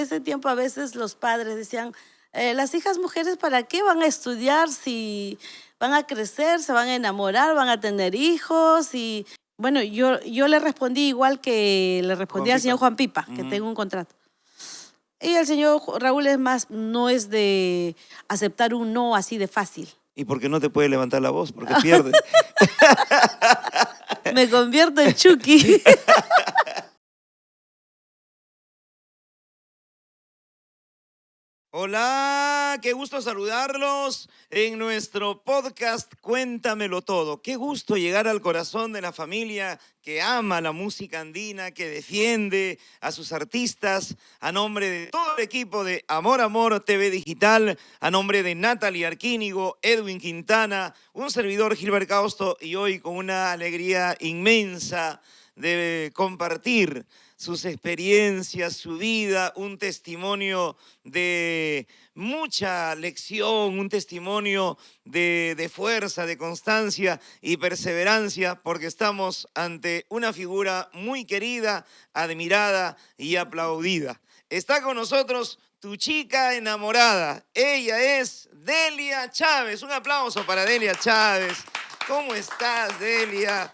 ese tiempo a veces los padres decían, las hijas mujeres, ¿para qué van a estudiar si van a crecer, se van a enamorar, van a tener hijos? Y bueno, yo le respondí igual que le respondí Juan al señor Pipa. Juan Pipa, que tengo un contrato. Y el señor Raúl es más, no es de aceptar un no así de fácil. ¿Y por qué no te puede levantar la voz? Porque pierde. Me convierto en Chucky. Hola, qué gusto saludarlos en nuestro podcast Cuéntamelo Todo. Qué gusto llegar al corazón de la familia que ama la música andina, que defiende a sus artistas, a nombre de todo el equipo de Amor Amor TV Digital, a nombre de Natalie Arquínigo, Edwin Quintana, un servidor Gilbert Causto, y hoy con una alegría inmensa de compartir sus experiencias, su vida, un testimonio de mucha lección, un testimonio de fuerza, de constancia y perseverancia, porque estamos ante una figura muy querida, admirada y aplaudida. Está con nosotros tu chica enamorada. Ella es Delia Chávez. Un aplauso para Delia Chávez. ¿Cómo estás, Delia?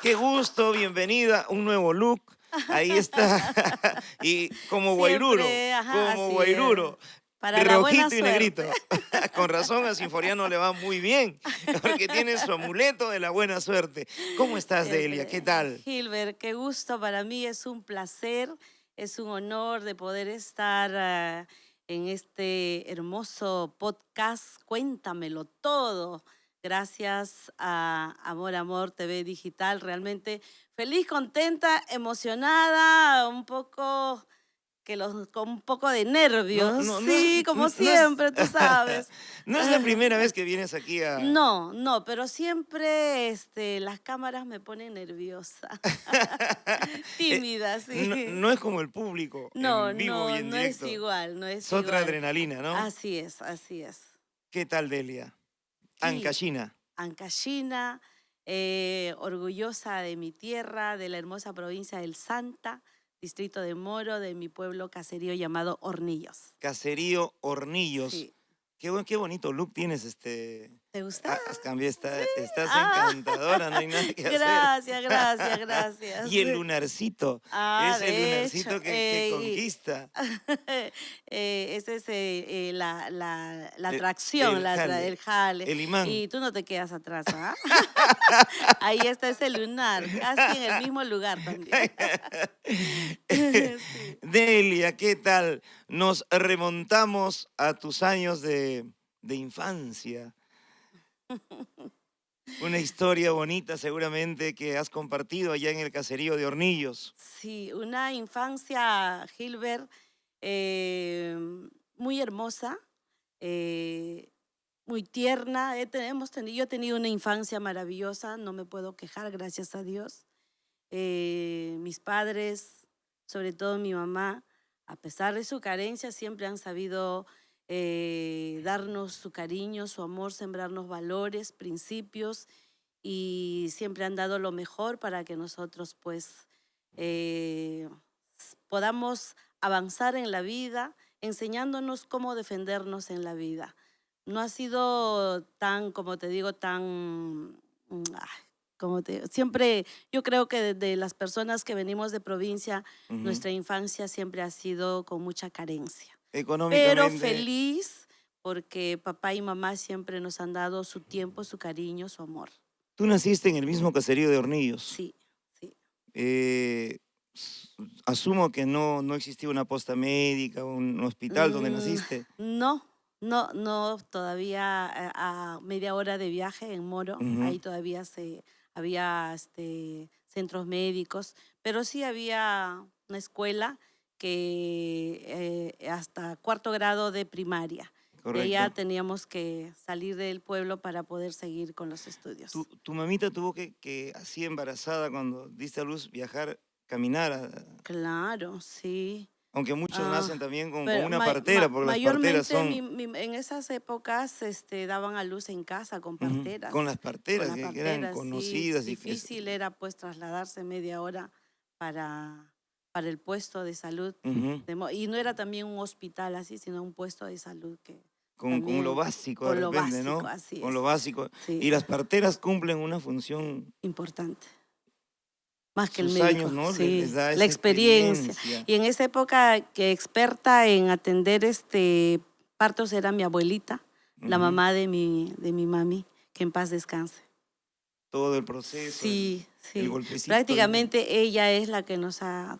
Qué gusto, bienvenida, un nuevo look. Ahí está. Y como guairuro, Siempre, ajá, como así guairuro. para la buena Rojito y negrito. suerte. Con razón a Sinforiano le va muy bien, porque tiene su amuleto de la buena suerte. ¿Cómo estás, Delia? ¿Qué Siempre. tal? Gilbert, qué gusto para mí, es un placer, es un honor de poder estar en este hermoso podcast. Cuéntamelo todo. Gracias a Amor Amor TV Digital, realmente feliz, contenta, emocionada, un poco con un poco de nervios. Sí, como siempre, tú sabes. No es la primera vez que vienes aquí a... No, pero siempre las cámaras me ponen nerviosa. Tímida, sí. No es como el público en vivo y en No es directo. igual, no es Es otra igual. adrenalina, ¿no? Así es, así es. ¿Qué tal, Delia? Sí, Ancashina. Ancashina, orgullosa de mi tierra, de la hermosa provincia del Santa, distrito de Moro, de mi pueblo caserío llamado Hornillos. Caserío Hornillos. Sí. Qué bonito look tienes, ¿Te gusta? Estás encantadora, no hay nada que hacer. Gracias. Y el lunarcito, es el De lunarcito hecho, que conquista. esa es la atracción, El jale, el jale. el imán. Y tú no te quedas atrás, ¿ah? Ahí está ese lunar, casi en el mismo lugar también. Sí. Delia, ¿qué tal? Nos remontamos a tus años de infancia. Una historia bonita seguramente que has compartido allá en el caserío de Hornillos. Sí, una infancia, Gilbert, muy hermosa, muy tierna. Yo he tenido una infancia maravillosa, no me puedo quejar, gracias a Dios. Mis padres, sobre todo mi mamá, a pesar de su carencia, siempre han sabido darnos su cariño, su amor, sembrarnos valores, principios, y siempre han dado lo mejor para que nosotros pues podamos avanzar en la vida, enseñándonos cómo defendernos en la vida. No ha sido tan, como te digo, siempre, yo creo que de las personas que venimos de provincia, nuestra infancia siempre ha sido con mucha carencia. Económicamente. Pero feliz porque papá y mamá siempre nos han dado su tiempo, su cariño, su amor. Tú naciste en el mismo caserío de Hornillos. Sí. Asumo que no existía una posta médica, un hospital donde naciste. No, todavía a media hora de viaje en Moro, ahí todavía había centros médicos, pero sí había una escuela que hasta 4º grado de primaria. Correcto. De allá teníamos que salir del pueblo para poder seguir con los estudios. Tu mamita tuvo que así embarazada, cuando diste a luz, caminar. Claro, sí. Aunque muchos nacen también con una ma- partera, porque las parteras son... en esas épocas daban a luz en casa con parteras. Con las parteras, que eran sí. conocidas. Difícil era pues trasladarse media hora para para el puesto de salud. Ujú. Y no era también un hospital así, sino un puesto de salud que Con lo también, básico de con lo repente, básico, ¿no? así Con es. lo básico. Sí, Y las parteras cumplen una función, importante. Más que el sus años, médico, ¿no? Les sí, da la esa experiencia. experiencia. Y en esa época que experta en atender partos era mi abuelita, la Ujú. mamá de mi mami, que en paz descanse. Todo el proceso, Sí, el sí. golpecito. Prácticamente ella es la que nos ha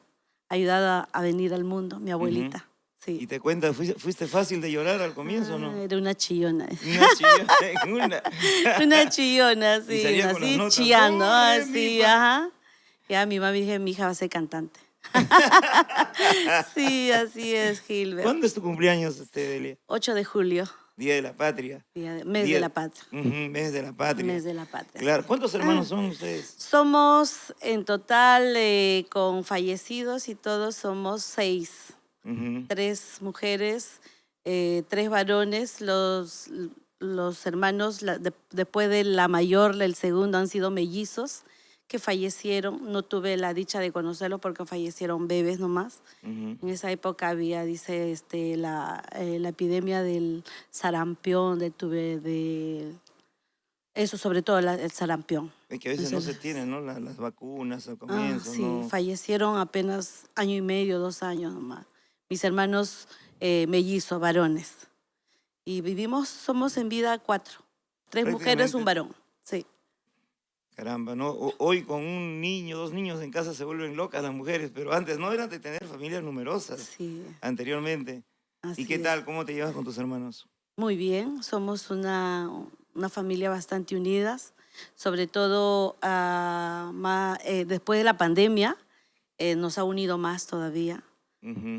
ayudado a venir al mundo, mi Ujú. abuelita. Y Sí. te cuenta, ¿fuiste fácil de llorar al comienzo o no? Era una chillona. Una chilla en una. Una chillona, Y sí, salía con las así notas, chillando, do, re, mi, así, fa. ajá. Ya mi mamá dije, mi hija va a ser cantante. Sí, así es, Gilbert. ¿Cuándo es tu cumpleaños, Delia? 8 de julio, Día de la Patria. mes de la patria. Mes de la Patria. Mes de la patria, Claro. sí. ¿Cuántos hermanos son ustedes? Somos en total, con fallecidos y todos, somos 6. Ujú. 3 mujeres, 3 varones. Los hermanos, después de la mayor, el segundo, han sido mellizos que fallecieron. No tuve la dicha de conocerlos porque fallecieron bebés nomás. Ujú. En esa época había, dice, la epidemia del sarampión, eso sobre todo el sarampión. Es que a veces no se Entonces, tienen, ¿no? Las vacunas al comienzo, sí, ¿no? fallecieron apenas 1 año y medio, 2 años nomás. Mis hermanos mellizos, varones. Y somos en vida 4. 3 mujeres, un Prácticamente, varón. Sí. caramba, ¿no? Hoy con un niño, 2 niños en casa se vuelven locas las mujeres, pero antes no eran de tener familias numerosas, Sí, anteriormente. ¿Y qué así es. tal? ¿Cómo te llevas con tus hermanos? Muy bien, somos una familia bastante unidas, sobre todo después de la pandemia, nos ha unido más todavía. Ujú.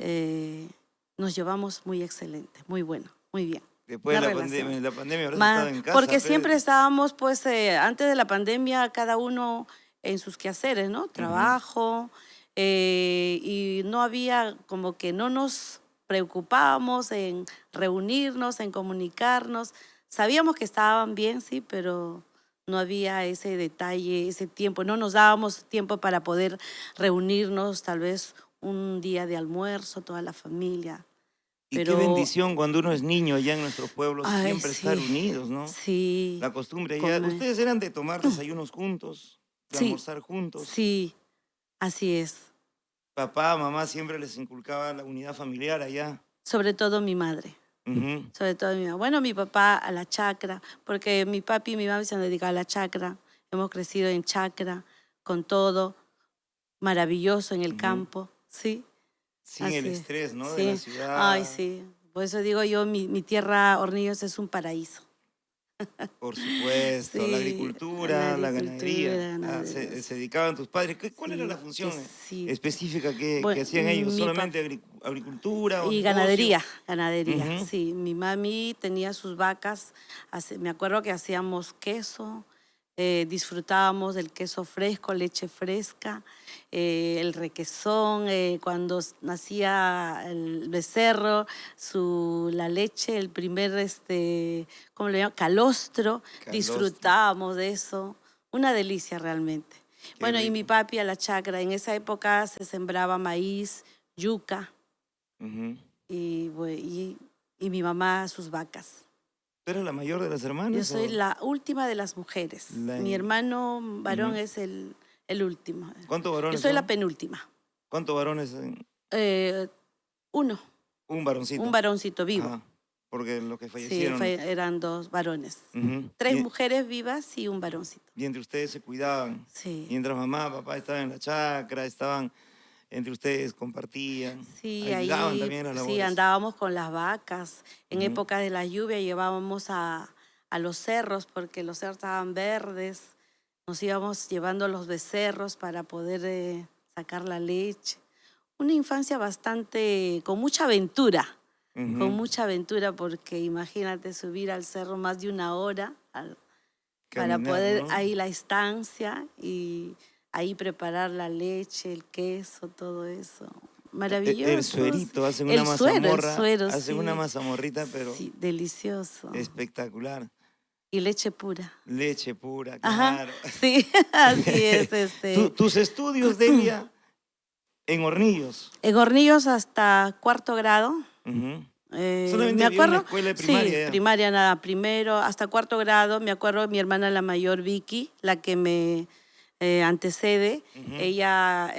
Nos llevamos muy excelente, muy bueno, muy bien. Después La de relación. la pandemia habrás estado en casa, Porque pues. siempre estábamos, pues, antes de la pandemia, cada uno en sus quehaceres, ¿no? Ujú. Trabajo, y no había, como que no nos preocupábamos en reunirnos, en comunicarnos. Sabíamos que estaban bien, sí, pero no había ese detalle, ese tiempo. No nos dábamos tiempo para poder reunirnos, tal vez un día de almuerzo, toda la familia. Y qué Pero, bendición cuando uno es niño allá en nuestros pueblos, ay, siempre estar sí, unidos, ¿no? sí, La costumbre allá. come. ¿Ustedes eran de tomar desayunos juntos, de Sí, almorzar juntos? sí, así es. Papá, mamá siempre les inculcaba la unidad familiar allá. Sobre todo mi madre. Ujú. Sobre todo mi mamá. Bueno, mi papá a la chacra, porque mi papi y mi mamá se han dedicado a la chacra. Hemos crecido en chacra, con todo, maravilloso en el Ujú. campo, sí, Sin el así es. estrés, ¿no? De la Sí, ay, ciudad, sí. Por eso digo yo, mi tierra, Hornillos, es un paraíso. por supuesto, la Sí, la agricultura, la agricultura, ganadería. la ganadería. Se dedicaban tus padres. ¿Cuál era la Sí, que función sí. específica que Bueno, hacían ellos? ¿Solamente agricultura o y negocio? ganadería, Ujú. sí. Mi mami tenía sus vacas. Me acuerdo que hacíamos queso, disfrutábamos del queso fresco, leche fresca, el requesón, cuando nacía el becerro, la leche, el primer, ¿cómo le llaman? Calostro, Calostro. disfrutábamos de eso. Una delicia realmente. Qué Bueno, y mi rico. papi a la chacra. En esa época se sembraba maíz, yuca Ujú. y mi mamá sus vacas. ¿Tú eres la mayor de las Yo hermanas soy o la última de las mujeres. la Mi hermano varón Ujú. es el último. ¿Cuántos Yo varones soy la son? penúltima. ¿Cuántos varones? Eh, uno, Un un varoncito. varoncito vivo. Ajá. Porque los que Sí, fallecieron. eran 2 varones. Ujú. 3 mujeres vivas y un varoncito. Y entre ustedes se cuidaban. Sí. Mientras mamá, papá estaban en la chacra, estaban entre ustedes, compartían, Sí, ayudaban ahí también en las sí labores. andábamos con las vacas. En Ujú. época de la lluvia llevábamos a los cerros porque los cerros estaban verdes. Nos íbamos llevando los becerros para poder sacar la leche. Una infancia bastante, con Ujú. mucha aventura porque imagínate subir al cerro más de 1 hora para Caminar, poder ¿no? ahí la estancia y ahí preparar la leche, el queso, todo eso. El Maravillosos. suerito, El suero, hacen una sí. mazamorrita, pero Sí, delicioso. espectacular. Y leche pura. Leche pura, Ajá, claro. sí, así es, Tus estudios, Delia, En Hornillos. En Hornillos hasta cuarto grado. Ujú. Me Solamente había una acuerdo, escuela de sí, primaria ya. primaria nada, primero hasta cuarto grado. Me acuerdo mi hermana la mayor, Vicky, la que me antecede. Ujú. Ella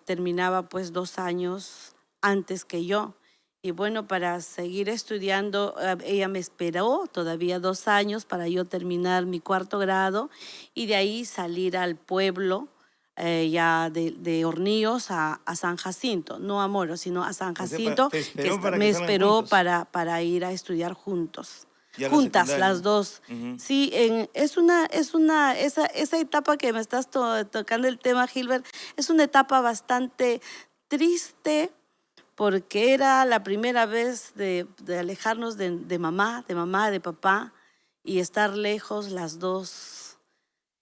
terminaba pues 2 años antes que yo. Y bueno, para seguir estudiando, ella me esperó todavía 2 años para yo terminar mi cuarto grado y de ahí salir al pueblo ya de Hornillos a San Jacinto, no a Moro, sino a San O sea, Jacinto, te esperó para me que salgan esperó juntos. para ir a estudiar juntos, Ya la juntas secundaria. las dos. Ujú. Sí, esa etapa que me estás tocando el tema, Gilbert, es una etapa bastante triste porque era la primera vez de alejarnos de mamá, de papá y estar lejos las dos.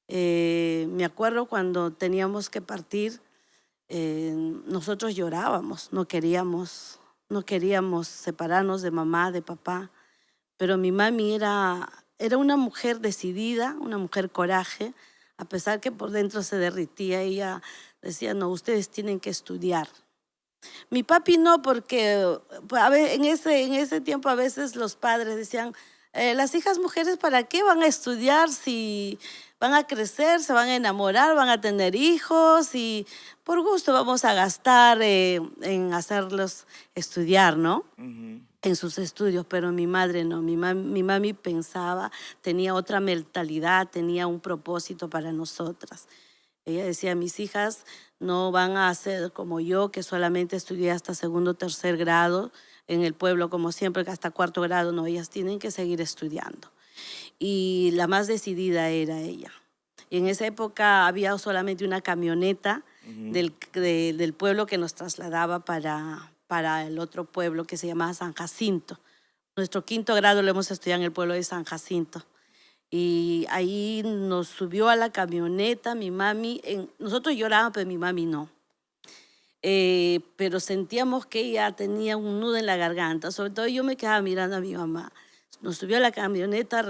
Me acuerdo cuando teníamos que partir, nosotros llorábamos, no queríamos separarnos de mamá, de papá, pero mi mami era una mujer decidida, una mujer coraje, a pesar que por dentro se derritía, ella decía, no, ustedes tienen que estudiar. Mi papi no, porque pues, en ese tiempo a veces los padres decían, las hijas mujeres, ¿para qué van a estudiar si van a crecer, se van a enamorar, van a tener hijos y por gusto vamos a gastar en hacerlos estudiar, ¿no? Ujú. En sus estudios, pero mi madre no, mi mami pensaba, tenía otra mentalidad, tenía un propósito para nosotras. Ella decía, mis hijas no van a ser como yo, que solamente estudié hasta segundo, tercer grado en el pueblo, como siempre, que hasta cuarto grado, no, ellas tienen que seguir estudiando. Y la más decidida era ella. Y en esa época había solamente una camioneta Ujú. del pueblo que nos trasladaba para el otro pueblo que se llamaba San Jacinto. Nuestro quinto grado lo hemos estudiado en el pueblo de San Jacinto. Y ahí nos subió a la camioneta mi mami. Nosotros llorábamos, pero mi mami no. Pero sentíamos que ella tenía un nudo en la garganta. Sobre todo yo me quedaba mirando a mi mamá. Nos subió a la camioneta,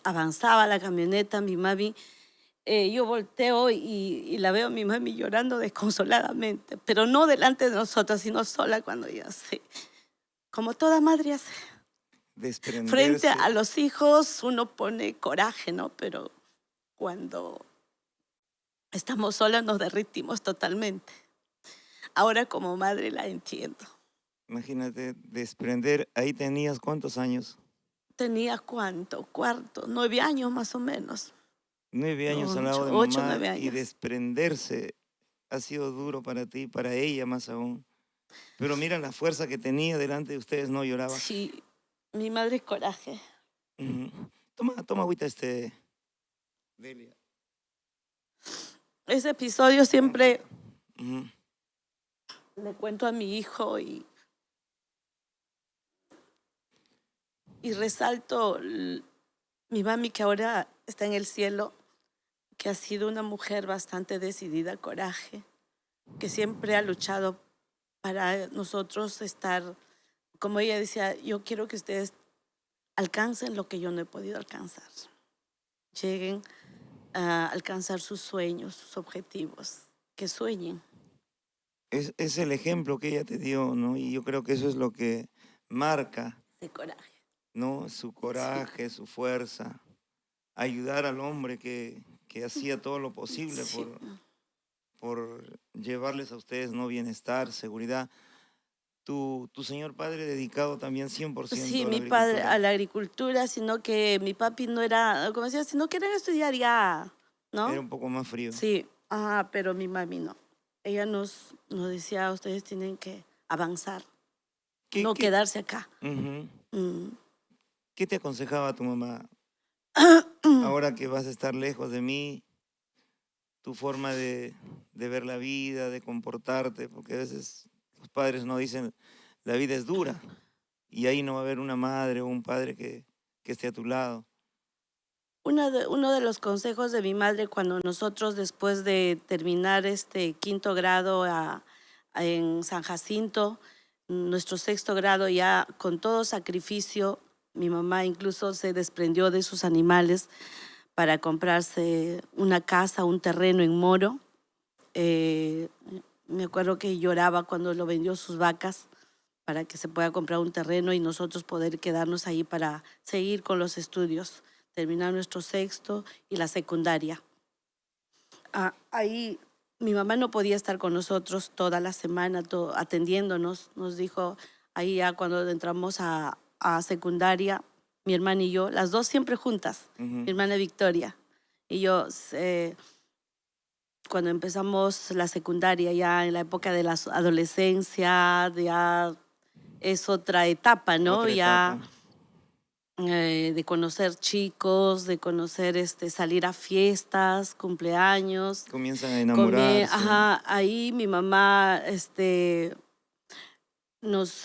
avanzaba la camioneta, mi mami. Yo volteo y la veo a mi mami llorando desconsoladamente, pero no delante de nosotros, sino sola cuando ella hace, como toda madre hace. Frente Desprenderse. a los hijos uno pone coraje, ¿no? Pero cuando estamos solas nos derritimos totalmente. Ahora como madre la entiendo. Imagínate, desprender. Ahí tenías ¿cuántos años? Tenía cuánto, cuarto, 9 años más o menos. 9 años al lado de Ocho, mamá nueve y años. desprenderse ha sido duro para ti, para ella más aún. Pero mira la fuerza que tenía delante de ustedes, no lloraba. Sí, mi madre es coraje. Ujú. Toma agüita, Delia. Ese episodio siempre Ujú. le cuento a mi hijo y resalto mi mami que ahora está en el cielo, que ha sido una mujer bastante decidida, coraje, que siempre ha luchado para nosotros estar, como ella decía, yo quiero que ustedes alcancen lo que yo no he podido alcanzar, lleguen a alcanzar sus sueños, sus objetivos, que sueñen. Es el ejemplo que ella te dio, ¿no? Y yo creo que eso es lo que marca, De coraje. ¿no? Su Sí, coraje, su fuerza, ayudar al hombre que hacía todo lo posible sí. por llevarles a ustedes, ¿no? Bienestar, seguridad. Tu señor padre dedicado también 100% Sí, a la mi padre a agricultura. la agricultura, sino que mi papi no era, como decía, si no quieren estudiar ya, Era ¿no? un poco más frío. Sí, pero mi mami no. Ella nos decía, ustedes tienen que avanzar, ¿Qué, no qué, quedarse acá. ujú. Mm. ¿Qué te aconsejaba tu mamá? Ahora que vas a estar lejos de mí, tu forma de ver la vida, de comportarte, porque a veces los padres no dicen, la vida es dura, y ahí no va a haber una madre o un padre que esté a tu lado. Uno de los consejos de mi madre cuando nosotros después de terminar este quinto grado en San Jacinto, nuestro sexto grado ya con todo sacrificio, mi mamá incluso se desprendió de sus animales para comprarse una casa, un terreno en Moro. Eh, Me acuerdo que lloraba cuando lo vendió sus vacas para que se pueda comprar un terreno y nosotros poder quedarnos ahí para seguir con los estudios, terminar nuestro sexto y la secundaria. Ahí mi mamá no podía estar con nosotros toda la semana atendiéndonos. Nos dijo ahí ya cuando entramos a secundaria, mi hermana y yo, las dos siempre juntas, mi hermana Victoria y yo, cuando empezamos la secundaria, ya en la época de la adolescencia, ya es otra etapa, ¿no? Otra Ya etapa. de conocer chicos, de conocer, salir a fiestas, cumpleaños. Comienzan a enamorarse. Ajá, ahí mi mamá, nos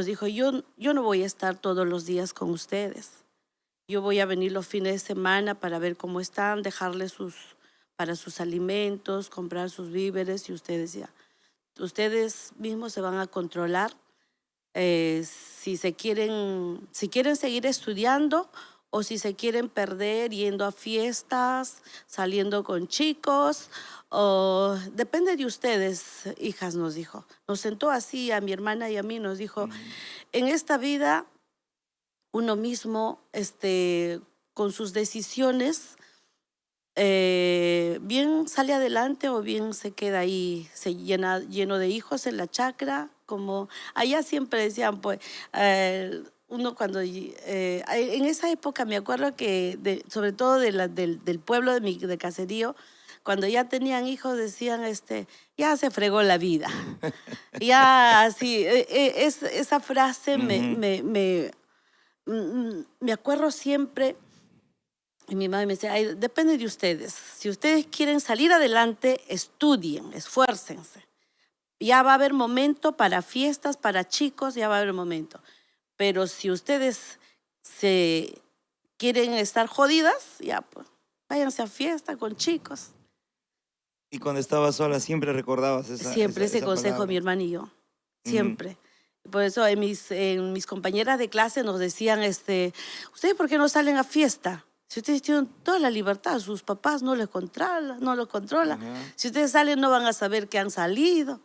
dijo, yo no voy a estar todos los días con ustedes. Yo voy a venir los fines de semana para ver cómo están, dejarles para sus alimentos, comprar sus víveres y ustedes mismos se van a controlar si quieren seguir estudiando o si se quieren perder yendo a fiestas, saliendo con chicos, o depende de ustedes, hijas, nos dijo. Nos sentó así a mi hermana y a mí, nos dijo, en esta vida uno mismo, con sus decisiones, bien sale adelante o bien se queda ahí, lleno de hijos en la chacra, como allá siempre decían, pues, uno cuando, en esa época me acuerdo que, sobre todo del pueblo de Caserío, cuando ya tenían hijos decían, ya se fregó la vida. Ya así, esa frase me acuerdo siempre. Y mi madre me decía, "Ay, depende de ustedes. Si ustedes quieren salir adelante, estudien, esfuércense. Ya va a haber momento para fiestas, para chicos, ya va a haber momento. Pero si ustedes se quieren estar jodidas, ya pues, váyanse a fiesta con chicos." Y cuando estabas sola siempre recordabas Siempre ese esa consejo palabra. mi hermana y yo, siempre. Por eso en mis compañeras de clase nos decían, ¿ustedes por qué no salen a fiesta? Si ustedes tienen toda la libertad, sus papás no les controlan, no los controlan. Ajá. Si ustedes salen no van a saber que han salido.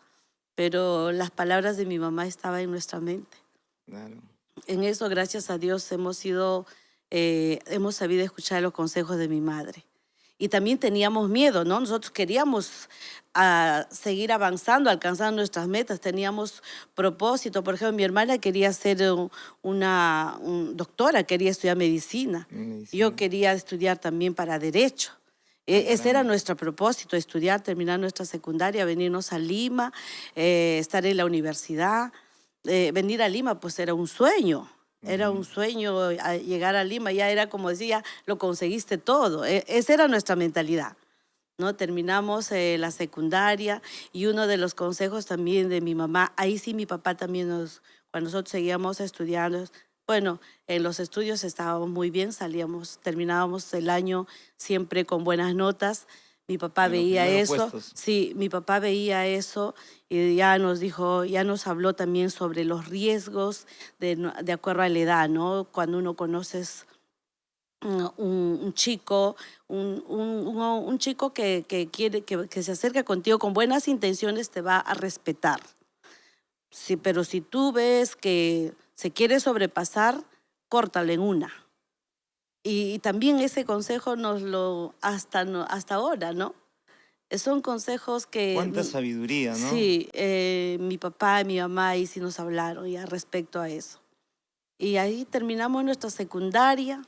Pero las palabras de mi mamá estaban en nuestra mente. Claro. En eso, gracias a Dios, hemos sabido escuchar los consejos de mi madre. Y también teníamos miedo, ¿no? Nosotros queríamos seguir avanzando, alcanzando nuestras metas, teníamos propósito. Por ejemplo, mi hermana quería ser una doctora, quería estudiar medicina. Yo quería estudiar también para derecho. Ese era nuestro propósito, estudiar, terminar nuestra secundaria, venirnos a Lima, estar en la universidad. Venir a Lima pues era un sueño. Era un sueño llegar a Lima, ya era como decía, lo conseguiste todo. Esa era nuestra mentalidad, ¿no? Terminamos la secundaria y uno de los consejos también de mi mamá, ahí sí mi papá también cuando nosotros seguíamos estudiando, bueno, en los estudios estábamos muy bien, terminábamos el año siempre con buenas notas. Mi papá veía eso, sí, mi papá veía eso y ya nos dijo, ya nos habló también sobre los riesgos de acuerdo a la edad, ¿no? Cuando uno conoces un chico, un chico que quiere que se acerca contigo con buenas intenciones, te va a respetar. Sí, pero si tú ves que se quiere sobrepasar, córtale en una. Y también ese consejo hasta ahora, ¿no? Son consejos que... Cuánta sabiduría, ¿no? Sí, mi papá y mi mamá ahí sí nos hablaron ya respecto a eso. Y ahí terminamos nuestra secundaria,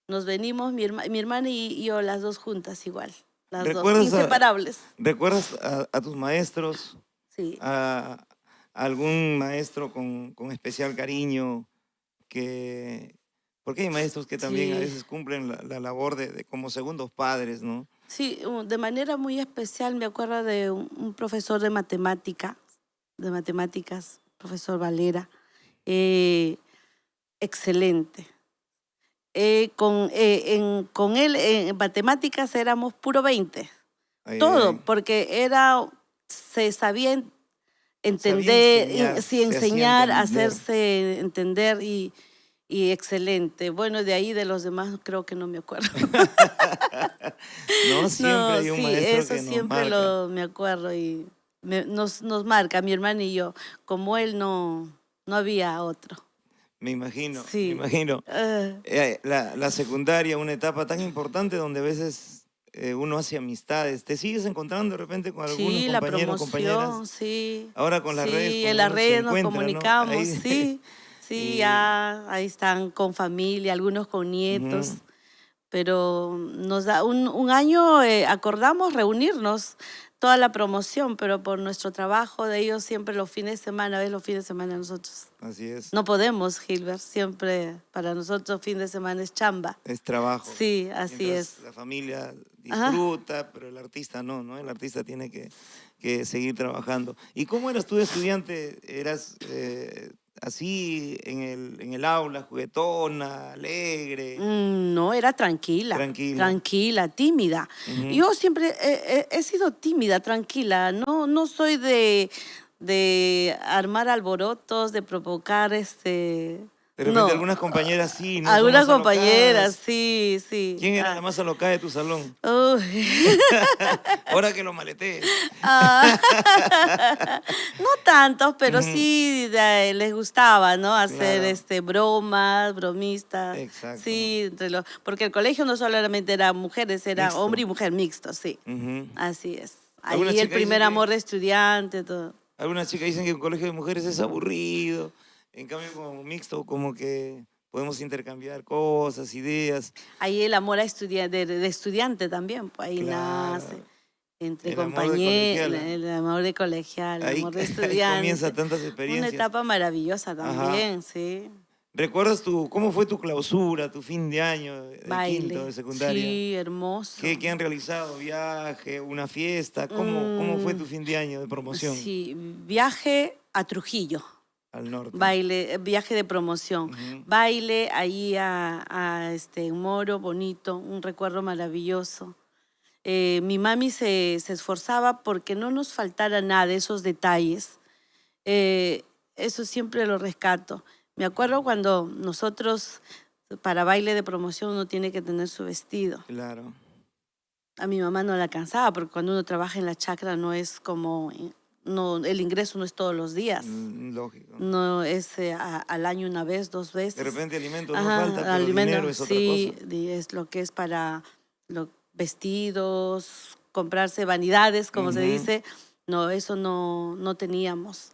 nos venimos, mi hermana y yo, las dos juntas igual, las dos, inseparables. ¿Recuerdas a tus maestros? Sí. A algún maestro con especial cariño porque hay maestros que también a veces cumplen la labor de como segundos padres, ¿no? Sí, de manera muy especial me acuerdo de un profesor de matemáticas, profesor Valera, excelente. Con él en matemáticas éramos puro 20, todo, porque se sabía entender, enseñar, hacerse entender y y excelente. Bueno, de ahí de los demás creo que no me acuerdo. No, siempre No, hay un sí, maestro eso que nos siempre marca. me acuerdo y nos marca, mi hermana y yo. Como él no había otro. Me imagino, me Sí. imagino. La secundaria, una etapa tan importante donde a veces uno hace amistades. ¿Te sigues encontrando de repente con algunos Sí, la compañeros, compañeras? promoción, sí. Ahora con las redes, Sí, en como las uno se redes nos encuentra, ¿no? comunicamos, Ahí, sí. Sí, y, ya ahí están con familia, algunos con nietos. ujú, Pero nos da un año, acordamos reunirnos, toda la promoción, pero por nuestro trabajo de ellos siempre los fines de semana, a veces los fines de semana nosotros. así es, No podemos, Gilbert, siempre para nosotros fin de semana es chamba. es trabajo. Sí, así Mientras es. la familia Ajá. disfruta, pero el artista no, ¿no? El artista tiene que seguir trabajando. ¿Y cómo eras tú de estudiante? ¿Eras así en el aula, juguetona, alegre, No, era tranquila, tranquila? tranquila, tímida. Ujú. Yo siempre he sido tímida, tranquila. No soy de armar alborotos, de provocar De repente No, algunas compañeras sí, ¿no? Son algunas más compañeras, alocadas. sí, sí. ¿Quién era la más alocada de tu salón? Uy. Ahora que lo maletees. Ah, no tantos, pero Ujú, sí les gustaba, ¿no? Hacer claro, bromas, bromistas, exacto. sí, porque el colegio no solamente era mujeres, era hombre Mixto. y mujer mixto, sí, Ujú. así es. Algunas Ahí el chicas dicen primer que amor de estudiante, todo. Algunas chicas dicen que un colegio de mujeres es aburrido, en cambio como mixto como que podemos intercambiar cosas, ideas. Ahí el amor de estudiante también, pues ahí nace, Claro, entre el amor de compañeros, colegiala. el amor de colegial, el Ahí, amor de ahí comienza estudiante. tantas Una experiencias. etapa maravillosa Ajá. también, sí. ¿Recuerdas cómo fue tu clausura, tu fin de año de quinto, de Baile, secundaria? sí, hermoso. ¿Qué han realizado? ¿Viaje, una fiesta? ¿Cómo fue Mm, tu fin de año de promoción sí, viaje a Trujillo, al norte? baile, viaje de promoción. Ujú. Baile ahí en Moro, bonito, un recuerdo maravilloso. Mi mami se esforzaba porque no nos faltara nada de esos detalles. Eh, Eso siempre lo rescato. Me acuerdo cuando nosotros, para baile de promoción, uno tiene que tener su vestido. Claro, A mi mamá no le alcanzaba porque cuando uno trabaja en la chacra no es como, no, el ingreso no es todos los días. lógico. No es al año una vez, dos De veces. repente alimento no falta, Ajá, pero dinero alimento, es otra cosa. sí, es lo que es para los vestidos, comprarse vanidades, como se Ujú, dice. No, eso no teníamos.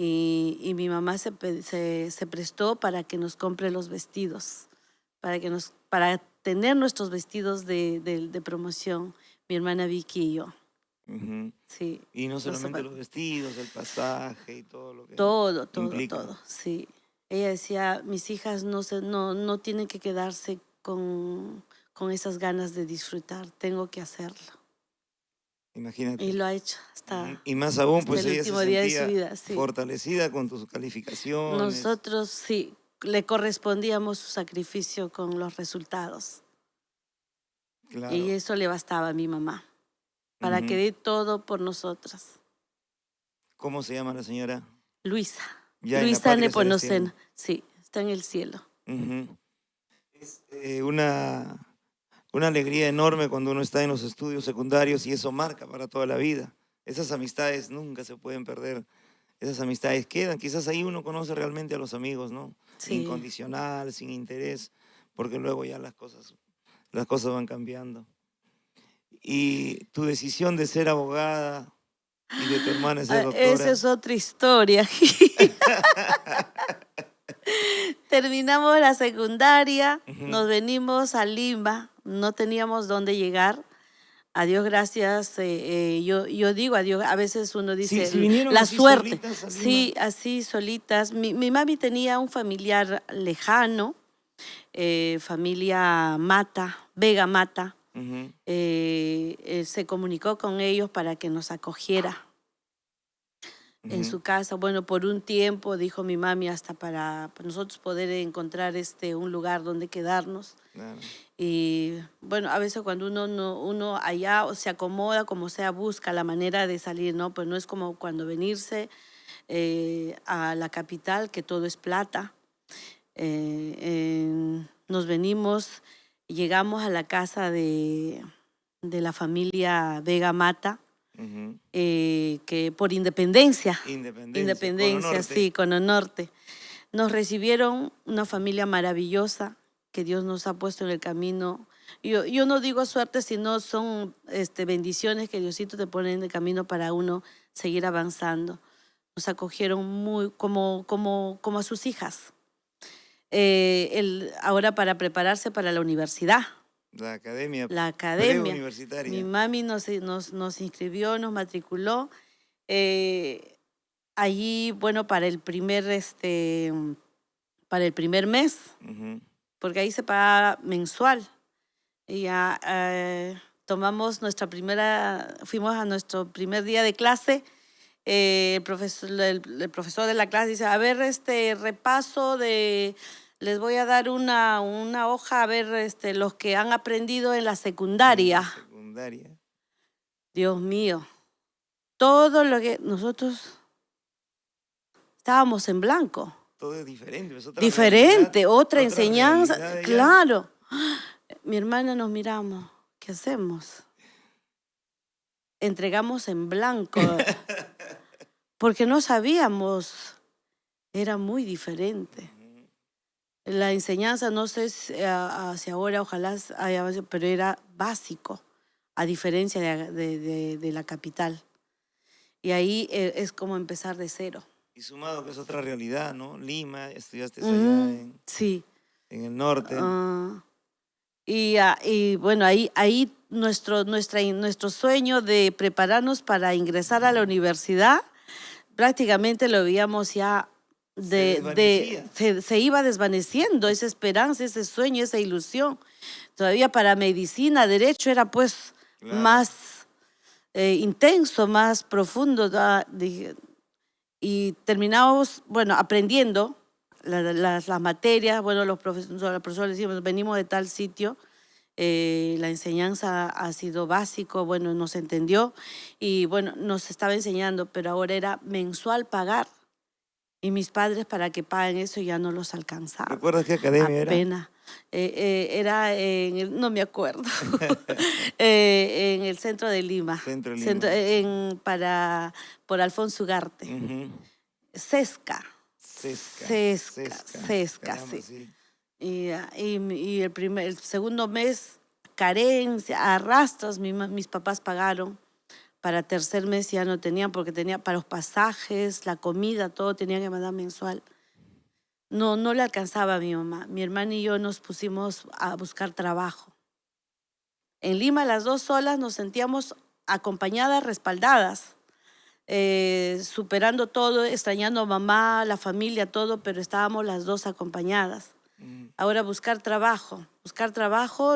Y mi mamá se prestó para que nos compre los vestidos, para tener nuestros vestidos de promoción, mi hermana Vicky y yo. ujú. Sí, Y no los solamente los vestidos, el pasaje y todo lo que todo, implica. sí. Ella decía, mis hijas no tienen que quedarse con esas ganas de disfrutar, tengo que hacerlo. Y Imagínate. lo ha hecho Ujú. Y más aún, hasta pues el ella se último día de su sentía vida, sí. fortalecida con tus calificaciones. Nosotros sí, le correspondíamos su sacrificio con los resultados. Y Claro. eso le bastaba a mi mamá, para que Ujú. dé todo por nosotras. ¿Cómo se llama la señora? Luisa, Ya en la Luisa patria celestial. Nepomuceno, sí, está en el cielo. Ujú. Es una alegría enorme cuando uno está en los estudios secundarios y eso marca para toda la vida. Esas amistades nunca se pueden perder. Esas amistades quedan. Quizás ahí uno conoce realmente a los amigos, ¿no? Sí. Incondicional, sin interés, porque luego ya las cosas van cambiando. Y tu decisión de ser abogada y de tu hermana ser Esa doctora. es otra historia. Terminamos la secundaria, Ujú. nos venimos a Lima, no teníamos dónde llegar. A Dios gracias, yo digo a Dios, a veces uno Si, dice si vinieron la así suerte, solitas a Lima. sí, así solitas. Mi mami tenía un familiar lejano, familia Mata, Vega Mata, Ujú, se comunicó con ellos para que nos acogiera en ujú, su casa. Bueno, por un tiempo, dijo mi mami, hasta para nosotros poder encontrar un lugar donde quedarnos. claro. Y bueno, a veces cuando uno allá se acomoda, como sea, busca la manera de salir, ¿no? Pues no es como cuando venirse a la capital, que todo es plata. Nos venimos, llegamos a la casa de la familia Vega Mata, Ujú. que por independencia, Independencia, Cono Norte. sí, Cono Norte, nos recibieron una familia maravillosa que Dios nos ha puesto en el camino. Yo no digo suerte, sino son bendiciones que Diosito te pone en el camino para uno seguir avanzando. Nos acogieron muy como a sus hijas. Ahora para prepararse para la universidad. La academia La academia. preuniversitaria. Mi mami nos inscribió, nos matriculó. Allí, bueno, para el primer mes, Ujú. porque ahí se paga mensual. Y ya fuimos a nuestro primer día de clase. El profesor de la clase dice, a ver, repaso les voy a dar una hoja, a ver, los que han aprendido en la secundaria. Secundaria. Dios mío, todo lo que nosotros estábamos en blanco. Todo es diferente. Es otra Diferente, realidad, otra enseñanza, realidad ya. claro. Mi hermana nos miramos, ¿qué hacemos? Entregamos en blanco, porque no sabíamos, era muy diferente. La enseñanza, no sé si ahora, ojalá haya, pero era básico, a diferencia de la capital. Y ahí es como empezar de cero. Y sumado que es otra realidad, ¿no? Lima, estudiaste allá Sí. en el norte. Y bueno, ahí nuestro sueño de prepararnos para ingresar a la universidad, prácticamente lo veíamos ya se iba desvaneciendo esa esperanza, ese sueño, esa ilusión. Todavía para medicina, derecho era pues más intenso, más profundo. Y terminamos, bueno, aprendiendo las materias. Bueno, los profesores decíamos, venimos de tal sitio. La enseñanza ha sido básico, bueno, nos entendió y bueno, nos estaba enseñando, pero ahora era mensual pagar. Y mis padres para que paguen eso ya no los alcanzaba. ¿Recuerdas qué academia Apenas. Era no me acuerdo, en el centro de Lima. Centro de Lima. Por Alfonso Ugarte. Cesca. Caramba, Sí. Y el segundo mes, carencia, arrastras, mis papás pagaron. Para tercer mes ya no tenían, porque tenía para los pasajes, la comida, todo tenía que mandar mensual. No le alcanzaba a mi mamá. Mi hermana y yo nos pusimos a buscar trabajo. En Lima, las dos solas, nos sentíamos acompañadas, respaldadas, superando todo, extrañando a mamá, la familia, todo, pero estábamos las dos acompañadas. Ahora buscar trabajo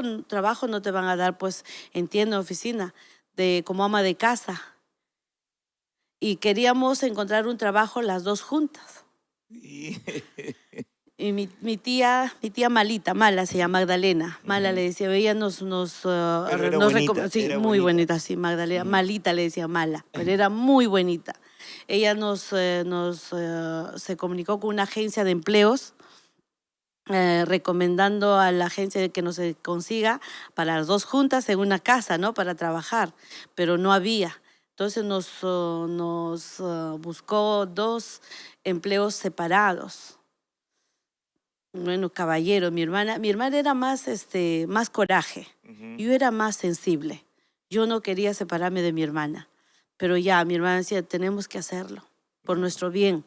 no te van a dar, pues, en tienda, oficina, como ama de casa. Y queríamos encontrar un trabajo las dos juntas. Y mi tía Mala, se llama Magdalena. Mala le decía, ella era muy bonita. Bonita, sí, Magdalena. Malita le decía Mala, pero era muy bonita. Ella se comunicó con una agencia de empleos, recomendando a la agencia de que nos consiga para las dos juntas en una casa, ¿no? Para trabajar, pero no había. Entonces nos buscó 2 empleos separados. Bueno, caballero, mi hermana era más coraje. Yo era más sensible. Yo no quería separarme de mi hermana, pero ya mi hermana decía, tenemos que hacerlo por nuestro bien.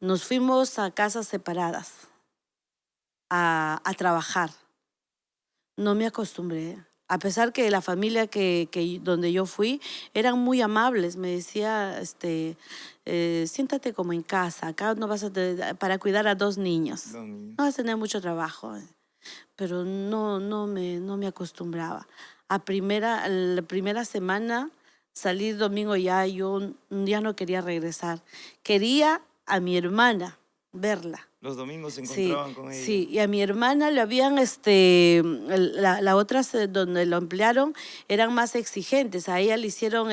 Nos fuimos a casas separadas a trabajar. No me acostumbré. A pesar que la familia donde yo fui eran muy amables, me decía, siéntate como en casa, acá no vas para cuidar a 2 niños. No vas a tener mucho trabajo. Pero no me acostumbraba. La primera semana, salir domingo yo ya no quería regresar. Quería a mi hermana verla. Los domingos se encontraban con ella. Sí, y a mi hermana le habían, la otra donde lo emplearon, eran más exigentes. A ella le hicieron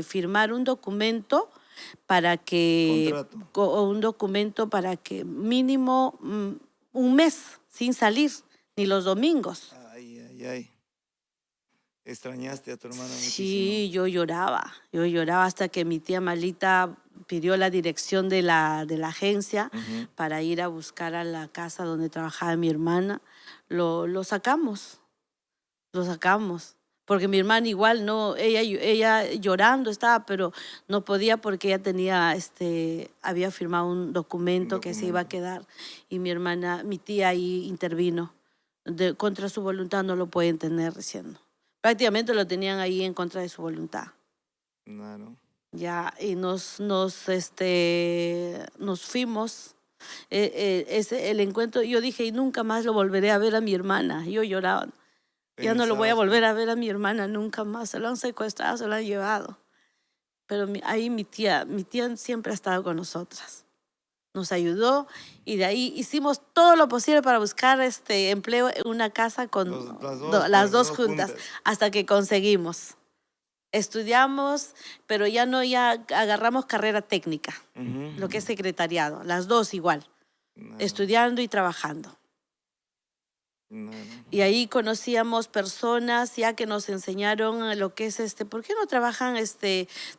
firmar un documento para que... Contrato. Un documento para que mínimo un mes sin salir, ni los domingos. Ay, ay, ay. Extrañaste a tu hermana muchísimo. Sí, yo lloraba hasta que mi tía Malita pidió la dirección de la agencia para ir a buscar a la casa donde trabajaba mi hermana. Lo sacamos, porque mi hermana igual no, ella llorando estaba, pero no podía porque ella tenía, había firmado un documento que se iba a quedar y mi tía ahí intervino. Contra su voluntad no lo pueden tener diciendo. Prácticamente lo tenían ahí en contra de su voluntad. Claro. Ya, y nos fuimos. El encuentro, yo dije, y nunca más lo volveré a ver a mi hermana. Yo lloraba. Ya no lo voy a volver a ver a mi hermana nunca más. Se lo han secuestrado, se lo han llevado. Pero ahí mi tía siempre ha estado con nosotras. Nos ayudó y de ahí hicimos todo lo posible para buscar empleo en una casa con las dos juntas hasta que conseguimos. Estudiamos, pero ya agarramos carrera técnica, lo que es secretariado, las dos igual, estudiando y trabajando. Y ahí conocíamos personas ya que nos enseñaron lo que es ¿por qué no trabajan?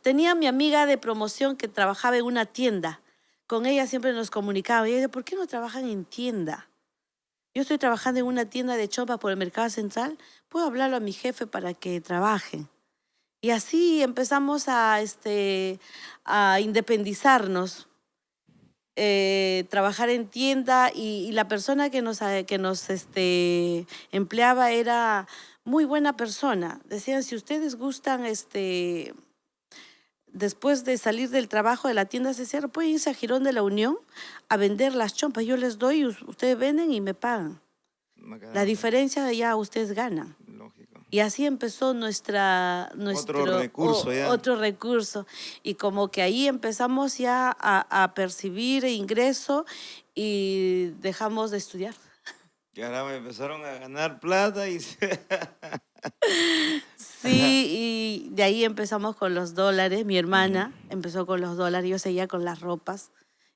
Tenía mi amiga de promoción que trabajaba en una tienda. Con ella siempre nos comunicaba. Y ella decía, ¿por qué no trabajan en tienda? Yo estoy trabajando en una tienda de chompas por el Mercado Central. ¿Puedo hablarlo a mi jefe para que trabajen? Y así empezamos a independizarnos. Trabajar en tienda y la persona que nos empleaba era muy buena persona. Decían, si ustedes gustan, después de salir del trabajo de la tienda se cierra, pueden irse a Girón de la Unión a vender las chompas. Yo les doy, ustedes venden y me pagan. La diferencia ya ustedes ganan. Lógico. Y así empezó otro recurso. Y como que ahí empezamos ya a percibir ingreso y dejamos de estudiar. Caramba, empezaron a ganar plata y... Sí, y de ahí empezamos con los dólares. Mi hermana empezó con los dólares, yo seguía con las ropas.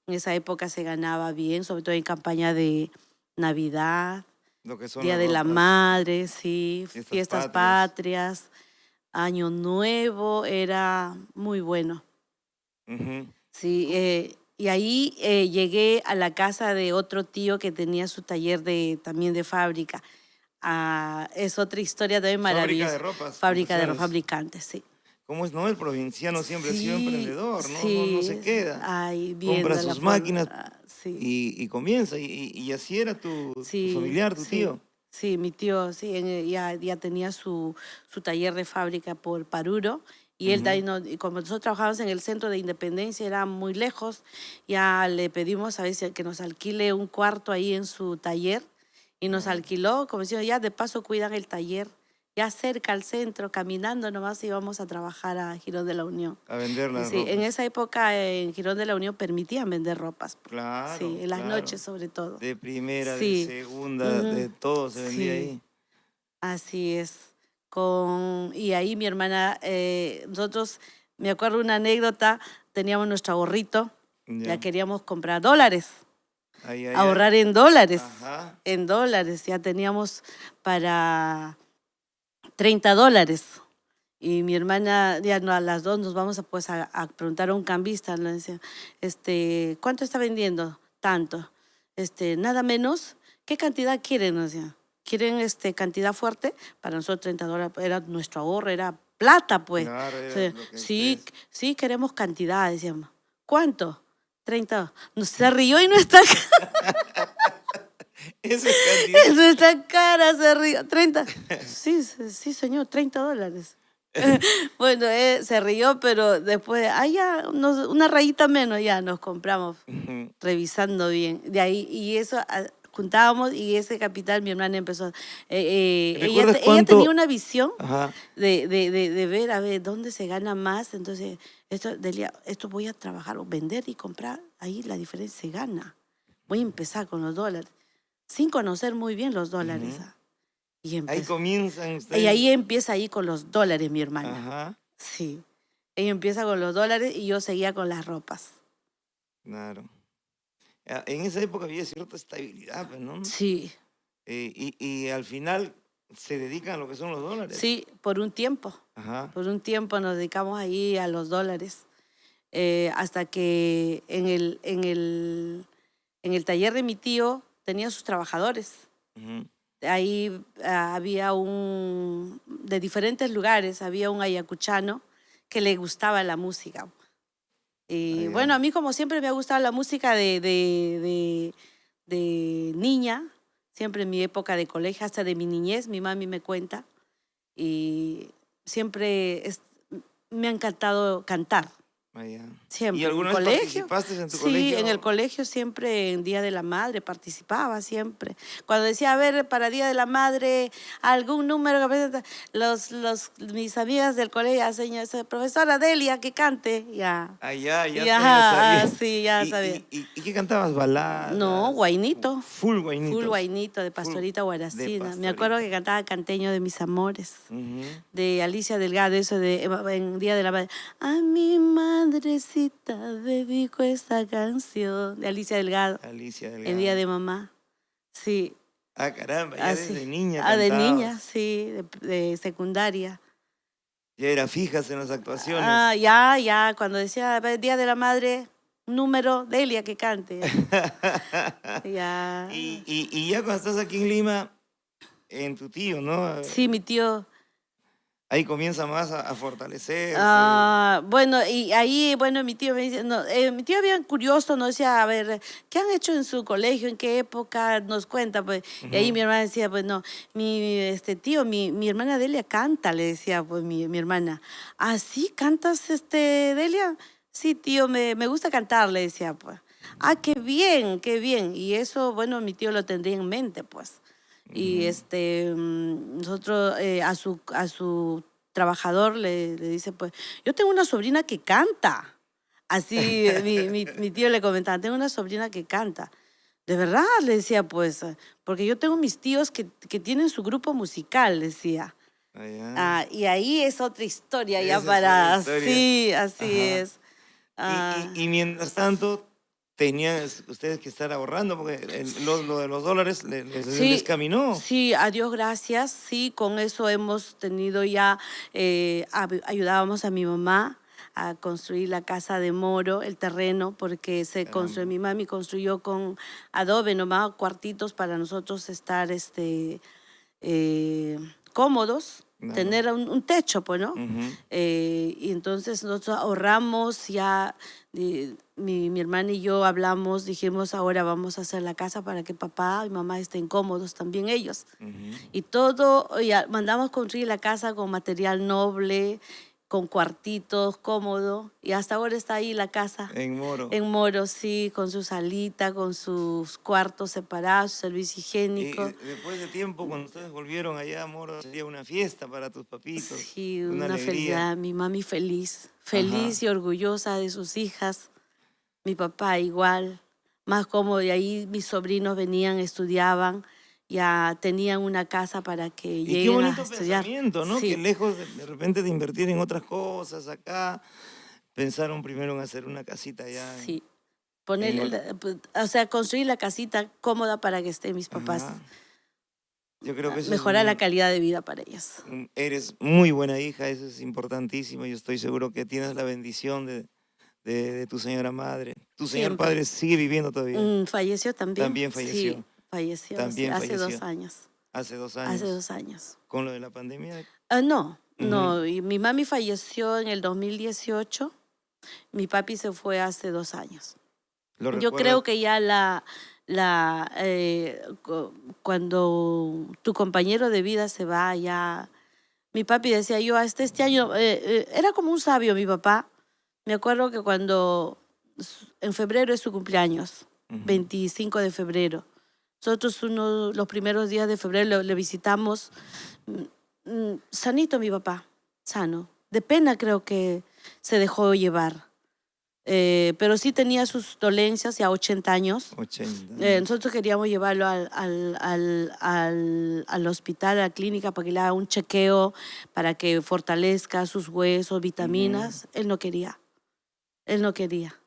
En esa época se ganaba bien, sobre todo en campaña de Navidad, Lo que son Día de la Madre, sí, fiestas patrias, Año Nuevo, era muy bueno. Sí, y ahí llegué a la casa de otro tío que tenía su taller también de fábrica. Es otra historia también maravillosa. Fábrica de ropas. Fábrica de fabricantes, sí. ¿Cómo es? No, el provinciano siempre ha sido emprendedor, ¿no? Sí, no se queda. Ay, Compra sus máquinas sí. y comienza. Y así era tu familiar, tu tío. Sí, mi tío ya tenía su taller de fábrica por Paruro. Y él también, como nosotros trabajábamos en el centro de Independencia, era muy lejos, ya le pedimos a veces que nos alquile un cuarto ahí en su taller. Y nos alquiló, como decía, ya de paso cuidan el taller. Ya cerca al centro, caminando nomás íbamos a trabajar a Girón de la Unión. A vender las ropas. En esa época en Girón de la Unión permitían vender ropas. Claro. Sí, en las noches sobre todo. De primera, de segunda, de todo se vendía ahí. Así es. Y ahí mi hermana, nosotros, me acuerdo una anécdota, teníamos nuestro ahorrito, ya queríamos comprar dólares. Ahorrar en dólares. Ajá. En dólares, ya teníamos para $30. Y mi hermana, ya a las dos nos vamos a preguntar a un cambista. Le decía, ¿cuánto está vendiendo? Tanto. Nada menos. ¿Qué cantidad quieren? Nos decía. ¿Quieren cantidad fuerte? Para nosotros $30 era nuestro ahorro, era plata, pues. Claro, sí, queremos cantidad, decíamos. ¿Cuánto? 30. Se rió y no está... Esa es cantidad. En nuestra cara se rió. 30. Sí, señor, $30. Bueno, se rió, pero después, ya, una rayita menos, ya nos compramos, revisando bien. De ahí, y eso juntábamos, y ese capital mi hermana empezó. Ella tenía una visión de ver, a ver, dónde se gana más. Entonces, esto voy a trabajar, o vender y comprar, ahí la diferencia se gana. Voy a empezar con los dólares, sin conocer muy bien los dólares. Ahí comienzan ustedes. Y ahí empieza con los dólares, mi hermana. Ajá. Sí. Ella empieza con los dólares y yo seguía con las ropas. Claro. En esa época había cierta estabilidad, pues, ¿no? Sí, Y al final se dedican a lo que son los dólares. sí, por un tiempo. Ajá. Por un tiempo nos dedicamos ahí a los dólares, hasta que en el taller de mi tío tenía sus trabajadores. Ujú. Ahí había de diferentes lugares, había un ayacuchano que le gustaba la música. Y Ah, ya. bueno, a mí como siempre me ha gustado la música de niña, siempre en mi época de colegio, hasta de mi niñez, mi mami me cuenta, y siempre me ha encantado cantar. Ah, ya. ¿Y Siempre, en el alguna vez colegio. participaste en tu Sí, en el colegio? colegio siempre, en Día de la Madre, participaba siempre. Cuando decía, a ver, para Día de la Madre, algún número que presenta, mis amigas del colegio, señora, profesora Delia, que cante, ya. Ah, ya te lo Ya, sabía. sí, ya sabía. ¿Y qué cantabas? No, Baladas, Guainito. full Full guainitos. Guainito de Full Pastorita de Guaracina. Me acuerdo pastorita. que cantaba Canteño de mis amores, Ujú. de Alicia Delgado, eso de en Día de la Madre. A mi madrecita dedico esta canción de Alicia Delgado Alicia en Día Delgado. de Mamá. Sí, Ah, caramba, ya así. desde niña Ah, de niña, cantabas. sí, de secundaria. Ya era fijas en las Ah, actuaciones. ya, cuando decía "A ver, Día de la Madre, un número, Delia que cante. Ya. Y ya cuando estás aquí en Lima, en tu tío, ¿no? Sí, mi tío. Ahí comienza más a fortalecerse. Bueno, y ahí, bueno, mi tío me dice, no, mi tío bien curioso, nos decía, a ver, ¿qué han hecho en su colegio? ¿En qué época? Nos cuenta, pues. Y ahí Ujú. mi hermana decía, pues no, tío, mi hermana Delia canta, le decía, pues mi hermana. ¿Ah, sí? ¿Cantas, Delia? Sí, tío, me gusta cantar, le decía, pues. Ah, qué bien, qué bien. Y eso, bueno, mi tío lo tendría en mente, pues. Y Ujú. nosotros a su trabajador le dice, pues, yo tengo una sobrina que canta. Así mi tío le comentaba, tengo una sobrina que canta. De verdad, le decía, pues, porque yo tengo mis tíos que tienen su grupo musical, decía. Allá. Y ahí es otra historia ya Esa es otra para, historia. sí, así Ajá. es. Ah, Y mientras tanto, tenían ustedes que estar ahorrando, porque lo de los dólares les Sí, caminó. sí, a Dios gracias. Sí, con eso hemos tenido ya, ayudábamos a mi mamá a construir la casa de Moro, el terreno, porque Caramba. mi mami construyó con adobe nomás, cuartitos para nosotros estar cómodos, Claro. tener un techo, pues, ¿no? Ujú. Y entonces nosotros ahorramos ya, mi hermana y yo hablamos, dijimos, ahora vamos a hacer la casa para que papá y mamá estén cómodos también ellos. Ujú. Y todo, ya mandamos construir la casa con material noble, con cuartitos, cómodo, y hasta ahora está ahí la casa. En Moro. En Moro, sí, con su salita, con sus cuartos separados, su servicio Y higiénico. después de tiempo, cuando ustedes volvieron allá a Moro, sería una fiesta para tus papitos, Sí, una una alegría. felicidad. Mi mami feliz, Ajá. feliz y orgullosa de sus hijas. Mi papá igual, más cómodo. Y ahí mis sobrinos venían, estudiaban, ya tenían una casa para que Y qué lleguen a bonito estudiar. pensamiento, ¿no? Que Sí, lejos de repente de invertir en otras cosas acá, pensaron primero en hacer una casita allá sí. en Ponerle, o sea, construir la casita cómoda para que estén mis papás. Ajá. Yo creo que eso es Mejorar la calidad de vida para ellos. eres muy buena hija, eso es importantísimo. Yo estoy seguro que tienes la bendición de tu señora madre. Tu señor Siempre. padre sigue viviendo todavía. Falleció también. También Sí, falleció. falleció, sí, También hace falleció. 2 años. Hace dos Hace años. 2 años. Con lo de la pandemia. No, Ujú. no. Y mi mami falleció en el 2018. Mi papi se fue hace 2 años. ¿Lo Yo recuerdas? creo que ya cuando tu compañero de vida se va, ya. Mi papi decía yo, hasta este año, era como un sabio mi papá. Me acuerdo que en febrero es su cumpleaños, Ujú. 25 de febrero. Nosotros los primeros días de febrero le visitamos. Sanito mi papá, sano. De pena creo que se dejó llevar. Pero sí tenía sus dolencias, ya 80 años. 80. Nosotros queríamos llevarlo al hospital, a la clínica, para que le haga un chequeo, para que fortalezca sus huesos, Ujú. vitaminas. Él no quería. Él no quería.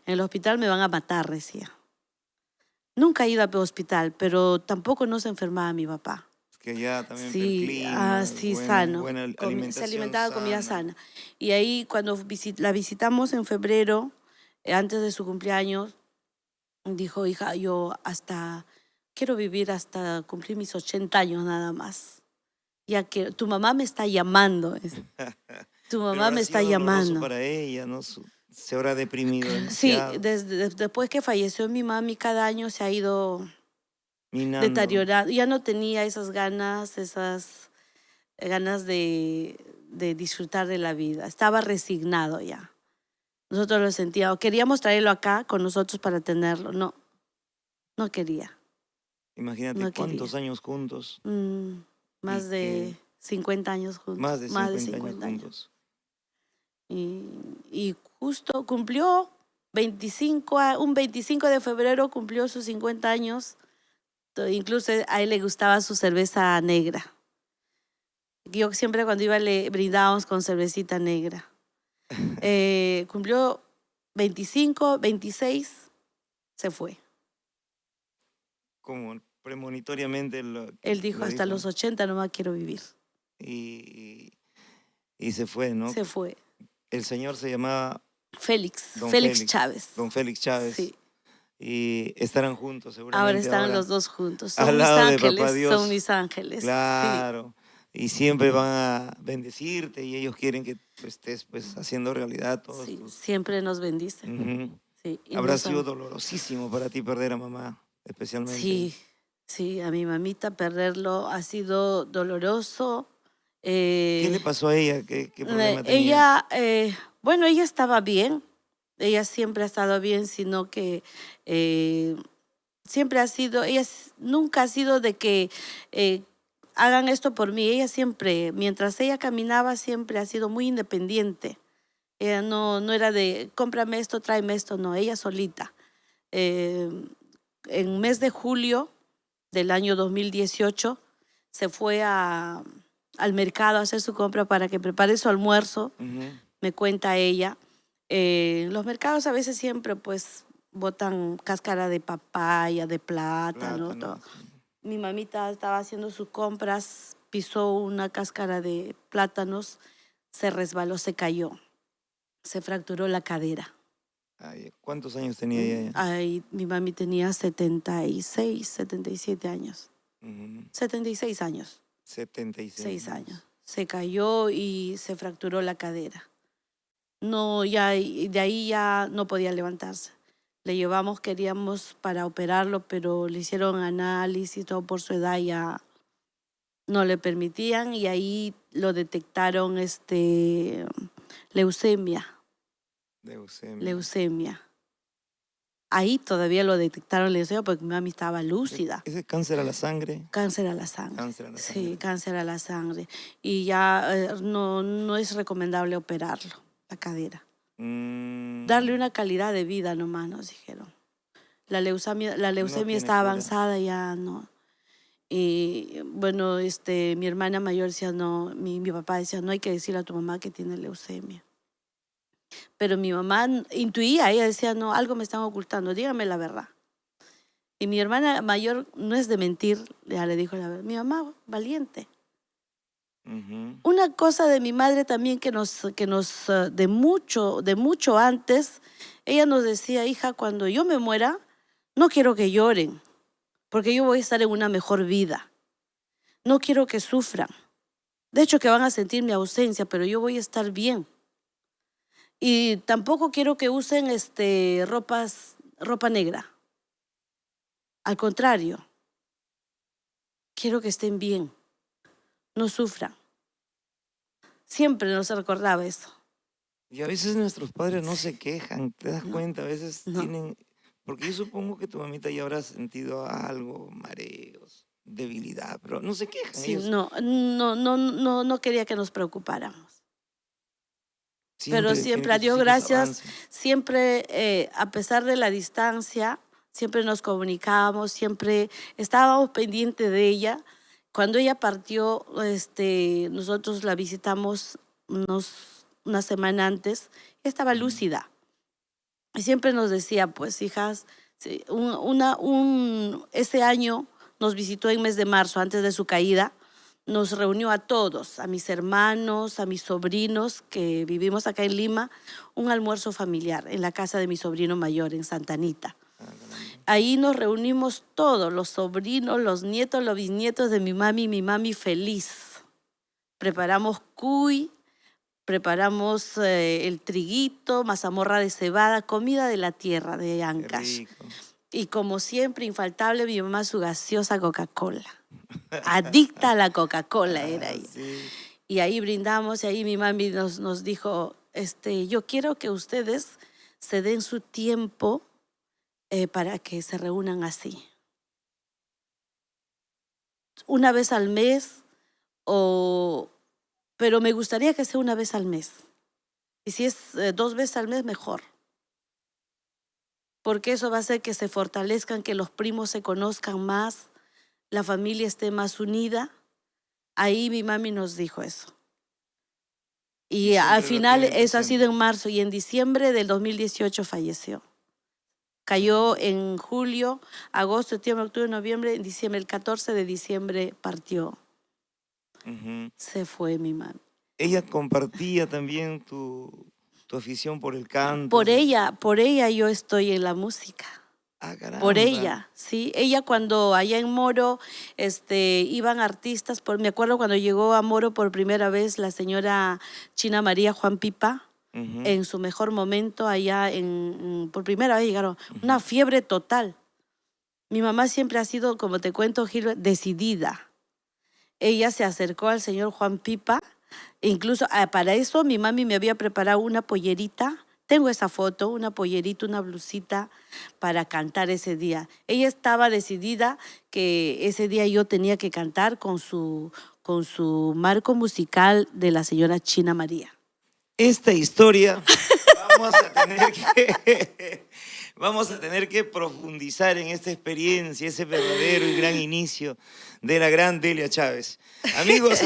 En el hospital me van a matar, decía. Nunca he ido al hospital, pero tampoco no se enfermaba mi papá. Es que ya también por el Sí, clima, sí, buena, sano. buena Se alimentación alimentaba comida sana. sana. Y ahí cuando la visitamos en febrero, antes de su cumpleaños, dijo, hija, yo quiero vivir hasta cumplir mis 80 años nada más. Ya que tu mamá me está llamando. Tu Pero mamá habrá me está sido doloroso llamando. para ella, ¿no? Se habrá deprimido Sí, demasiado, después que falleció mi mami, cada año se ha ido minando. deteriorando. Ya no tenía esas ganas de disfrutar de la vida. Estaba resignado ya. Nosotros lo sentíamos. Queríamos traerlo acá con nosotros para tenerlo. No, no quería. Imagínate No quería. cuántos años juntos y Más que de 50 años juntos. más de Más de 50 años 50 años. juntos. Y justo cumplió un 25 de febrero cumplió sus 50 años. Incluso a él le gustaba su cerveza negra. Yo siempre cuando iba le brindábamos con cervecita negra. Cumplió 25, 26, se fue. Como premonitoriamente Él dijo, lo hasta dijo los 80 nomás quiero vivir. y, y se fue, ¿no? Se fue. El señor se llamaba Félix Chávez. don Félix Chávez. Sí. Y estarán juntos Ahora seguramente están los dos juntos. al Son mis lado de Papá ángeles, son Dios. mis ángeles. Sí. Claro. Y siempre van a bendecirte y ellos quieren que pues, estés pues, haciendo realidad todos Sí, tus... siempre nos bendicen. Ujú. Sí, y Habrá sido dolorosísimo para ti perder a mamá, especialmente. sí, sí, a mi mamita perderlo ha sido doloroso. ¿Qué le pasó a ella? ¿Qué problema tenía? Ella, bueno, ella estaba bien. Ella siempre ha estado bien, sino que siempre ha sido, nunca ha sido de que hagan esto por mí. Ella siempre, mientras ella caminaba, siempre ha sido muy independiente. Ella no era de, cómprame esto, tráeme esto, no, ella solita. Eh, en mes de julio del año 2018 se fue al mercado a hacer su compra para que prepare su almuerzo, me cuenta ella. Los mercados a veces siempre pues botan cáscara de papaya, de plátano, todo. Sí. Mi mamita estaba haciendo sus compras, pisó una cáscara de plátanos, se resbaló, se cayó, se fracturó la cadera. Ay, ¿cuántos años tenía ella? Ay, mi mami tenía 76, 77 años. 76 años. 76 6 años. Se cayó y se fracturó la cadera. No, ya de ahí ya no podía levantarse. Le llevamos, queríamos para operarlo, pero le hicieron análisis, todo por su edad ya no le permitían y ahí lo detectaron leucemia. Leucemia. Ahí todavía lo detectaron leucemia porque mi mami estaba lúcida. ¿Ese cáncer a la sangre? Cáncer a la sangre. Cáncer a la sangre. Sí, cáncer a la sangre. Y ya no es recomendable operarlo, la cadera. Darle una calidad de vida nomás, nos dijeron. La leucemia está avanzada, ya no. Y bueno, mi hermana mayor decía, no, mi papá decía, no hay que decirle a tu mamá que tiene leucemia. Pero mi mamá intuía, ella decía, no, algo me están ocultando, dígame la verdad. Y mi hermana mayor no es de mentir, ya le dijo la verdad. Mi mamá, valiente. Una cosa de mi madre también que de mucho antes, ella nos decía, hija, cuando yo me muera, no quiero que lloren, porque yo voy a estar en una mejor vida. No quiero que sufran. De hecho, que van a sentir mi ausencia, pero yo voy a estar bien. Y tampoco quiero que usen ropa negra. Al contrario, quiero que estén bien, no sufran. Siempre nos recordaba eso. Y a veces nuestros padres no se quejan, ¿te das cuenta? A veces tienen... Porque yo supongo que tu mamita ya habrá sentido algo, mareos, debilidad, pero no se quejan. Sí, ellos no quería que nos preocupáramos. Pero siempre, a Dios gracias, siempre, a pesar de la distancia, siempre nos comunicábamos, siempre estábamos pendientes de ella. Cuando ella partió, nosotros la visitamos una semana antes, estaba lúcida. Y siempre nos decía, pues, hijas, Sí, ese año nos visitó en mes de marzo, antes de su caída. Nos reunió a todos, a mis hermanos, a mis sobrinos, que vivimos acá en Lima, un almuerzo familiar en la casa de mi sobrino mayor, en Santa Anita. Ah, caramba. Ahí nos reunimos todos, los sobrinos, los nietos, los bisnietos de mi mami feliz. Preparamos cuy, preparamos el triguito, mazamorra de cebada, comida de la tierra de Qué Ancash. rico. Y como siempre, infaltable, mi mamá su gaseosa Coca-Cola. Adicta a la Coca-Cola era ella. Sí. Y ahí brindamos y ahí mi mami nos dijo, yo quiero que ustedes se den su tiempo para que se reúnan así. Una vez al mes, pero me gustaría que sea una vez al mes. Y si es 2 veces al mes, mejor. Porque eso va a hacer que se fortalezcan, que los primos se conozcan más, la familia esté más unida. Ahí mi mami nos dijo eso. Y Y al siempre lo final tienen eso ha sido presente. en marzo y en diciembre del 2018 falleció. Cayó en julio, agosto, septiembre, octubre, noviembre, en diciembre, el 14 de diciembre partió. Ujú. Se fue mi mami. Ella compartía también tu afición por el canto. Por ella yo estoy en la música. Ah, caramba. Por ella, sí. Ella cuando allá en Moro iban artistas, me acuerdo cuando llegó a Moro por primera vez la señora China María Juan Pipa, Ujú. en su mejor momento allá, por primera vez llegaron, una fiebre total. Mi mamá siempre ha sido, como te cuento, Gil, decidida. Ella se acercó al señor Juan Pipa, incluso para eso mi mami me había preparado una pollerita. Tengo esa foto, una pollerita, una blusita para cantar ese día. Ella estaba decidida que ese día yo tenía que cantar con su marco musical de la señora China María. Esta historia vamos a tener vamos a tener que profundizar en esta experiencia, ese verdadero y gran inicio de la gran Delia Chávez. Amigos,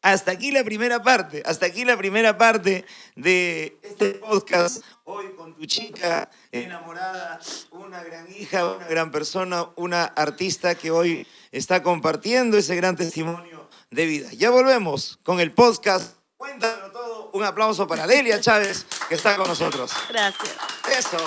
hasta aquí la primera parte, de este podcast. Hoy con tu chica enamorada, una gran hija, una gran persona, una artista que hoy está compartiendo ese gran testimonio de vida. Ya volvemos con el podcast. Cuéntamelo todo. Un aplauso para Delia Chávez, que está con nosotros. Gracias. Eso.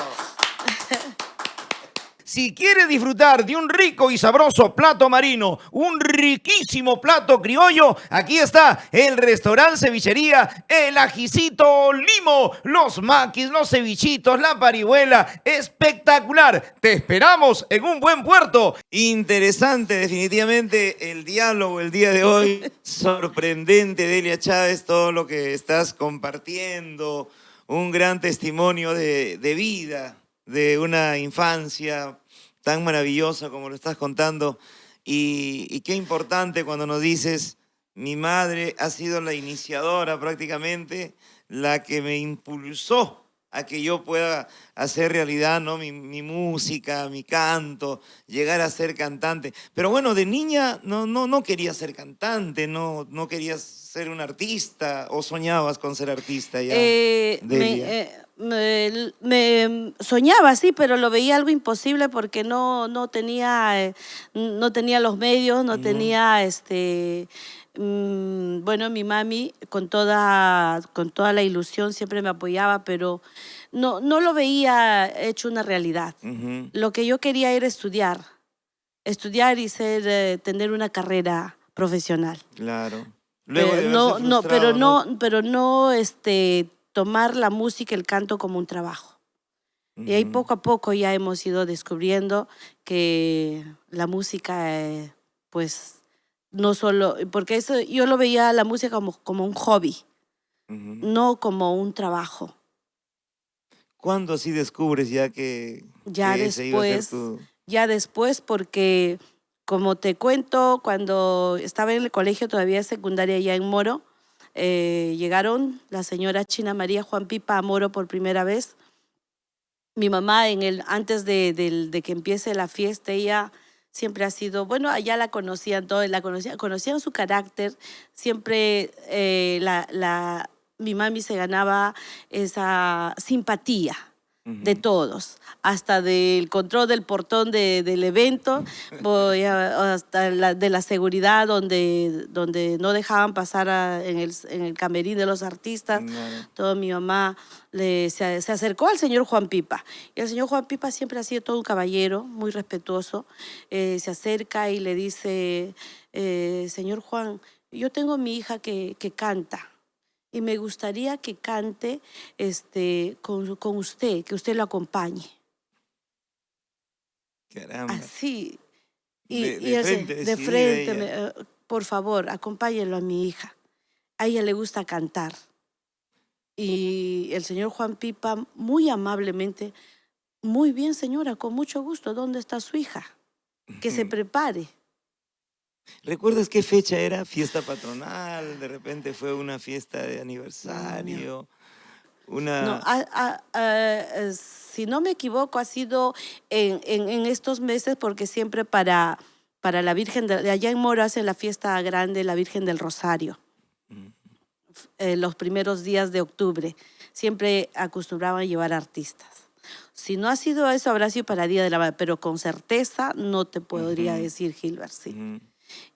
Si quieres disfrutar de un rico y sabroso plato marino, un riquísimo plato criollo, aquí está el restaurante cevichería El Ajicito Limo. Los maquis, los cevichitos, la parihuela, espectacular. Te esperamos en un buen puerto. Interesante definitivamente el diálogo el día de hoy. Sorprendente, Delia Chávez, todo lo que estás compartiendo. Un gran testimonio de vida, de una infancia tan maravillosa como lo estás contando. Y qué importante cuando nos dices, mi madre ha sido la iniciadora prácticamente, la que me impulsó a que yo pueda hacer realidad, ¿no? mi música, mi canto, llegar a ser cantante. Pero bueno, de niña no querías ser cantante, no querías ser un artista, o soñabas con ser artista ya, Delia. Me soñaba, sí, pero lo veía algo imposible porque no tenía los medios, no tenía bueno, mi mami con toda la ilusión siempre me apoyaba, pero no lo veía hecho una realidad. Ujú. Lo que yo quería era estudiar y tener una carrera profesional. Claro. Luego de Pero haberse frustrado, pero no tomar la música, el canto como un trabajo. Y ahí Ujú. poco a poco ya hemos ido descubriendo que la música, pues, no solo, porque eso yo lo veía la música como un hobby, Ujú. no como un trabajo. ¿Cuándo así descubres ya que ese iba a ser tu... Ya después, porque como te cuento, cuando estaba en el colegio todavía secundaria ya en Moro, llegaron la señora China María Juan Pipa a Moro por primera vez. Mi mamá, antes de que empiece la fiesta, ella siempre ha sido, bueno, allá la conocían todos, conocían su carácter, siempre mi mami se ganaba esa simpatía de todos, hasta del control del portón del evento, hasta de la seguridad donde no dejaban pasar en el camerín de los artistas. Claro. Todo mi mamá se acercó al señor Juan Pipa. Y el señor Juan Pipa siempre ha sido todo un caballero, muy respetuoso. Se acerca y le dice, señor Juan, yo tengo mi hija que canta. Y me gustaría que cante con usted, que usted lo acompañe. Caramba. Así. De frente, de decidida frente, ella. por favor, acompáñenlo a mi hija. A ella le gusta cantar. Y el señor Juan Pipa, muy amablemente, muy bien señora, con mucho gusto, ¿dónde está su hija? Que se prepare. ¿Recuerdas qué fecha era? ¿Fiesta patronal? ¿De repente fue una fiesta de No. aniversario? No, Una... si no me equivoco, ha sido en estos meses, porque siempre para la Virgen de allá en Moro hacen la fiesta grande, la Virgen del Rosario, los primeros días de octubre. Siempre acostumbraban a llevar artistas. Si no ha sido eso, habrá sido para Día de la Madre, pero con certeza no te podría decir, Gilbert, sí.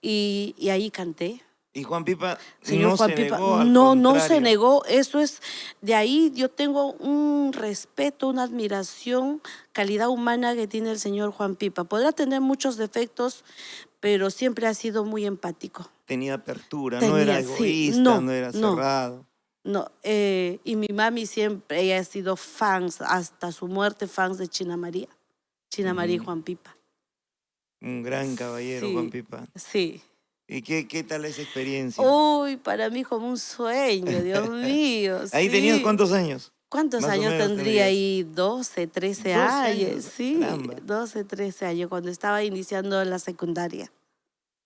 Y ahí canté. Y Juan Pipa Señor no Juan se Pipa, negó, al no se contrario. negó. Eso es, de ahí yo tengo un respeto, una admiración, calidad humana que tiene el señor Juan Pipa. Podrá tener muchos defectos, pero siempre ha sido muy empático. Tenía apertura, no era Sí, egoísta, no era cerrado. no. Y mi mami siempre, ella ha sido fans, hasta su muerte, fans de China María y Juan Pipa. Un gran caballero, Sí, Juan Pipa. sí. ¿Y qué tal esa experiencia? Uy, para mí como un sueño, Dios mío. ¿Ahí sí. tenías cuántos años? ¿Cuántos Más o años menos tendría tendrías. ahí? 12, 13 12 años. años, Sí, caramba. 12, 13 años, cuando estaba iniciando la secundaria.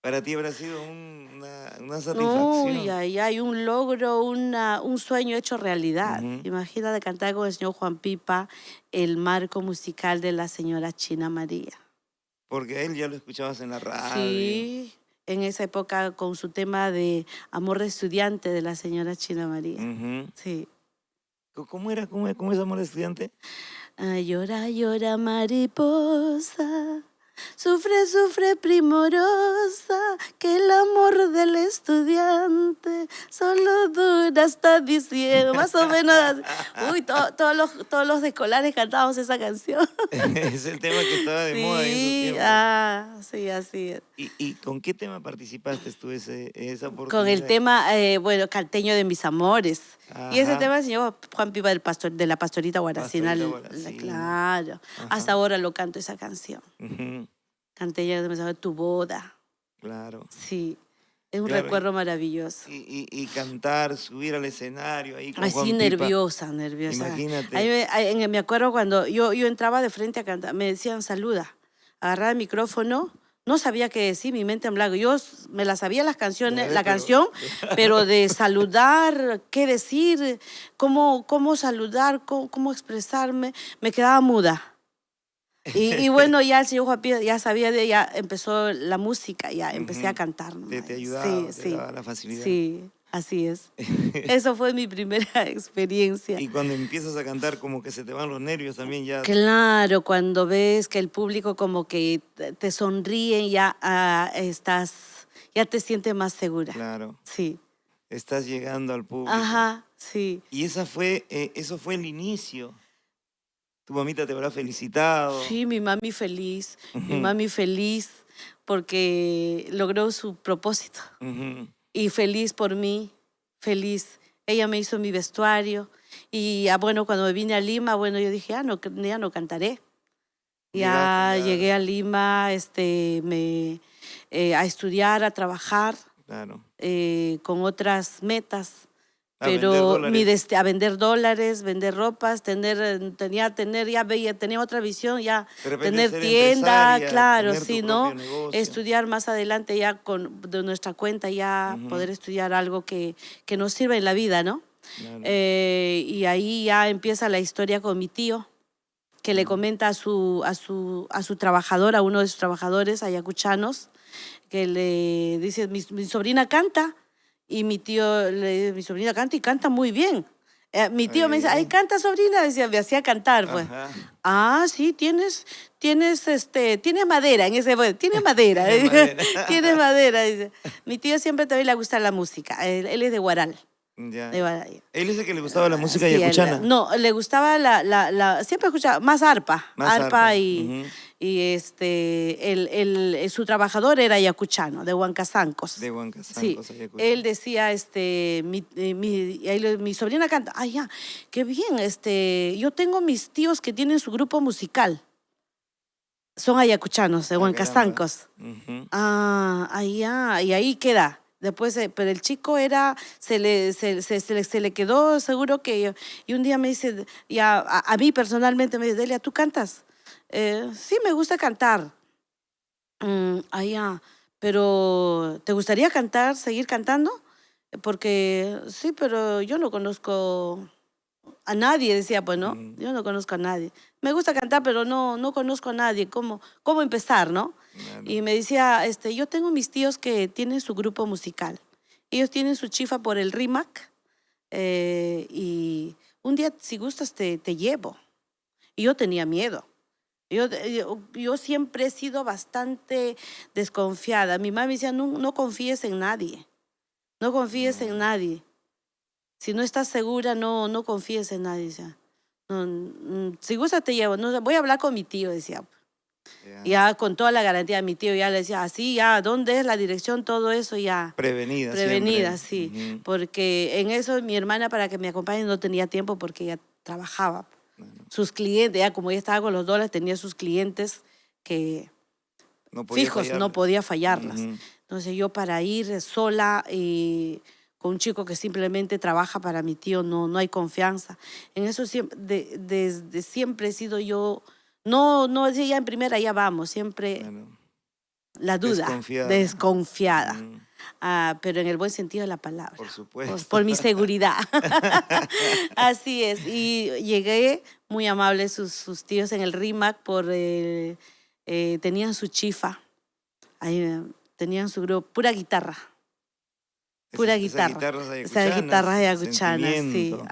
Para ti habrá sido una Uy, satisfacción. ahí hay un logro, un sueño hecho realidad. Imagínate cantar con el señor Juan Pipa el marco musical de la señora China María. Porque a él ya lo escuchabas en la radio. Sí, en esa época con su tema de Amor de Estudiante de la señora China María. Sí. ¿Cómo es Amor de Estudiante? Llora, llora mariposa, sufre, sufre primorosa, que el amor del estudiante solo dura hasta diciembre, más o menos así. Uy, todos los escolares cantábamos esa canción. Es el tema que estaba de moda en esos tiempos. Sí, así es. ¿Y con qué tema participaste tú esa oportunidad? Con el tema, Calteño de mis amores. Ajá. Y ese tema el señor Juan Pipa de la Pastorita Guaracina. Pastorita Guaracina. Claro. Ajá. Hasta ahora lo canto esa canción. Calteño de mis amores, tu boda. Claro. Sí. Es un Claro, recuerdo maravilloso. Y cantar, subir al escenario ahí con Así Juan Pipa. nerviosa. Imagínate. Me acuerdo cuando yo entraba de frente a cantar, me decían saluda, agarraba el micrófono, no sabía qué decir, mi mente en blanco. Yo me la sabía las canciones, canción, pero de saludar, qué decir, cómo saludar, cómo expresarme, me quedaba muda. Y bueno, ya el señor Juan Pipa ya sabía, ya empezó la música, ya empecé a cantar. Te ayudaba, sí, te daba la facilidad. Sí, así es. Eso fue mi primera experiencia. Y cuando empiezas a cantar como que se te van los nervios también ya. Claro, cuando ves que el público como que te sonríe, ya ya te sientes más segura. Claro. Sí. Estás llegando al público. Ajá, sí. Y eso fue el inicio. Tu mamita te habrá felicitado. Sí, mi mami feliz porque logró su propósito. Y feliz por mí, feliz. Ella me hizo mi vestuario. Y bueno, cuando me vine a Lima, bueno, yo dije, ya no cantaré. Ya llegué a Lima a estudiar, a trabajar. Claro. Con otras metas. Pero a vender dólares, vender ropas, tenía otra visión, ya tener tienda, claro, sí, ¿no? Estudiar más adelante ya de nuestra cuenta, ya poder estudiar algo que nos sirva en la vida, ¿no? Claro. Y ahí ya empieza la historia con mi tío, que le comenta a su trabajador, a uno de sus trabajadores ayacuchanos, que le dice, mi sobrina canta. Y mi tío, mi sobrina canta y canta muy bien. Mi tío me dice, ay, canta, sobrina, decía, me hacía cantar, pues. Ajá. Ah, sí, tienes madera en ese, bueno, tienes madera, Tiene madera. tienes madera, dice. Mi tío siempre también le gusta la música, él es de Huaral. Ya. De Huaral. Él dice que le gustaba la música Sí, yacuchana. no, le gustaba siempre escuchaba más arpa, Más arpa. y, su trabajador era yacuchano, de Huancazancos. De Sí, Huancazancos, Ayacucho. él decía, mi sobrina canta, ay, ya, qué bien, yo tengo mis tíos que tienen su grupo musical, son ayacuchanos, de Ah, caramba. Huancazancos. Ujú. Ah, ahí ya, y ahí queda. Después, pero el chico se le quedó seguro que, y un día me dice, ya, a mí personalmente me dice, Delia, ¿tú cantas? Sí, me gusta cantar. Ya, pero ¿te gustaría cantar, seguir cantando? Porque sí, pero yo no conozco a nadie, decía, pues, ¿no? Mm, Yo no conozco a nadie. Me gusta cantar, pero no conozco a nadie. ¿Cómo empezar, no? claro. Y me decía, yo tengo mis tíos que tienen su grupo musical. Ellos tienen su chifa por el RIMAC y un día, si gustas, te llevo. Y yo tenía miedo. Yo siempre he sido bastante desconfiada. Mi mamá me decía, no confíes en nadie. No confíes en nadie. Si no estás segura, no confíes en nadie. Decía. No, si gusta te llevo. No, voy a hablar con mi tío, decía. Ya. Ya con toda la garantía de mi tío, ya le decía, así, ya, ¿dónde es la dirección? Todo eso ya. Prevenida Prevenida, siempre. sí. Ujú. Porque en eso mi hermana para que me acompañe no tenía tiempo porque ella trabajaba. Bueno, Sus clientes, ya como ella estaba con los dólares, tenía sus clientes que no podía fijos, no fallarle. podía fallarlas. Ujú. Entonces yo para ir sola con un chico que simplemente trabaja para mi tío, no hay confianza. En eso siempre, desde siempre he sido yo, no decía ya en primera, ya vamos, siempre Claro. la duda, Desconfiada. desconfiada. Ujú. Pero en el buen sentido de la palabra. Por supuesto. Por mi seguridad. Así es. Y llegué, muy amables sus tíos en el RIMAC, tenían su chifa, ahí, tenían su grupo, pura guitarra. Pura guitarra. Esas guitarras ayacuchanas, sí. Sentimiento.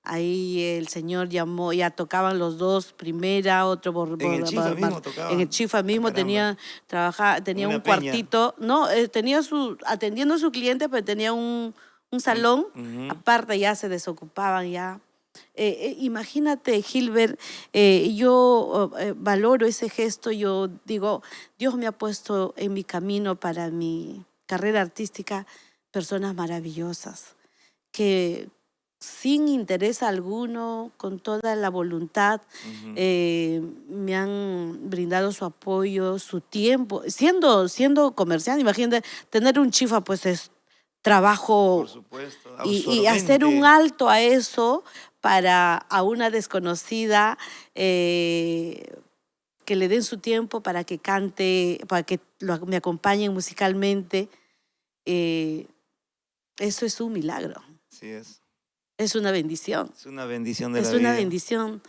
Ahí el señor llamó, ya tocaban los dos, primera, otro En el Chifa mismo tocaban. en el Chifa mismo Caramba. tenía Una un peña. cuartito, no, atendiendo a su cliente, pero tenía un salón, Ujú. aparte ya se desocupaban ya. Imagínate, Gilbert, yo valoro ese gesto, yo digo, Dios me ha puesto en mi camino para mi carrera artística personas maravillosas, que sin interés alguno, con toda la voluntad, Ujú. me han brindado su apoyo, su tiempo. Siendo comerciante, imagínate, tener un chifa pues es trabajo Por supuesto. y hacer un absorbente. alto a eso para a una desconocida que le den su tiempo para que cante, para que me acompañen musicalmente. Eso es un milagro, Sí es. es una bendición. Es una bendición de Es la una vida. bendición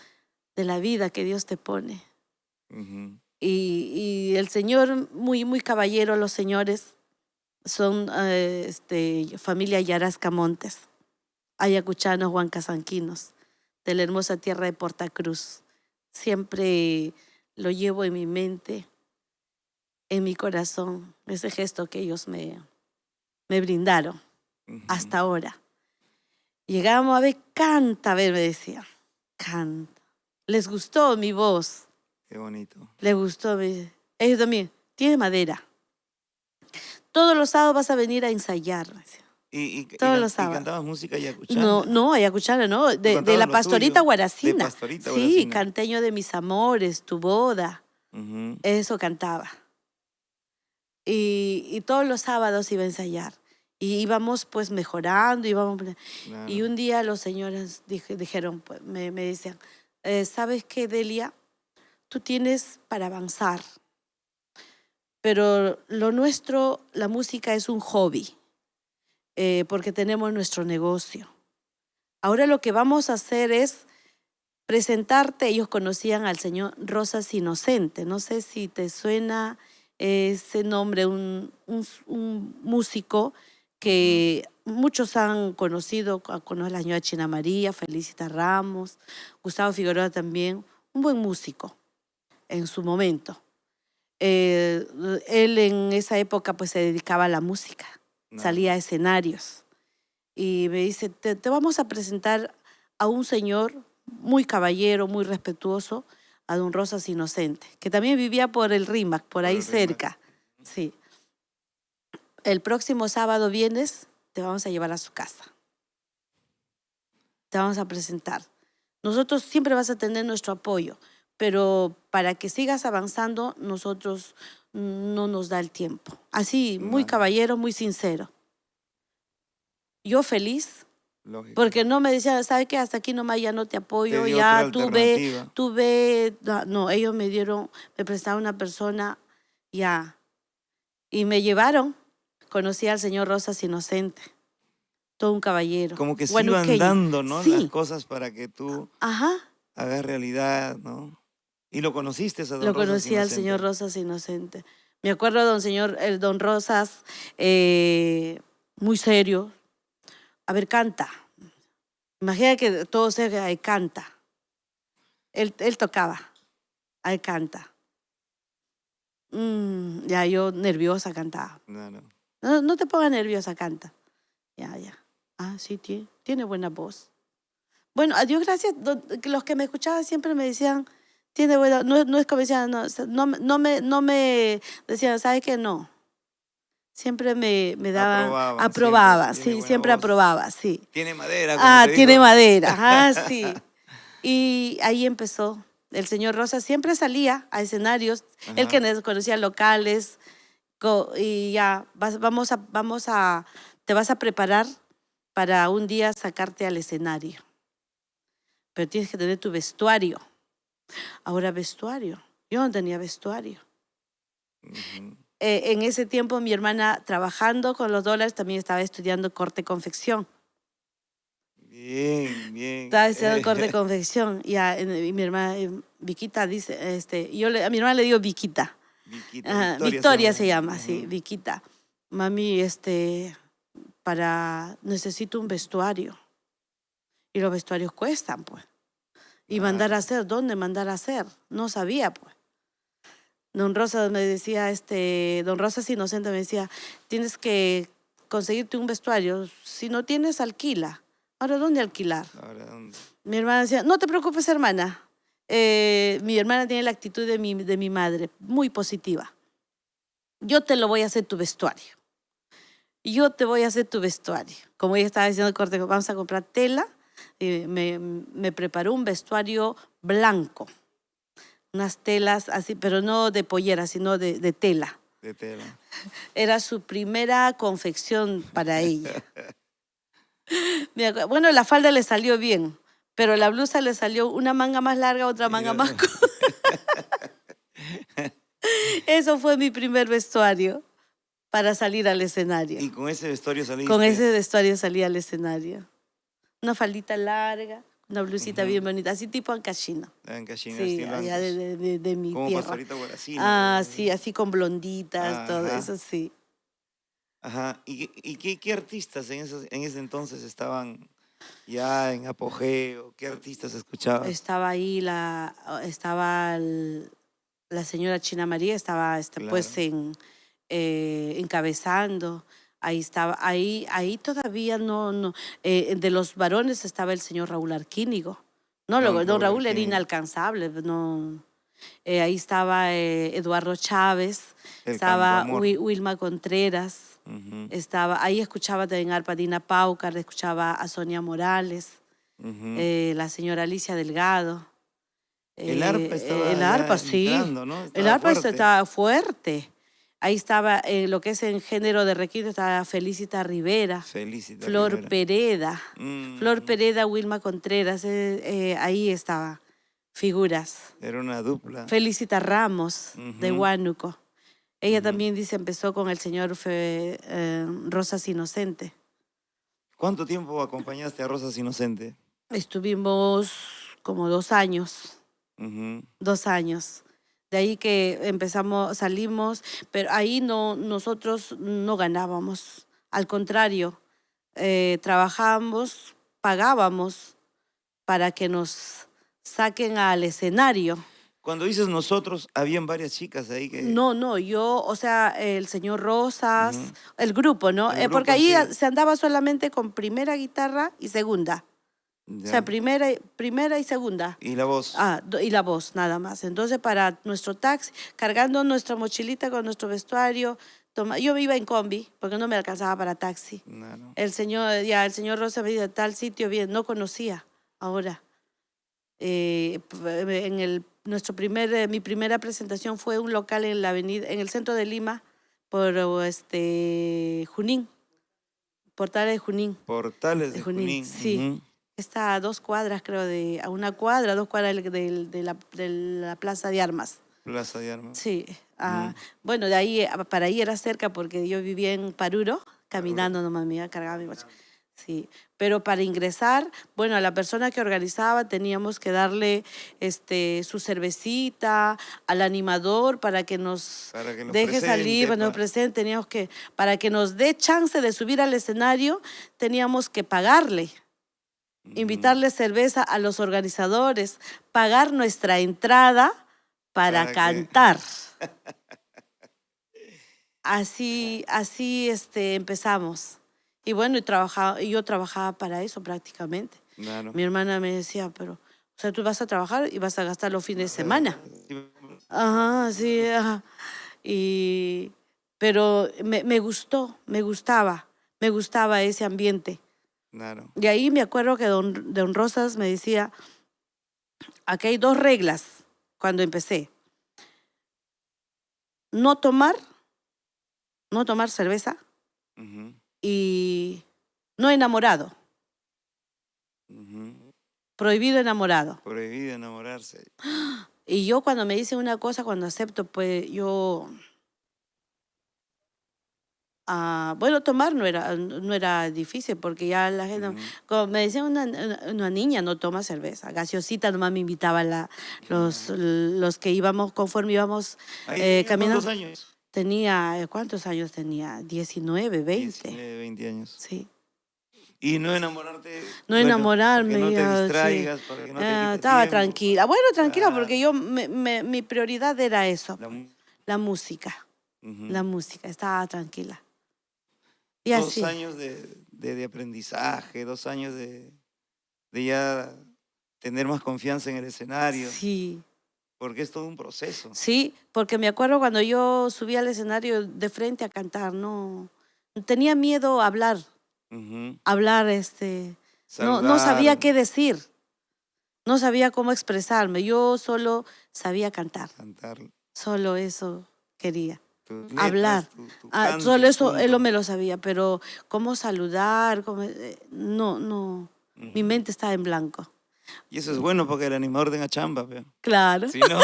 de la vida que Dios te pone. Ujú. Y el Señor, muy, muy caballero, los señores, son familia Yarasca Montes, ayacuchanos, huancazanquinos, de la hermosa tierra de Portacruz. Siempre lo llevo en mi mente, en mi corazón, ese gesto que ellos me brindaron Ujú. hasta ahora. Llegábamos a ver, canta, a ver, me decía, canta. Les gustó mi voz, Qué bonito. les gustó. Ellos también, tiene madera. Todos los sábados vas a venir a ensayar, me decía. Todos los sábados. Cantabas música yacuchana. No, ayacuchana, no, de cantabas la lo pastorita tuyo, guaracina. de pastorita Sí, guaracina. canteño de mis amores, tu boda, Ujú. eso cantaba. Y todos los sábados iba a ensayar. Y íbamos pues mejorando, Claro. y un día los señores dijeron, pues, me decían, ¿sabes qué, Delia? Tú tienes para avanzar, pero lo nuestro, la música es un hobby, porque tenemos nuestro negocio. Ahora lo que vamos a hacer es presentarte. Ellos conocían al señor Rosas Inocente, no sé si te suena ese nombre, un músico que muchos han conocido, conoce la señora China María, Felicita Ramos, Gustavo Figueroa también, un buen músico en su momento. Él en esa época pues se dedicaba a la música, salía a escenarios y me dice, te vamos a presentar a un señor muy caballero, muy respetuoso, a don Rosas Inocente, que también vivía por el Rímac, por ahí cerca. Sí. El próximo sábado vienes, te vamos a llevar a su casa. Te vamos a presentar. Nosotros siempre vas a tener nuestro apoyo, pero para que sigas avanzando, nosotros no nos da el tiempo. Así, muy caballero, muy sincero. Yo feliz, Lógico. porque no me decían, ¿sabe qué? Hasta aquí nomás ya no te apoyo, Te dio ya otra alternativa. tú ve. No, ellos me prestaron una persona, ya. Y me llevaron, conocí al señor Rosas Inocente, todo un caballero. Como que se guanuqueño. iban dando, ¿no? Sí. Las cosas para que tú Ajá. hagas realidad, ¿no? ¿Y lo conociste a don Lo Rosas conocí al Inocente? señor Rosas Inocente. Me acuerdo don Rosas, muy serio. A ver, canta. Imagina que todo se canta. Él tocaba, él canta. Ya yo nerviosa cantaba. No te pongas nerviosa, canta. Ya. Ah, sí, tiene buena voz. Bueno, a Dios gracias, los que me escuchaban siempre me decían, tiene buena, no es como decían, no me decían, ¿sabes qué? No. Siempre me daban, aprobaba, sí, siempre aprobaba, sí. Tiene madera, como te tiene digo. madera, sí. Y ahí empezó. El señor Rosa siempre salía a escenarios, él que conocía locales, y ya, te vas a preparar para un día sacarte al escenario. Pero tienes que tener tu vestuario. Ahora vestuario. Yo no tenía vestuario. En ese tiempo mi hermana, trabajando con los dólares, también estaba estudiando corte-confección. Bien. Estaba estudiando corte-confección. Y mi hermana, Viquita, dice, a mi hermana le digo Viquita. Victoria se llama, sí, Viquita. Mami, necesito un vestuario. Y los vestuarios cuestan, pues. Y mandar a hacer, ¿dónde mandar a hacer? No sabía, pues. Don Rosas me decía, don Rosas Inocente me decía, tienes que conseguirte un vestuario. Si no tienes, alquila. Ahora, ¿dónde alquilar? Mi hermana decía, no te preocupes, hermana. Mi hermana tiene la actitud de mi madre, muy positiva. Yo te lo voy a hacer tu vestuario. Yo te voy a hacer tu vestuario. Como ella estaba diciendo, corte, vamos a comprar tela. Me preparó un vestuario blanco. Unas telas así, pero no de pollera, sino de tela. De tela. Era su primera confección para ella. Bueno, la falda le salió bien, pero la blusa le salió una manga más larga, otra manga más corta. Eso fue mi primer vestuario para salir al escenario. ¿Y con ese vestuario saliste? Con ese vestuario salí al escenario. Una faldita larga, una blusita bien bonita, así tipo ancachino. Ancachino, sí, allá de mi como tierra. Pastorita Guaracina. Sí, así con blonditas, todo eso, sí. Ajá. ¿Y qué artistas en ese entonces estaban ya en apogeo? ¿Qué artistas escuchabas? Estaba ahí la señora China María, estaba Claro. pues encabezando. Ahí estaba, ahí todavía no, de los varones estaba el señor Raúl Arquínigo. No, don Raúl era inalcanzable, no. Ahí estaba Eduardo Chávez, estaba Wilma Contreras, ahí escuchaba también a Arpadina Paucar, escuchaba a Sonia Morales, la señora Alicia Delgado. El arpa estaba el arpa, sí. entrando, ¿no? El arpa estaba fuerte. Ahí estaba, lo que es en género de requinto, estaba Felicita Rivera, Flor Pereda, Flor Pereda, Wilma Contreras, ahí estaba, figuras. Era una dupla. Felicita Ramos, de Huánuco. Ella también empezó con el señor Rosas Inocente. ¿Cuánto tiempo acompañaste a Rosas Inocente? Estuvimos como 2 años. 2 años. De ahí que salimos, pero ahí nosotros no ganábamos. Al contrario, trabajábamos, pagábamos para que nos saquen al escenario. Cuando dices nosotros, habían varias chicas ahí que... No, yo, o sea, el señor Rosas, Ujú. el grupo, ¿no? El Porque grupo en ahí sí. se andaba solamente con primera guitarra y segunda. O Ya. sea, primera y segunda. Y la voz. Y la voz, nada más. Entonces, para nuestro taxi, cargando nuestra mochilita con nuestro vestuario, yo me iba en combi, porque no me alcanzaba para taxi. No. El señor Rosa me dijo, de tal sitio, bien, no conocía ahora. Mi primera presentación fue un local en la avenida, en el centro de Lima, por Junín, Portales de Junín. Portales de Junín. Sí. Ujú. Está a 2 cuadras, creo, a 1 cuadra, 2 cuadras de la Plaza de Armas. Plaza de Armas. Sí. Bueno, de ahí, para ahí era cerca porque yo vivía en Paruro, caminando nomás, me iba a cargar mi mochila. Sí, pero para ingresar, bueno, a la persona que organizaba teníamos que darle su cervecita, al animador para que nos deje salir, para que nos presente, para que nos dé chance de subir al escenario, teníamos que pagarle. Invitarle cerveza a los organizadores, pagar nuestra entrada para cantar. Así empezamos. Y bueno, yo trabajaba para eso prácticamente. Claro. Mi hermana me decía, pero, o sea, tú vas a trabajar y vas a gastar los fines de semana. Ajá, sí, ajá. Pero me gustaba ese ambiente. Claro. Y ahí me acuerdo que don Rosas me decía, aquí hay 2 reglas cuando empecé. No tomar cerveza. Uh-huh. Y no enamorado. Uh-huh. Prohibido enamorado. Prohibido enamorarse. Y yo cuando me dicen una cosa, cuando acepto, pues yo... bueno, tomar no era difícil porque ya la gente... Como me decían, una niña no toma cerveza. Gaseosita nomás me invitaban los que íbamos, conforme íbamos caminando. ¿Cuántos años? ¿Cuántos años tenía? 19, 20. 19, 20 años. Sí. Y no enamorarte. No enamorarme. Para que no te distraigas, para que no te quites estaba tiempo. Tranquila. Bueno, tranquila, porque mi prioridad era eso. La música. Uh-huh. La música, estaba tranquila. Y 2 años de aprendizaje, 2 años de ya tener más confianza en el escenario. Sí. Porque es todo un proceso. Sí, porque me acuerdo cuando yo subí al escenario de frente a cantar, no tenía miedo a hablar. Uh-huh. Hablar, no sabía qué decir. No sabía cómo expresarme. Yo solo sabía cantar. Solo eso quería. Letras, hablar. Tu canto, solo eso, él me lo sabía, pero cómo saludar, no. Mi mente estaba en blanco. Y eso es bueno porque el animador tenga chamba, pero. Claro. Si no.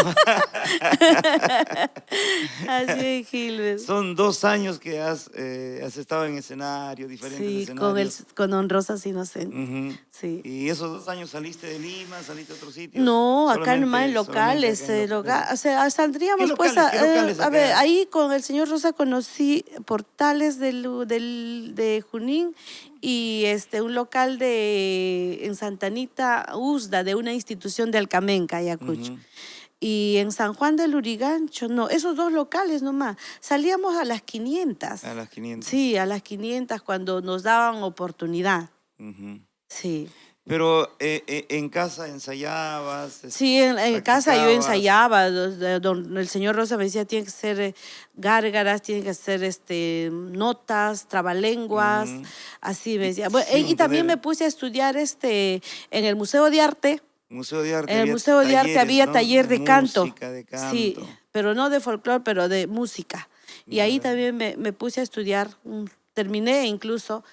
Así es, Gilbert. Son 2 años que has estado en escenario, diferentes escenarios. Con Don Rosas Inocente. Uh-huh. Sí. ¿Y esos 2 años saliste de Lima, saliste a otro sitio? No, acá nomás en locales. O sea, saldríamos pues a ver, ahí con el señor Rosa conocí Portales de Junín y un local en Santa Anita, USDA, de una institución de Alcamenca, Ayacucho. Uh-huh. Y en San Juan del Lurigancho, no, esos 2 locales nomás. Salíamos a las 500. A las 500. Sí, a las 500 cuando nos daban oportunidad. Uh-huh. Sí. Pero en casa ensayabas. Sí, en casa yo ensayaba. El señor Rosa me decía, tiene que ser gárgaras, tiene que ser notas, trabalenguas, así me decía. Bueno, y también me puse a estudiar en el Museo de Arte. En el Museo de Arte había taller de canto. Sí, pero no de folclore, pero de música. Y ahí también me puse a estudiar. Terminé incluso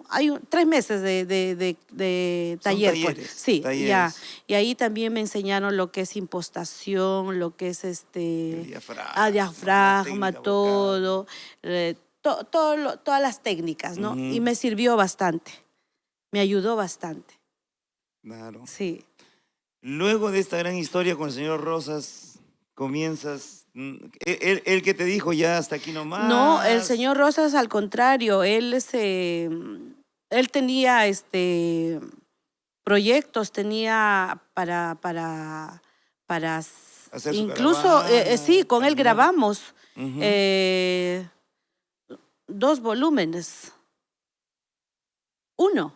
hay 3 meses de taller. Talleres, pues. Sí, talleres. Ya. Y ahí también me enseñaron lo que es impostación, lo que es diafragma, todo, todas las técnicas, ¿no? Uh-huh. Y me sirvió bastante, me ayudó bastante. Claro. Sí. Luego de esta gran historia con el señor Rosas, comienzas Él que te dijo ya hasta aquí nomás. No, el señor Rosas al contrario, él tenía proyectos, tenía para Hacer su incluso, sí, caravana, con él caminar. grabamos Ujú. 2 volúmenes. Uno,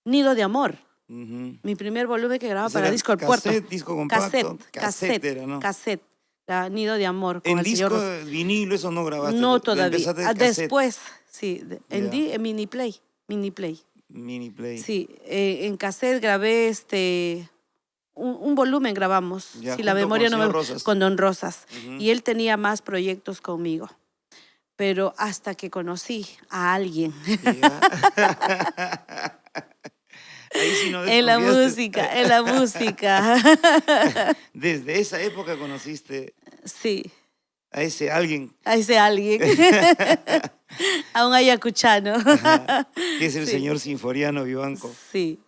Nido de Amor. Ujú. Mi primer volumen que grababa Ese para era Disco El Puerto. cassette, disco compacto. Cassette era, ¿no? Cassette. Nido de Amor con En el señor disco, Rosas. vinilo, eso no grabaste. No todavía. Empezaste el cassette. Después, sí, Ya. en mini play. Mini play. Sí, en cassette grabé un volumen grabamos, Ya, si la junto memoria con no señor me Rosas. con Don Rosas. Ujú. Y él tenía más proyectos conmigo. Pero hasta que conocí a alguien Ya. Ahí sí no en la desconfiaste. música. Desde esa época conociste Sí, a ese alguien, a ese alguien. A un ayacuchano. ajá, que es el Sí. señor Sinforiano Vivanco. Sí,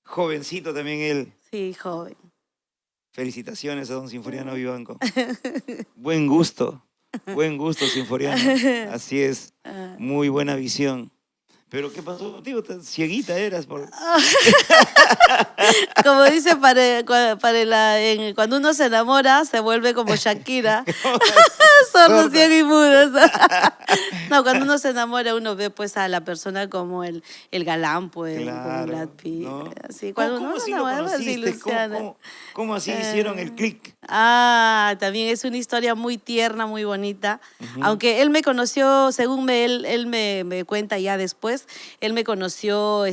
Jovencito también él. sí, joven. Felicitaciones a don Sinforiano Vivanco. Buen gusto, Sinforiano. Así es, Ah. muy buena visión. Pero ¿qué pasó contigo? Cieguita eras. Como dice cuando uno se enamora, se vuelve como Shakira. Sordo, Sorda. ciego y mudo. No, cuando uno se enamora, uno ve pues a la persona como el galán, pues, como Claro, Brad Pitt. ¿no? Así, ¿Cómo, cuando cómo uno así se lo enamora, se conociste? ilusiona. ¿Cómo así hicieron el click? También es una historia muy tierna, muy bonita. Ujú. Aunque él me conoció, según él me cuenta ya después, él me conoció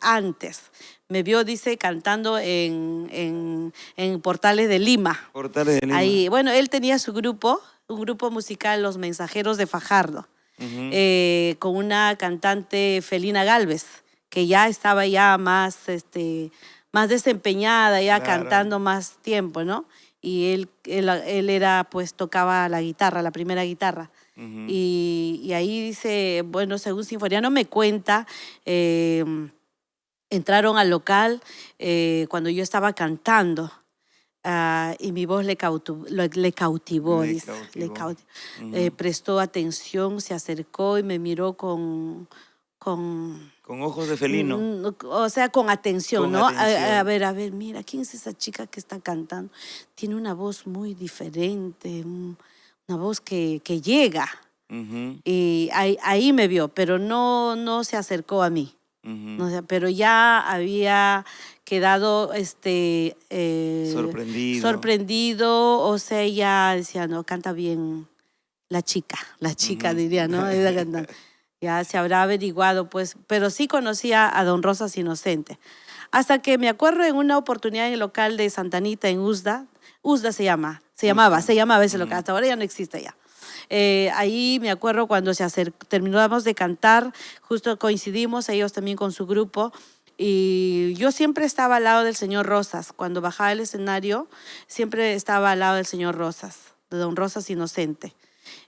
antes. Me vio, dice, cantando en Portales de Lima. Portales de Lima. Ahí, bueno, él tenía su grupo, un grupo musical, Los Mensajeros de Fajardo, Ujú. con una cantante, Felina Galvez, que ya estaba ya más desempeñada, ya Claro. cantando más tiempo, ¿no? Y él era, pues, tocaba la guitarra, la primera guitarra. Ujú. Y ahí dice, bueno, según Sinforiano me cuenta, entraron al local cuando yo estaba cantando. Y mi voz le cautivó, Le dice. cautivó. Ujú. Prestó atención, se acercó y me miró con Con ojos de felino. o sea, con atención, Con ¿no? atención. A ver, mira, ¿quién es esa chica que está cantando? Tiene una voz muy diferente, una voz que llega. Ujú, Y ahí me vio, pero no se acercó a mí. ujú. No sé, pero ya había quedado Sorprendido. sorprendido, o sea, ya decía, no, canta bien la chica Ujú. diría, ¿no? Esa cantante. Ya se habrá averiguado, pues, pero sí conocía a don Rosas Inocente. Hasta que me acuerdo en una oportunidad en el local de Santanita, en Usda se llamaba ese local, Ujú. hasta ahora ya no existe ya. Ahí me acuerdo cuando terminamos de cantar, justo coincidimos ellos también con su grupo, y yo siempre estaba al lado del señor Rosas. Cuando bajaba el escenario, siempre estaba al lado del señor Rosas, de don Rosas Inocente.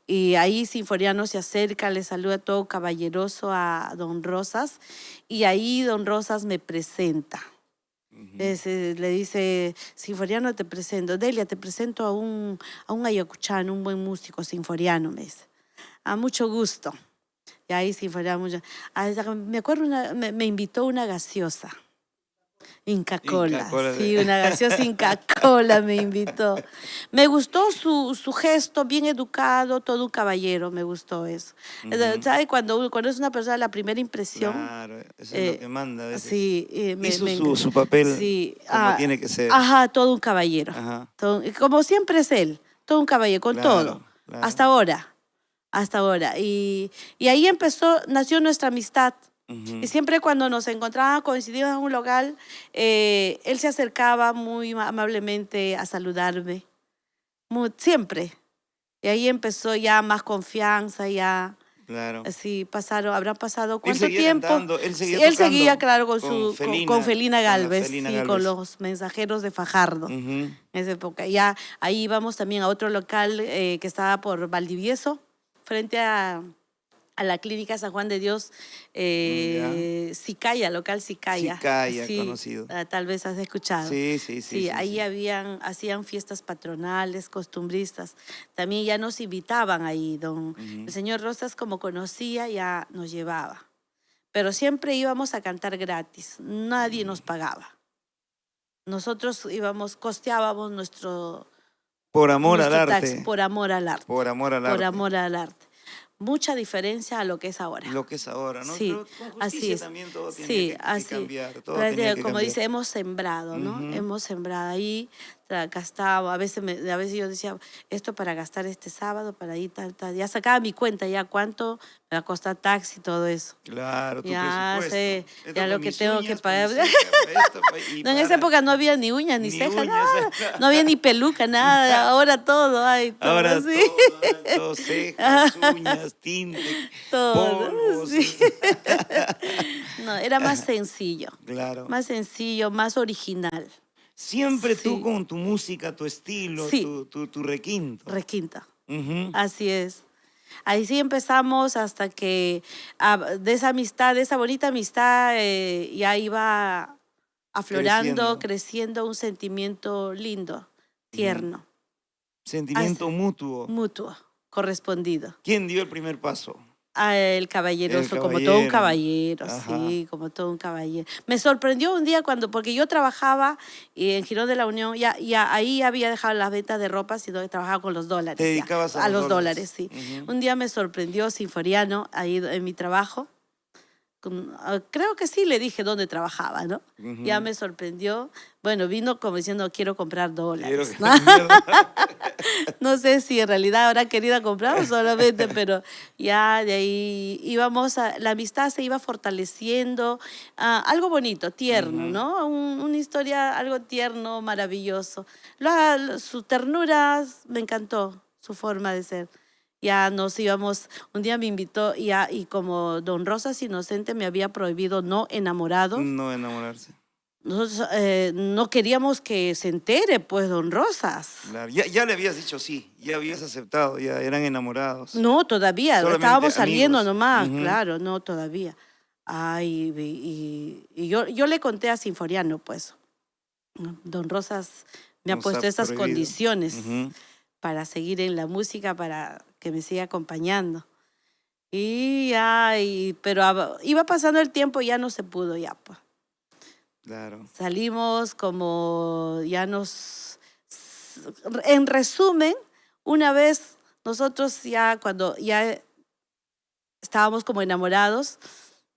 Y ahí Sinforiano se acerca, le saluda todo caballeroso a don Rosas, y ahí don Rosas me presenta. Ujú. Le dice, Sinforiano, te presento. Delia, te presento a un ayacuchano, un buen músico sinforiano, me dice. A mucho gusto. Y ahí Sinforiano, me acuerdo, me invitó una gaseosa. Inca Kola, Inca Kola. sí, una gaseosa Inca Kola me invitó. Me gustó su gesto, bien educado, todo un caballero, me gustó eso. Ujú. ¿Sabes? Cuando es una persona, la primera impresión, Claro, eso es lo que manda a veces. sí, Hizo su papel sí, como tiene que ser. ajá, todo un caballero. Ajá. Como siempre es él, todo un caballero, con Claro, todo, claro. hasta ahora. Y ahí nació nuestra amistad. Ujú. Y siempre cuando nos encontrábamos, coincidíamos en un local, él se acercaba muy amablemente a saludarme, siempre. Y ahí empezó ya más confianza, ya. Claro. Así habrán pasado Él ¿cuánto seguía tiempo? cantando, él Sí, seguía él seguía, tocando claro, con Felina con la Galvez, Felina sí, Galvez. con los Mensajeros de Fajardo. Ujú. En esa época. Ya ahí íbamos también a otro local que estaba por Valdivieso, frente a a la Clínica San Juan de Dios, Sicaya, local Sicaya. Sicaya, Sí, conocido. tal vez has escuchado. Sí. Sí, ahí hacían fiestas patronales, costumbristas. También ya nos invitaban ahí, el señor Rosas, como conocía, ya nos llevaba. Pero siempre íbamos a cantar gratis, nadie nos pagaba. Nosotros costeábamos Por amor al nuestro arte. taxi, por amor al arte. Por amor al arte. Por amor al arte. Mucha diferencia a lo que es ahora. Lo que es ahora, ¿no? Sí, Pero con así justicia es. también todo tiene Sí, que así. cambiar. Todo Pero, tenía que como cambiar. dice, hemos sembrado, ¿no? Hemos sembrado ahí, gastaba, a veces yo decía, esto para gastar este sábado, para ahí, tal. Ya sacaba mi cuenta, ya cuánto me va a costar taxi, todo eso. Claro, tu ya presupuesto. sé, Esto ya para lo que mis tengo uñas, que para pagar. mi ceja, No, en esa época no había ni uñas, ni cejas, nada. No había ni peluca, nada. Ahora todo hay, todo. Ahora ¿sí? todo, cejas, uñas, tinte, todo, polvos. sí. No, era más sencillo. Claro. Más sencillo, más original. Siempre tú Sí. con tu música, tu estilo, Sí. tu requinto. Requinto. Ujú. Así es. Ahí sí empezamos hasta que de esa amistad, de esa bonita amistad, ya iba aflorando, creciendo un sentimiento lindo, tierno. Sentimiento mutuo. Mutuo, correspondido. ¿Quién dio el primer paso? El caballeroso, El como todo un caballero. caballero, Ajá. sí, como todo un caballero. Me sorprendió un día porque yo trabajaba en Girón de la Unión, ya ahí había dejado las ventas de ropa, sino que trabajaba con los dólares. Te dedicabas a los dólares, sí. Un día me sorprendió Sinforiano ahí en mi trabajo. Creo que sí le dije dónde trabajaba, ¿no? Ya me sorprendió. Bueno, vino como diciendo, quiero comprar dólares. No sé si en realidad habrá querido comprar o solamente, pero ya de ahí la amistad se iba fortaleciendo. Algo bonito, tierno, ¿no? Una historia, algo tierno, maravilloso. Su ternura me encantó, su forma de ser. Ya nos íbamos, un día me invitó y como don Rosas Inocente me había prohibido no enamorados. No enamorarse. Nosotros no queríamos que se entere, pues, don Rosas. Claro. Ya le habías dicho sí, ya habías aceptado, ya eran enamorados. No, todavía, solamente estábamos saliendo amigos. nomás, claro, no, todavía. Ay, y yo le conté a Sinforiano, pues, don Rosas me ha Nos puesto ha esas prohibido. condiciones para seguir en la música, para que me siga acompañando. Pero iba pasando el tiempo y ya no se pudo, ya, pues. Claro. Salimos en resumen, una vez nosotros cuando ya estábamos como enamorados,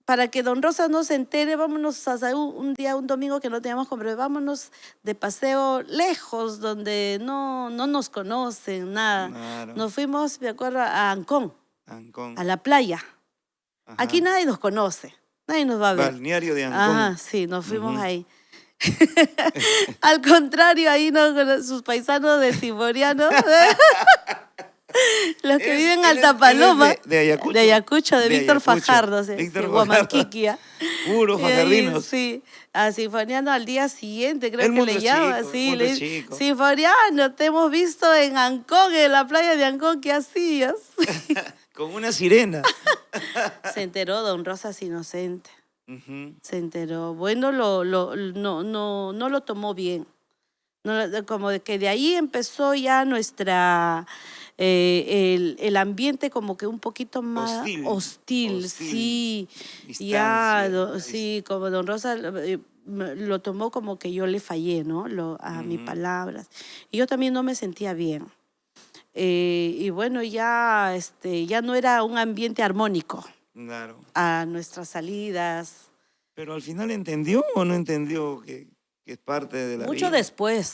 para que don Rosas no se entere, vámonos un domingo que no teníamos compromiso, vámonos de paseo lejos, donde no nos conocen, nada. Claro. Nos fuimos, me acuerdo, a Ancón, Ancón. a la playa. Ajá. Aquí nadie nos conoce, nadie nos va a ver. Balneario de Ancón. Ajá, sí, nos fuimos ahí. Al contrario, ahí sus paisanos de Sinforiano, los que viven en Alta Paloma, de Ayacucho. de Ayacucho, de Víctor Ayacucho. Fajardo, Víctor Fajardo. Huamanquiquia. Puros fajardinos. Sí, a Sinforiano al día siguiente, creo El que mundo le es llama. chico, Sí, el mundo es chico. Sinforiano, te hemos visto en Ancón, en la playa de Ancón, ¿qué hacías? Con una sirena. Se enteró don Rosas Inocente. Se enteró. Bueno, no lo tomó bien. Como de que de ahí empezó ya el ambiente como que un poquito más hostil. Sí. Distancia. Sí, como don Rosa lo tomó como que yo le fallé, ¿no? A mis palabras. Y yo también no me sentía bien. Y bueno, ya no era un ambiente armónico. Claro. A nuestras salidas. Pero al final entendió o no entendió que es parte de la Mucho vida.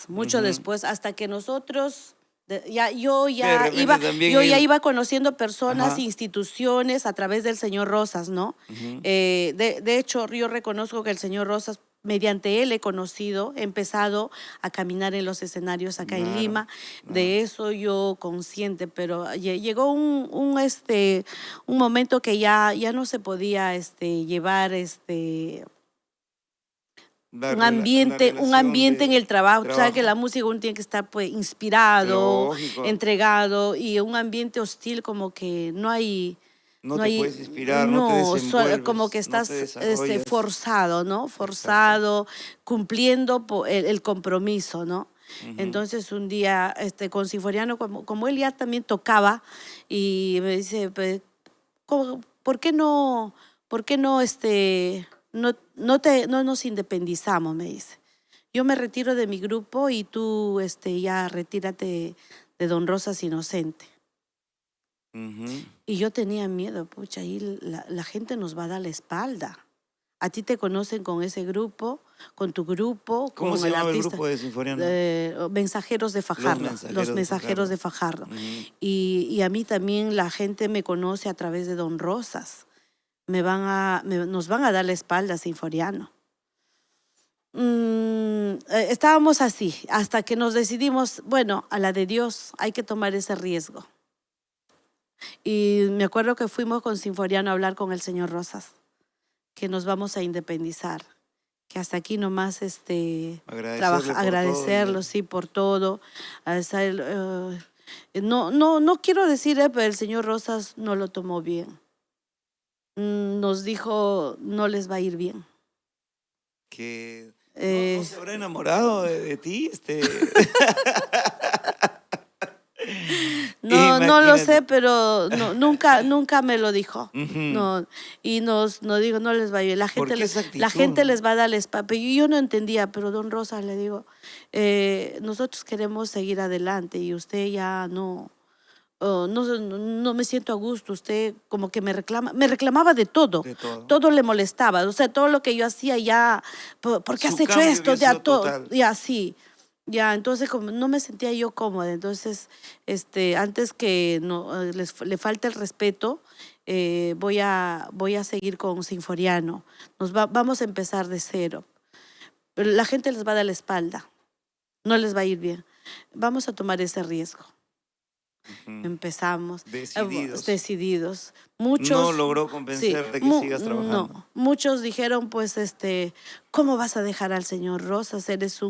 Mucho después, hasta que nosotros, yo ya iba conociendo personas, instituciones a través del señor Rosas, ¿no? De hecho, yo reconozco que el señor Rosas, mediante él he empezado a caminar en los escenarios acá en Lima. De eso yo consciente, pero llegó un momento que ya no se podía llevar un ambiente en el trabajo. Tú sabes que la música uno tiene que estar pues inspirado, lógico, entregado, y un ambiente hostil como que no hay No no te hay, puedes inspirar, no te como desenvuelves, que no estás te desarrollas. forzado, ¿no? Exacto. Forzado, cumpliendo el compromiso, ¿no? Ujú. Entonces un día con Sinforiano, como él ya también tocaba, y me dice, pues, por qué no, no nos independizamos? Me dice. Yo me retiro de mi grupo y tú ya retírate de Don Rosas Inocente. Ujú. Y yo tenía miedo, pucha, ahí la gente nos va a dar la espalda. A ti te conocen con ese grupo, con tu grupo, ¿Cómo con se el llamaba el artista. grupo de Sinforiano? Mensajeros de Los Fajardo, los Mensajeros de mensajeros Fajardo. de Fajardo. Ujú. Y a mí también la gente me conoce a través de Don Rosas. Nos van a dar la espalda, Sinforiano. Estábamos así, hasta que nos decidimos, bueno, a la de Dios hay que tomar ese riesgo. Y me acuerdo que fuimos con Sinforiano a hablar con el señor Rosas, que nos vamos a independizar, que hasta aquí nomás Agradecerle por todo. agradecerlo, sí, por todo. No quiero decir, pero el señor Rosas no lo tomó bien. Nos dijo, no les va a ir bien. Que no Eh, se habrá enamorado de ti, No lo Imagínate. sé, pero nunca me lo dijo. Ujú. No, y nos digo, no les va a ir. ¿Por qué esa La actitud, gente no? les va a dar la espalda. Y yo no entendía, pero don Rosa le digo, nosotros queremos seguir adelante y usted ya no me siento a gusto. Usted como que me reclamaba de todo. De todo. Todo le molestaba. O sea, todo lo que yo hacía ya, ¿por qué has Su hecho cambio esto? había Ya sido todo, total. ya sí. Ya, entonces como no me sentía yo cómoda, entonces antes que no le falte el respeto, voy a seguir con Sinforiano. Vamos a empezar de cero. Pero la gente les va a dar la espalda, no les va a ir bien. Vamos a tomar ese riesgo. Ujú. Empezamos Decididos. decididos. No Muchos, logró sí, convencerte que sigas trabajando. no, muchos dijeron, pues, ¿cómo vas a dejar al señor Rosas? Eres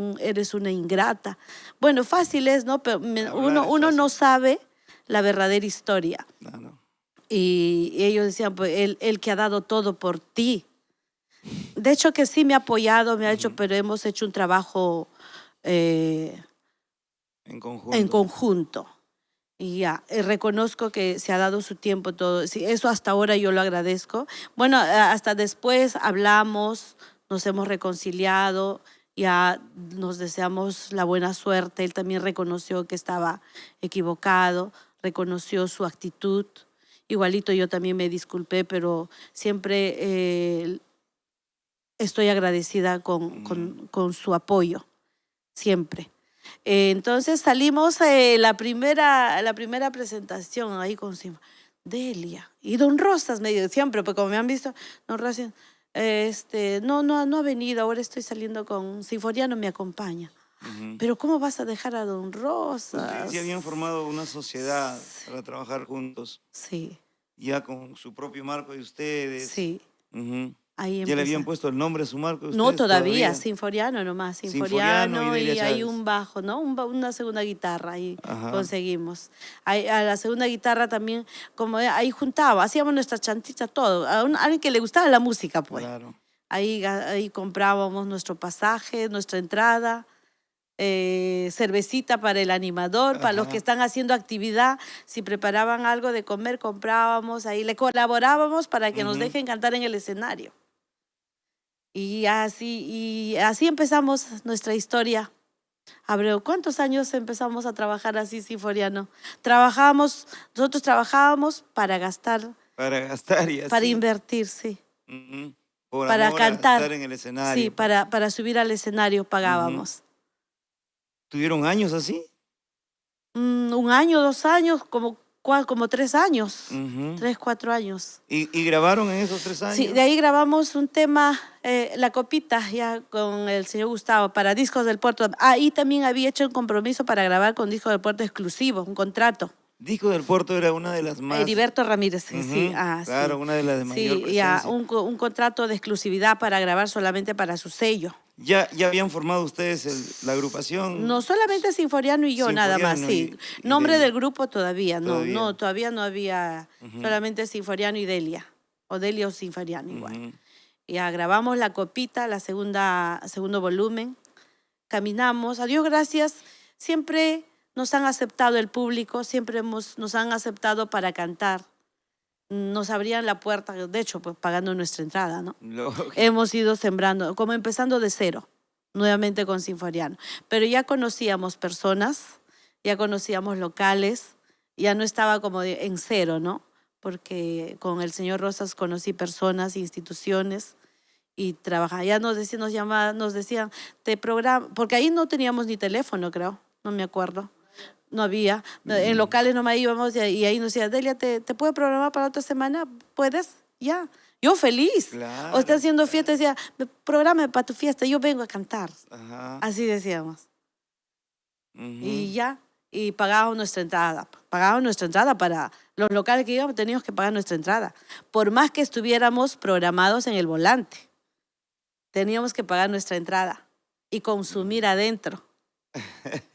una ingrata. Bueno, fácil es, ¿no? Pero Hablar es uno no fácil. sabe la verdadera historia. Claro. Y ellos decían, pues, él que ha dado todo por ti. De hecho, que sí me ha apoyado, me ha hecho, Ujú. pero hemos hecho un trabajo eh, En en conjunto. conjunto. Y ya, reconozco que se ha dado su tiempo todo. Sí, eso hasta ahora yo lo agradezco. Bueno, hasta después hablamos, nos hemos reconciliado, ya nos deseamos la buena suerte. Él también reconoció que estaba equivocado, reconoció su actitud. Igualito yo también me disculpé, pero siempre estoy agradecida con su apoyo, siempre. Entonces salimos la primera presentación ahí con Delia y don Rosas me dijo siempre, pues como me han visto, don Rosas, no ha venido, ahora estoy saliendo con Sinforiano, me acompaña. Ujú. Pero ¿cómo vas a dejar a don Ustedes ya habían Rosas? formado una sociedad para trabajar juntos, Sí, ya con su propio marco de ustedes. sí, Ujú. ahí ¿Ya le habían empecé. puesto el nombre a su marco de No, ustedes todavía, todavía? Sinforiano nomás, Sinforiano y Sinforiano Delia y hay Chávez. un bajo, ¿no? Una segunda guitarra ahí Ajá, conseguimos. A la segunda guitarra también, como ahí juntaba, hacíamos nuestra chantita, todo. A alguien que le gustaba la música, pues. claro. Ahí comprábamos nuestro pasaje, nuestra entrada, cervecita para el animador, para los que Ajá. están haciendo actividad, si preparaban algo de comer, comprábamos, ahí le colaborábamos para que nos Ujú. dejen cantar en el escenario. Y así empezamos nuestra historia. Abreu, ¿cuántos años empezamos a trabajar así, Sinforiano? Nosotros trabajábamos para gastar, Para gastar y para así. invertir, sí, Ujú. Por para amor a estar cantar, en el sí, escenario. para subir al escenario Ujú. pagábamos. ¿Tuvieron años así? Un año, 2 años, como 3 años, Ujú. 3, 4 años. ¿Y grabaron en esos tres Sí, de años? ahí grabamos un tema, La Copita, ya con el señor Gustavo, para Discos del Puerto. Ahí también había hecho un compromiso para grabar con Discos del Puerto exclusivo, un contrato. Disco del Puerto era una de las más... Heriberto Ramírez, sí, Ujú, sí. claro, una de las de mayor Sí, ya, presencia. un contrato de exclusividad para grabar solamente para su sello. ¿Ya habían formado ustedes la agrupación? No, solamente Sinforiano y yo nada más, Sinforiano sí. y Nombre Delia. del grupo todavía, Todavía. no, todavía no había, Ujú, solamente Sinforiano y Delia, o Delia o Sinforiano igual. ujú. Ya grabamos La Copita, segundo volumen, caminamos, a Dios gracias, siempre nos han aceptado el público, siempre nos han aceptado para cantar, nos abrían la puerta, de hecho, pues pagando nuestra entrada, ¿no? Lógico. Hemos ido sembrando, como empezando de cero, nuevamente con Sinforiano. Pero ya conocíamos personas, ya conocíamos locales, ya no estaba como en cero, ¿no? Porque con el señor Rosas conocí personas, instituciones y trabajaba. Ya nos decían, te programa, porque ahí no teníamos ni teléfono, creo, no me acuerdo. No había. En locales nomás íbamos y ahí nos decía, Delia, ¿te puedo programar para otra semana? ¿Puedes? Ya. Yo feliz. Claro, O está haciendo claro. fiesta, decía, programa para tu fiesta, yo vengo a cantar. Ajá. Así decíamos. Ujú. Y ya, y pagábamos nuestra entrada. Pagábamos nuestra entrada para los locales que íbamos, teníamos que pagar nuestra entrada. Por más que estuviéramos programados en el volante, teníamos que pagar nuestra entrada y consumir adentro.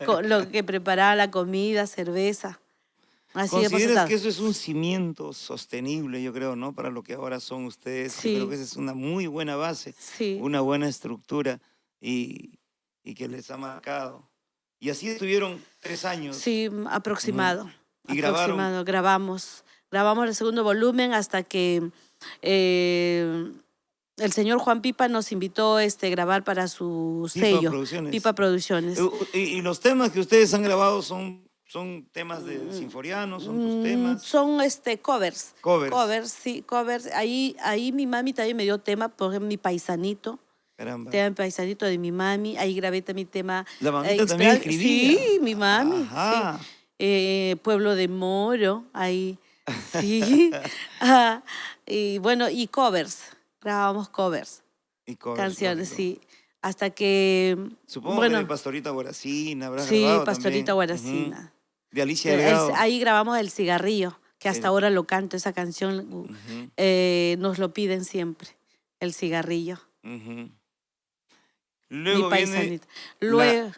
Con lo que preparaba la comida, cerveza. Así hemos ¿Consideras estado. que eso es un cimiento sostenible, yo creo, ¿no? Para lo que ahora son ustedes. Yo creo Sí. que esa es una muy buena base, Sí, una buena estructura y que les ha marcado. Y así estuvieron 3 años. sí, aproximado. Ujú. Y grabaron. Aproximado, grabamos el segundo volumen hasta que el señor Juan Pipa nos invitó a grabar para su Pipa sello, Producciones. Pipa Producciones. Y los temas que ustedes han grabado son temas de Sinforiano, son tus temas. Son covers. Covers. Covers, sí, covers. Ahí mi mami también me dio tema, por ejemplo, Mi Paisanito. Caramba. Tema Mi Paisanito de mi mami. Ahí grabé también tema. La mamita también escribía. Sí, mi mami. Ajá. Sí. Pueblo de Moro, ahí. Sí. Ah, y bueno, y covers. Grabábamos covers. Y covers, Canciones, lógico. sí. Hasta que. Supongo bueno, que de Pastorita Guaracina habrás sí, grabado Pastorita también. Guaracina. Ujú. De Alicia Delgado. Ahí grabamos El Cigarrillo, que hasta El- ahora lo canto, esa canción. Ujú, Nos lo piden siempre, El Cigarrillo. ujú. Mi Luego viene Paisanito. Luego,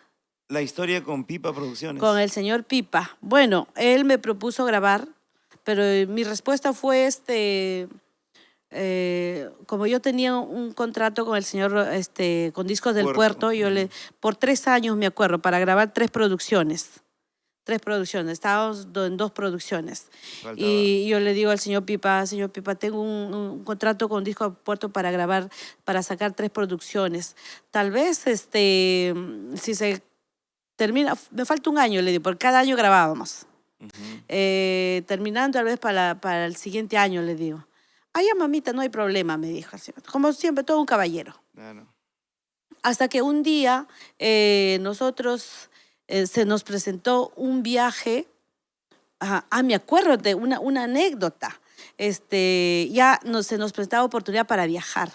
la historia con Pipa Producciones. con el señor Pipa. Bueno, él me propuso grabar, pero mi respuesta fue como yo tenía un contrato con el señor, con Discos del Puerto, yo por 3 años me acuerdo, para grabar 3 producciones. 3 producciones, estábamos en 2 producciones. Faltaba. Y yo le digo al señor Pipa, tengo un contrato con Disco del Puerto para grabar, para sacar 3 producciones. Tal vez, si se termina, me falta un año, le digo, porque cada año grabábamos. Ujú. Terminando tal vez para el siguiente año, le digo. Ay, mamita, no hay problema, me dijo. Como siempre, todo un caballero. Claro. Hasta que un día nosotros se nos presentó un viaje. Me acuerdo de una anécdota. Se nos presentaba oportunidad para viajar.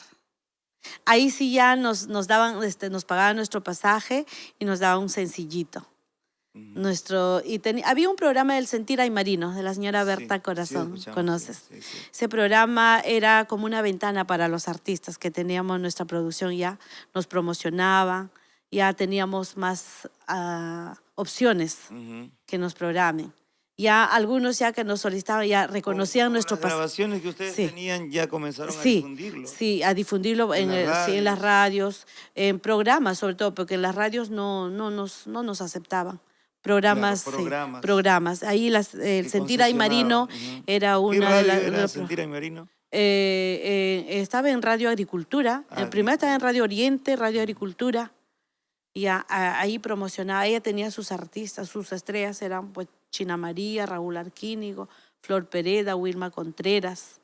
Ahí sí ya nos daban, nos pagaban nuestro pasaje y nos daban un sencillito. Ujú. Había un programa del Sentir Aymarino, de la señora Sí, Berta sí, Corazón, escuchamos, ¿conoces? sí, sí. Ese programa era como una ventana para los artistas que teníamos nuestra producción ya, nos promocionaban, ya teníamos más opciones Ujú. que nos programen. Ya algunos ya que nos solicitaban, ya reconocían Con nuestro las pasaje. grabaciones que ustedes Sí. tenían ya comenzaron a Sí, difundirlo. sí, a difundirlo En las sí, en las radios. radios, en programas sobre todo, porque en las radios no nos aceptaban. Claro, Programas, programas. programas. Ahí el que Sentir Aymarino concesionaban. Ujú. era ¿Qué una radio de era las... Sentir Aymarino? Estaba en Radio Agricultura, el primero estaba en Radio Oriente, Radio Agricultura, y ahí promocionaba, ella tenía sus artistas, sus estrellas eran pues China María, Raúl Arquínigo, Flor Pereda, Wilma Contreras,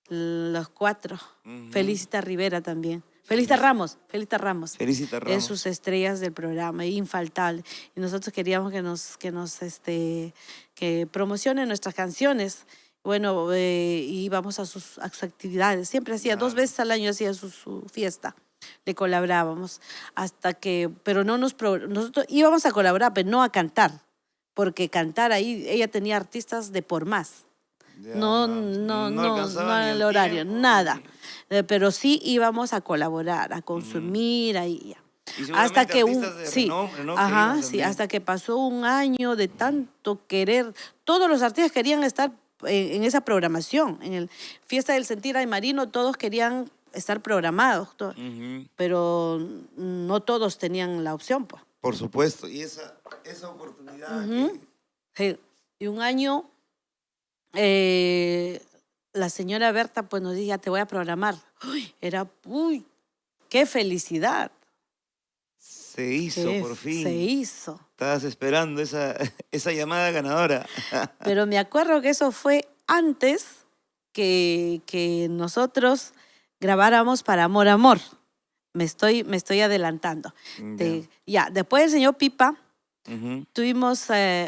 los 4, Ujú. Felicita Rivera también. Felicita Ramos. Felicita Es Ramos. sus estrellas del programa, infaltable. Y nosotros queríamos que promocionen nuestras canciones. Bueno, íbamos a sus actividades. Siempre hacía, 2 Claro. veces al año hacía su fiesta. Le colaborábamos. Pero nosotros íbamos a colaborar, pero no a cantar. Porque cantar ahí, ella tenía artistas de por más. Ya, No, no, no, no no, alcanzaba no ni el el horario, tiempo. nada. Pero sí íbamos a colaborar, a Mm. consumir ahí ya. Y Hasta seguramente que artistas de sí, renombre, ¿no? Que iban ajá, sí, también. hasta que pasó un año de tanto querer. Todos los artistas querían estar en esa programación. En el Fiesta del Sentir Ay Marino, todos querían estar programados, Ujú. pero no todos tenían la opción, pues. Por supuesto. Y esa oportunidad Ujú. que... Sí. Y un año, eh, la señora Berta pues nos dijo, ya te voy a programar. Uy, qué felicidad Se hizo que por se fin. hizo. Estabas esperando esa llamada ganadora. Pero me acuerdo que eso fue antes que nosotros grabáramos para Amor Amor. Me estoy adelantando. Ya. Ya, después del señor Pipa, Ujú.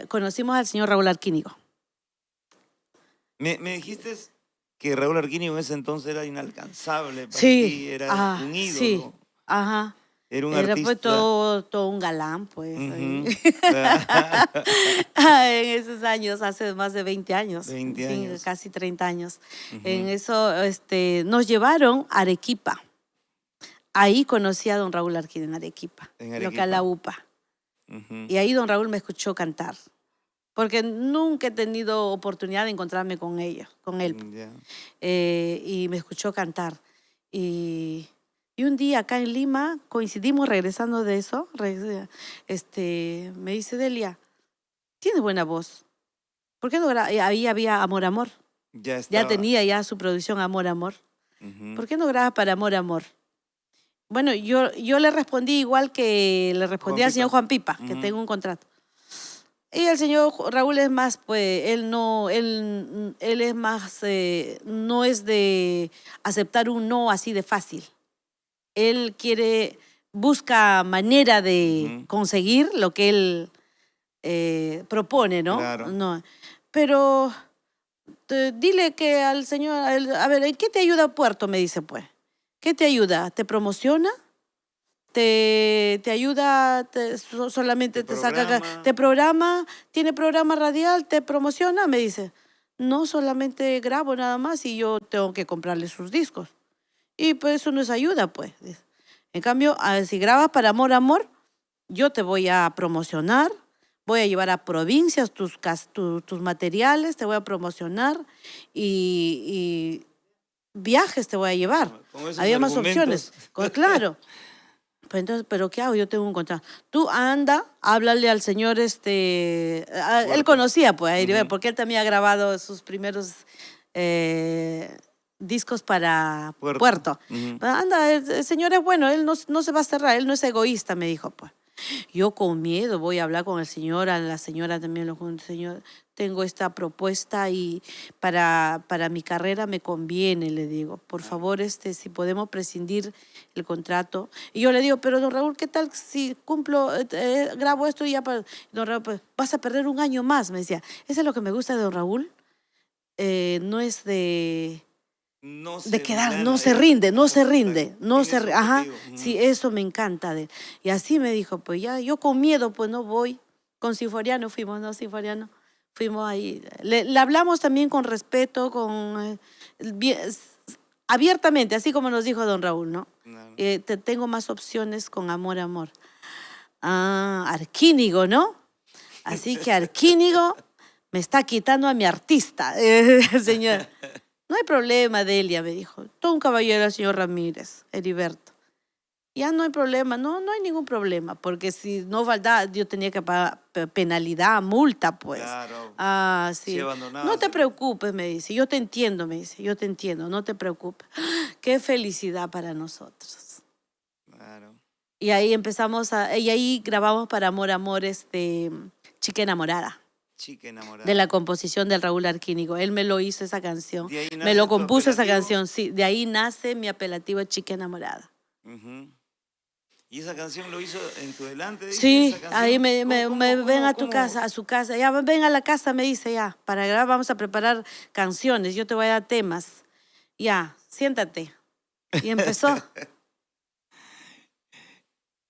conocimos al señor Raúl Arquínigo. Me dijiste que Raúl Arquínigo en ese entonces era inalcanzable para Sí, ti, era un sí, ídolo, ajá. era un Era pues artista. todo un galán, pues. Ahí. Ujú. Claro. En esos años, hace más de 20 años, 20 sí, años. casi 30 años. En Ujú. eso nos llevaron a Arequipa. Ahí conocí a don Raúl Arquín en Arequipa, En local La Arequipa. UPA. Ujú. Y ahí don Raúl me escuchó cantar, porque nunca he tenido oportunidad de encontrarme con él. Ya. Y me escuchó cantar. Y, y un día acá en Lima coincidimos regresando de eso. Me dice, Delia, tienes buena voz. ¿Por qué no ahí había Amor Amor? Ya Ya estaba. tenía ya su producción Amor Amor. Ujú. ¿Por qué no grabas para Amor Amor? Bueno, yo le respondí igual que le respondí Juan al señor Pipa. Juan Pipa, que Ujú. tengo un contrato. Y el señor Raúl es más, pues, él no, él es más, no es de aceptar un no así de fácil. Él busca manera de Ujú. conseguir lo que él propone, ¿no? Claro. No. Pero dile que al señor, a ver, ¿en qué te ayuda Puerto? Me dice, pues. ¿Qué te ayuda? ¿Te promociona? Te ayuda, solamente Te te saca, programa. te programa, tiene programa radial, te promociona, me dice. No, solamente grabo nada más y yo tengo que comprarle sus discos. Y pues eso no es ayuda, pues. Dice. En cambio, si grabas para Amor Amor, yo te voy a promocionar, voy a llevar a provincias tus materiales, te voy a promocionar y viajes te voy a llevar. Con esos Había más opciones. argumentos. Claro. Pues entonces, ¿pero qué hago? Yo tengo un contrato. Tú anda, háblale al señor, él Puerto. conocía, pues, a Heriberto, Ujú. porque él también ha grabado sus primeros discos para Puerto. Puerto. Ujú. Pero anda, el señor es bueno, él no se va a cerrar, él no es egoísta, me dijo, pues. Yo con miedo voy a hablar con el señor, a la señora también, señor, tengo esta propuesta y para mi carrera me conviene, le digo. Por Claro. favor, si podemos prescindir el contrato. Y yo le digo, pero don Raúl, ¿qué tal si grabo esto y ya para... Don Raúl, pues, vas a perder un año más, me decía. Eso es lo que me gusta de don Raúl. No es No de se quedar, no amilana, se él rinde, no se rinde, no tiene se su ajá, objetivo. Ujú. sí, eso me encanta de él. Y así me dijo, pues ya, yo con miedo, pues no voy. Con Sinforiano fuimos, ¿no? Sinforiano. Fuimos ahí. Le hablamos también con respeto, abiertamente, así como nos dijo don Raúl, ¿no? Claro. Tengo más opciones con Amor Amor. Ah, Arquínigo, ¿no? Así que Arquínigo me está quitando a mi artista, señor. No hay problema, Delia, me dijo. Todo un caballero el señor Ramírez, Heriberto. Ya no hay problema, no hay ningún problema, porque si no faltaba, yo tenía que pagar penalidad, multa, pues. Claro. Ah, Si sí. No abandonabas te el... preocupes, me dice. Yo te entiendo, me dice. Yo te entiendo, no te preocupes. Qué felicidad para nosotros. Claro. Y ahí y ahí grabamos para Amor Amor, Chica Enamorada, Chica de la enamorada. composición del Raúl Arquínigo. Él me lo hizo esa canción, De ahí me nace lo tu compuso esa apelativo. canción, sí. De ahí nace mi apelativo Chica Enamorada. Ujú. Y esa canción lo hizo en tu delante, dice esa Sí, ahí canción. me ven a tu Cómo? casa, a su casa. Ya, ven a la casa, me dice ya. Para grabar vamos a preparar canciones. Yo te voy a dar temas. Ya, siéntate. Y empezó,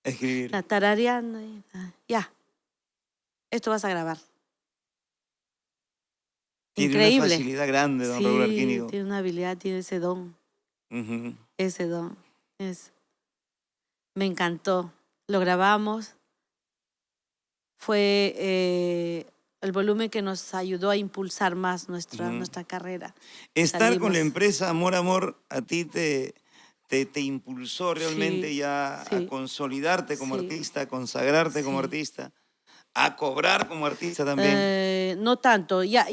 Escribir. tarareando. Ya, esto vas a grabar. Tiene increíble. una facilidad grande, don Raúl Sí, Arquínigo. tiene una habilidad, tiene ese don, Ujú. ese don. Me encantó. Lo grabamos. Fue el volumen que nos ayudó a impulsar más Ujú. nuestra carrera. Estar con la Salimos. empresa Amor Amor a ti te impulsó realmente Sí, ya a sí, consolidarte como sí, artista, a consagrarte como sí. artista, a cobrar como artista también. No tanto, ya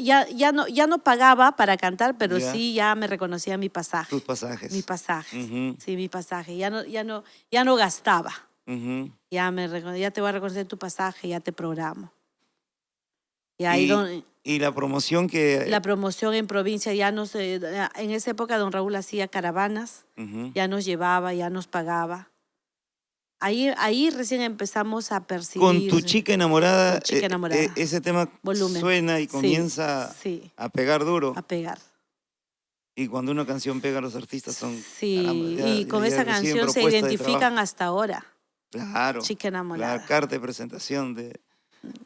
no pagaba para cantar, pero Ya, sí ya me reconocía mi pasaje, tus pasajes. sí, mi pasaje, ya no gastaba, Ujú. ya te voy a reconocer tu pasaje, ya te programo. Y ahí Y, y la promoción la que... promoción en provincia ya nos, en esa época don Raúl hacía caravanas, Ujú. ya nos llevaba, ya nos pagaba. Ahí recién empezamos a Con tu percibir chica enamorada, con Chica Enamorada, ese tema volumen, suena y sí, comienza sí, a pegar duro. a pegar. Y cuando una canción pega, los artistas son, caramba, Sí, ya, y con ya esa reciben canción se propuesta de trabajo. identifican hasta ahora. Claro, Chica la enamorada. carta de presentación de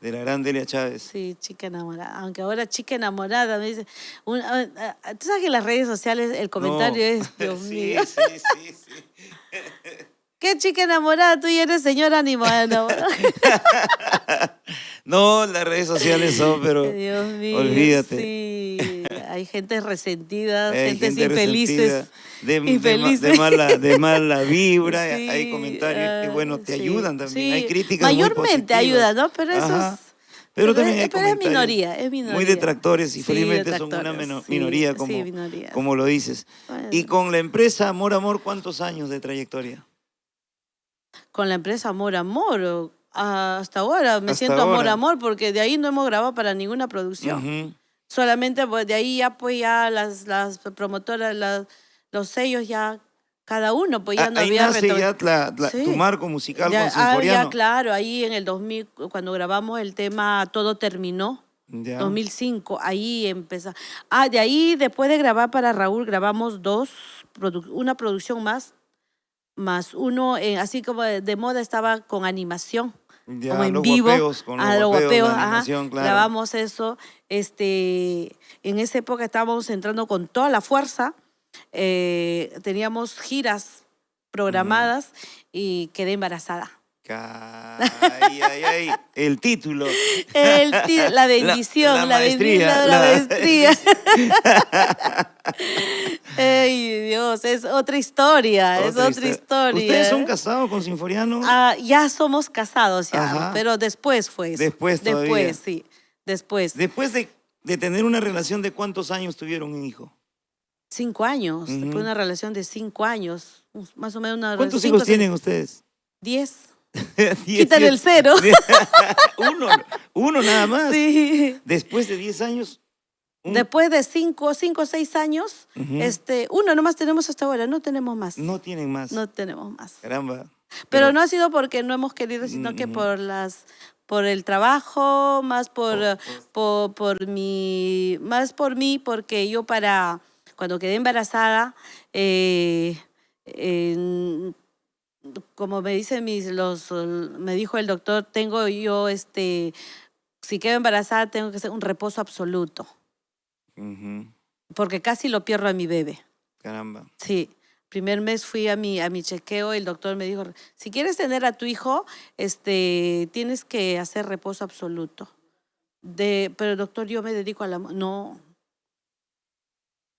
la gran Delia Chávez. Sí, chica enamorada. Aunque ahora chica enamorada me dice. Tú sabes que en las redes sociales el comentario No, es, Dios mío. sí, sí, sí, sí. ¿Qué chica enamorada? Tú ya eres señora enamorada. No, las redes sociales son, pero Dios mío, olvídate. sí. Hay gente resentida, Hay gentes gente resentida, infelices. Infelices. de mala vibra, hay Sí, comentarios que, bueno, te sí, ayudan también. Hay sí. críticas muy Mayormente ayuda, positivas. ¿no? Pero eso es. Ajá. Pero también hay Pero es comentarios minoría, es muy minoría. detractores y Sí, felizmente son una detractores. Sí, minoría, sí, minorías. como lo dices. Y Bueno, con la empresa Amor Amor, ¿cuántos años de trayectoria? con la empresa Amor Amor, hasta ahora me Hasta siento Amor ahora. Amor porque de ahí no hemos grabado para ninguna producción. Ujú. Solamente pues, de ahí ya pues ya las promotoras, los sellos ya, cada uno pues ya no Ahí había nace ya tu Sí. marco musical Ya, con ya Sinforiano. claro, ahí en el 2000, cuando grabamos el tema Todo Terminó, Ya. 2005, ahí empezó. De ahí, después de grabar para Raúl, grabamos una producción más uno, así como de moda estaba con animación, como Ya, en los vivo, guapeos, con los a los guapeos, guapeos, la ajá, animación, claro. grabamos eso. En esa época estábamos entrando con toda la fuerza, teníamos giras programadas y quedé embarazada. Ay, ay, ay, el título. La bendición, La maestría. la maestría. Ay, Dios, es otra historia, es otra ¿Ustedes son historia. casados con Sinforiano? Ya somos casados ya, Ajá. pero después fue eso. Después todavía. Después, sí, después. Después de tener una relación de ¿cuántos años tuvieron un hijo? 5 años, después de Ujú. una relación de 5 años, más o menos una ¿Cuántos cinco, hijos tienen ustedes? 10. 10, Quítale el 0. Uno nada más. Sí. Después de 10 años. Después de 5 o 6 años, Ujú. uno nomás tenemos hasta ahora, no tenemos más. No tienen más. No tenemos más. Caramba. Pero no ha sido porque no hemos querido, sino que Ujú. por el trabajo, más Oh, más por mí, porque yo cuando quedé embarazada, en- como me dicen me dijo el doctor, tengo yo, si quedo embarazada, tengo que hacer un reposo absoluto, ujú. porque casi lo pierdo a mi bebé. Caramba. Sí, primer mes fui a mi chequeo y el doctor me dijo, si quieres tener a tu hijo, tienes que hacer reposo absoluto. Pero doctor, yo me dedico a No,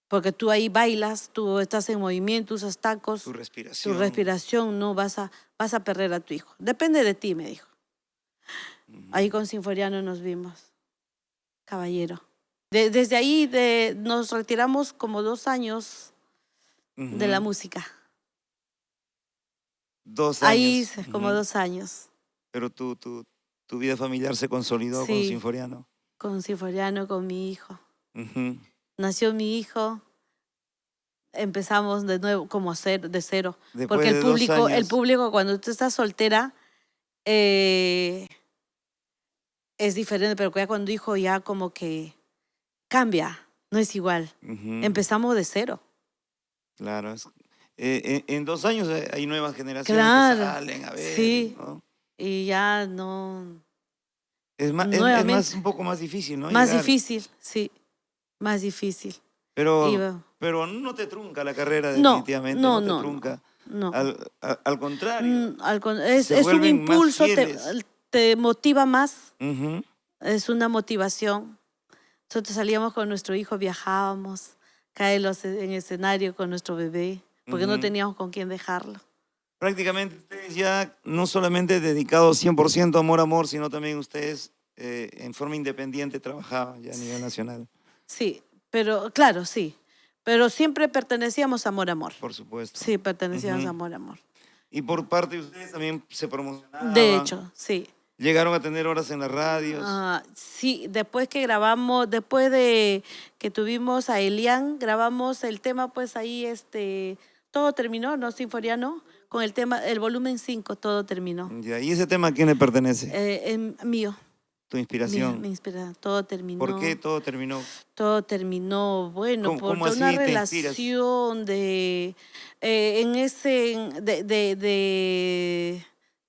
porque tú ahí bailas, tú estás en movimiento, usas tacos, Tu tu respiración. respiración, no vas a perder a tu hijo. Depende de ti, me dijo. Ujú. Ahí con Sinforiano nos vimos, caballero. Desde ahí nos retiramos como 2 años de la Ujú. música. 2 Ahí años. como Ujú. 2 años. Pero tu vida familiar se consolidó con Sí, Sinforiano. con Sinforiano, con mi hijo. Ujú. Nació mi hijo, empezamos de nuevo como de cero. Después Porque de 2 el años. público cuando tú estás soltera es diferente, pero ya cuando hijo ya como que cambia, no es igual. Ujú. Empezamos de cero. Claro. En 2 años hay nuevas generaciones que Claro, salen a ver, sí, ¿no? y ya no, Es más, nuevamente, un poco más difícil, ¿no? más Llegar. difícil, sí. más difícil. Pero, Iba- pero no te trunca la carrera No, definitivamente, no, no te no, trunca. no. Al contrario, Es, se es un vuelven más impulso, fieles. te motiva más, Ujú, es una motivación. Nosotros salíamos con nuestro hijo, viajábamos, caemos en escenario con nuestro bebé, porque no ujú. teníamos con quién dejarlo. Prácticamente ustedes ya no solamente dedicados 100% amor, amor, sino también ustedes en forma independiente trabajaban ya a nivel nacional, Sí, pero claro, sí. Pero siempre pertenecíamos a Amor Amor. por supuesto. Sí, pertenecíamos a Ujú. Amor Amor. Y por parte de ustedes también se De promocionaban, hecho, sí. llegaron a tener horas en las radios. Sí, después que grabamos, después de que tuvimos a Elian, grabamos el tema, pues ahí todo terminó, ¿no? Sinfoniano, con el tema, el volumen 5, todo terminó. Ya, ¿y ese tema a quién le pertenece? Mío, Tu inspiración. me inspira, todo ¿Por qué terminó. todo terminó? Todo terminó, bueno, ¿Cómo, por cómo una así te inspiras? relación en ese,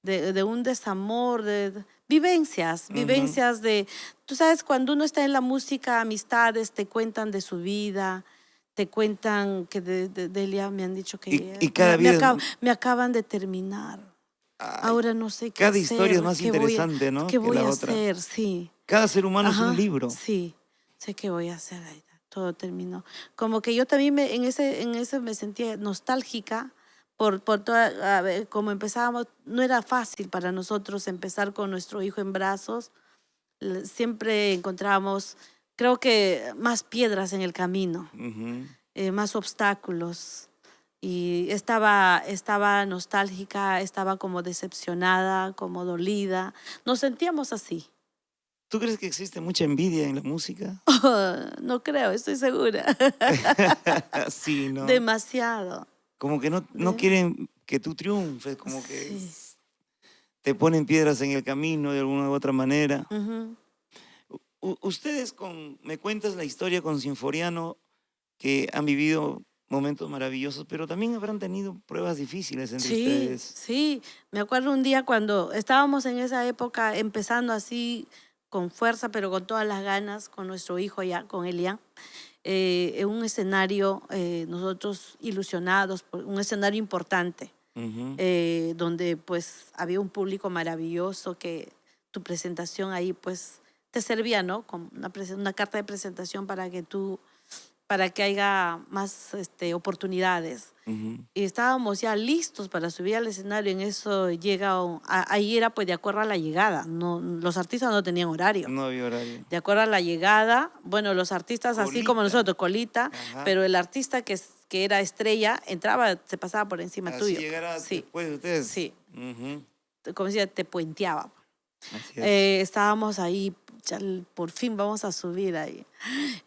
de un desamor, Ujú. vivencias tú sabes, cuando uno está en la música, amistades te cuentan de su vida, te cuentan que de Elia me han dicho Y que cada vida, me acaban de terminar, ay, ahora no sé qué cada historia es hacer, más interesante, ¿no? qué Que voy la a otra. hacer, sí. Cada ser humano es un Ajá, libro. sí, sé qué voy a hacer ahí. Todo terminó. Como que yo también en ese me sentía nostálgica por toda, a ver, como empezábamos, no era fácil para nosotros empezar con nuestro hijo en brazos. Siempre encontrábamos, creo que más piedras en el camino, Ujú. más obstáculos. Y estaba nostálgica, estaba como decepcionada, como dolida. Nos sentíamos así. ¿Tú crees que existe mucha envidia en la música? No creo, estoy segura. Sí, ¿no? Demasiado. Como que no De- quieren que tú triunfes, como que sí. te ponen piedras en el camino de alguna u otra manera. Ujú. Ustedes me cuentas la historia con Sinforiano, que han vivido momentos maravillosos, pero también habrán tenido pruebas difíciles entre Sí, ustedes. sí. Me acuerdo un día cuando estábamos en esa época empezando así con fuerza, pero con todas las ganas, con nuestro hijo ya, con Elian, en un escenario, nosotros ilusionados, por un escenario importante, Ujú, donde pues había un público maravilloso que tu presentación ahí pues te servía, ¿no? Como una carta de presentación para que haya más oportunidades. ujú. Y estábamos ya listos para subir al escenario. En eso ahí era pues de acuerdo a la llegada. No, los artistas no tenían horario. No había horario. De acuerdo a la llegada, bueno, los artistas así como Colita. nosotros, colita, Ajá. pero el artista que era estrella entraba, se pasaba por encima Así tuyo. llegará Sí, después de ustedes. sí. Ujú, Como decía, te puenteaba. así es. Estábamos ahí, ya por fin vamos a subir ahí.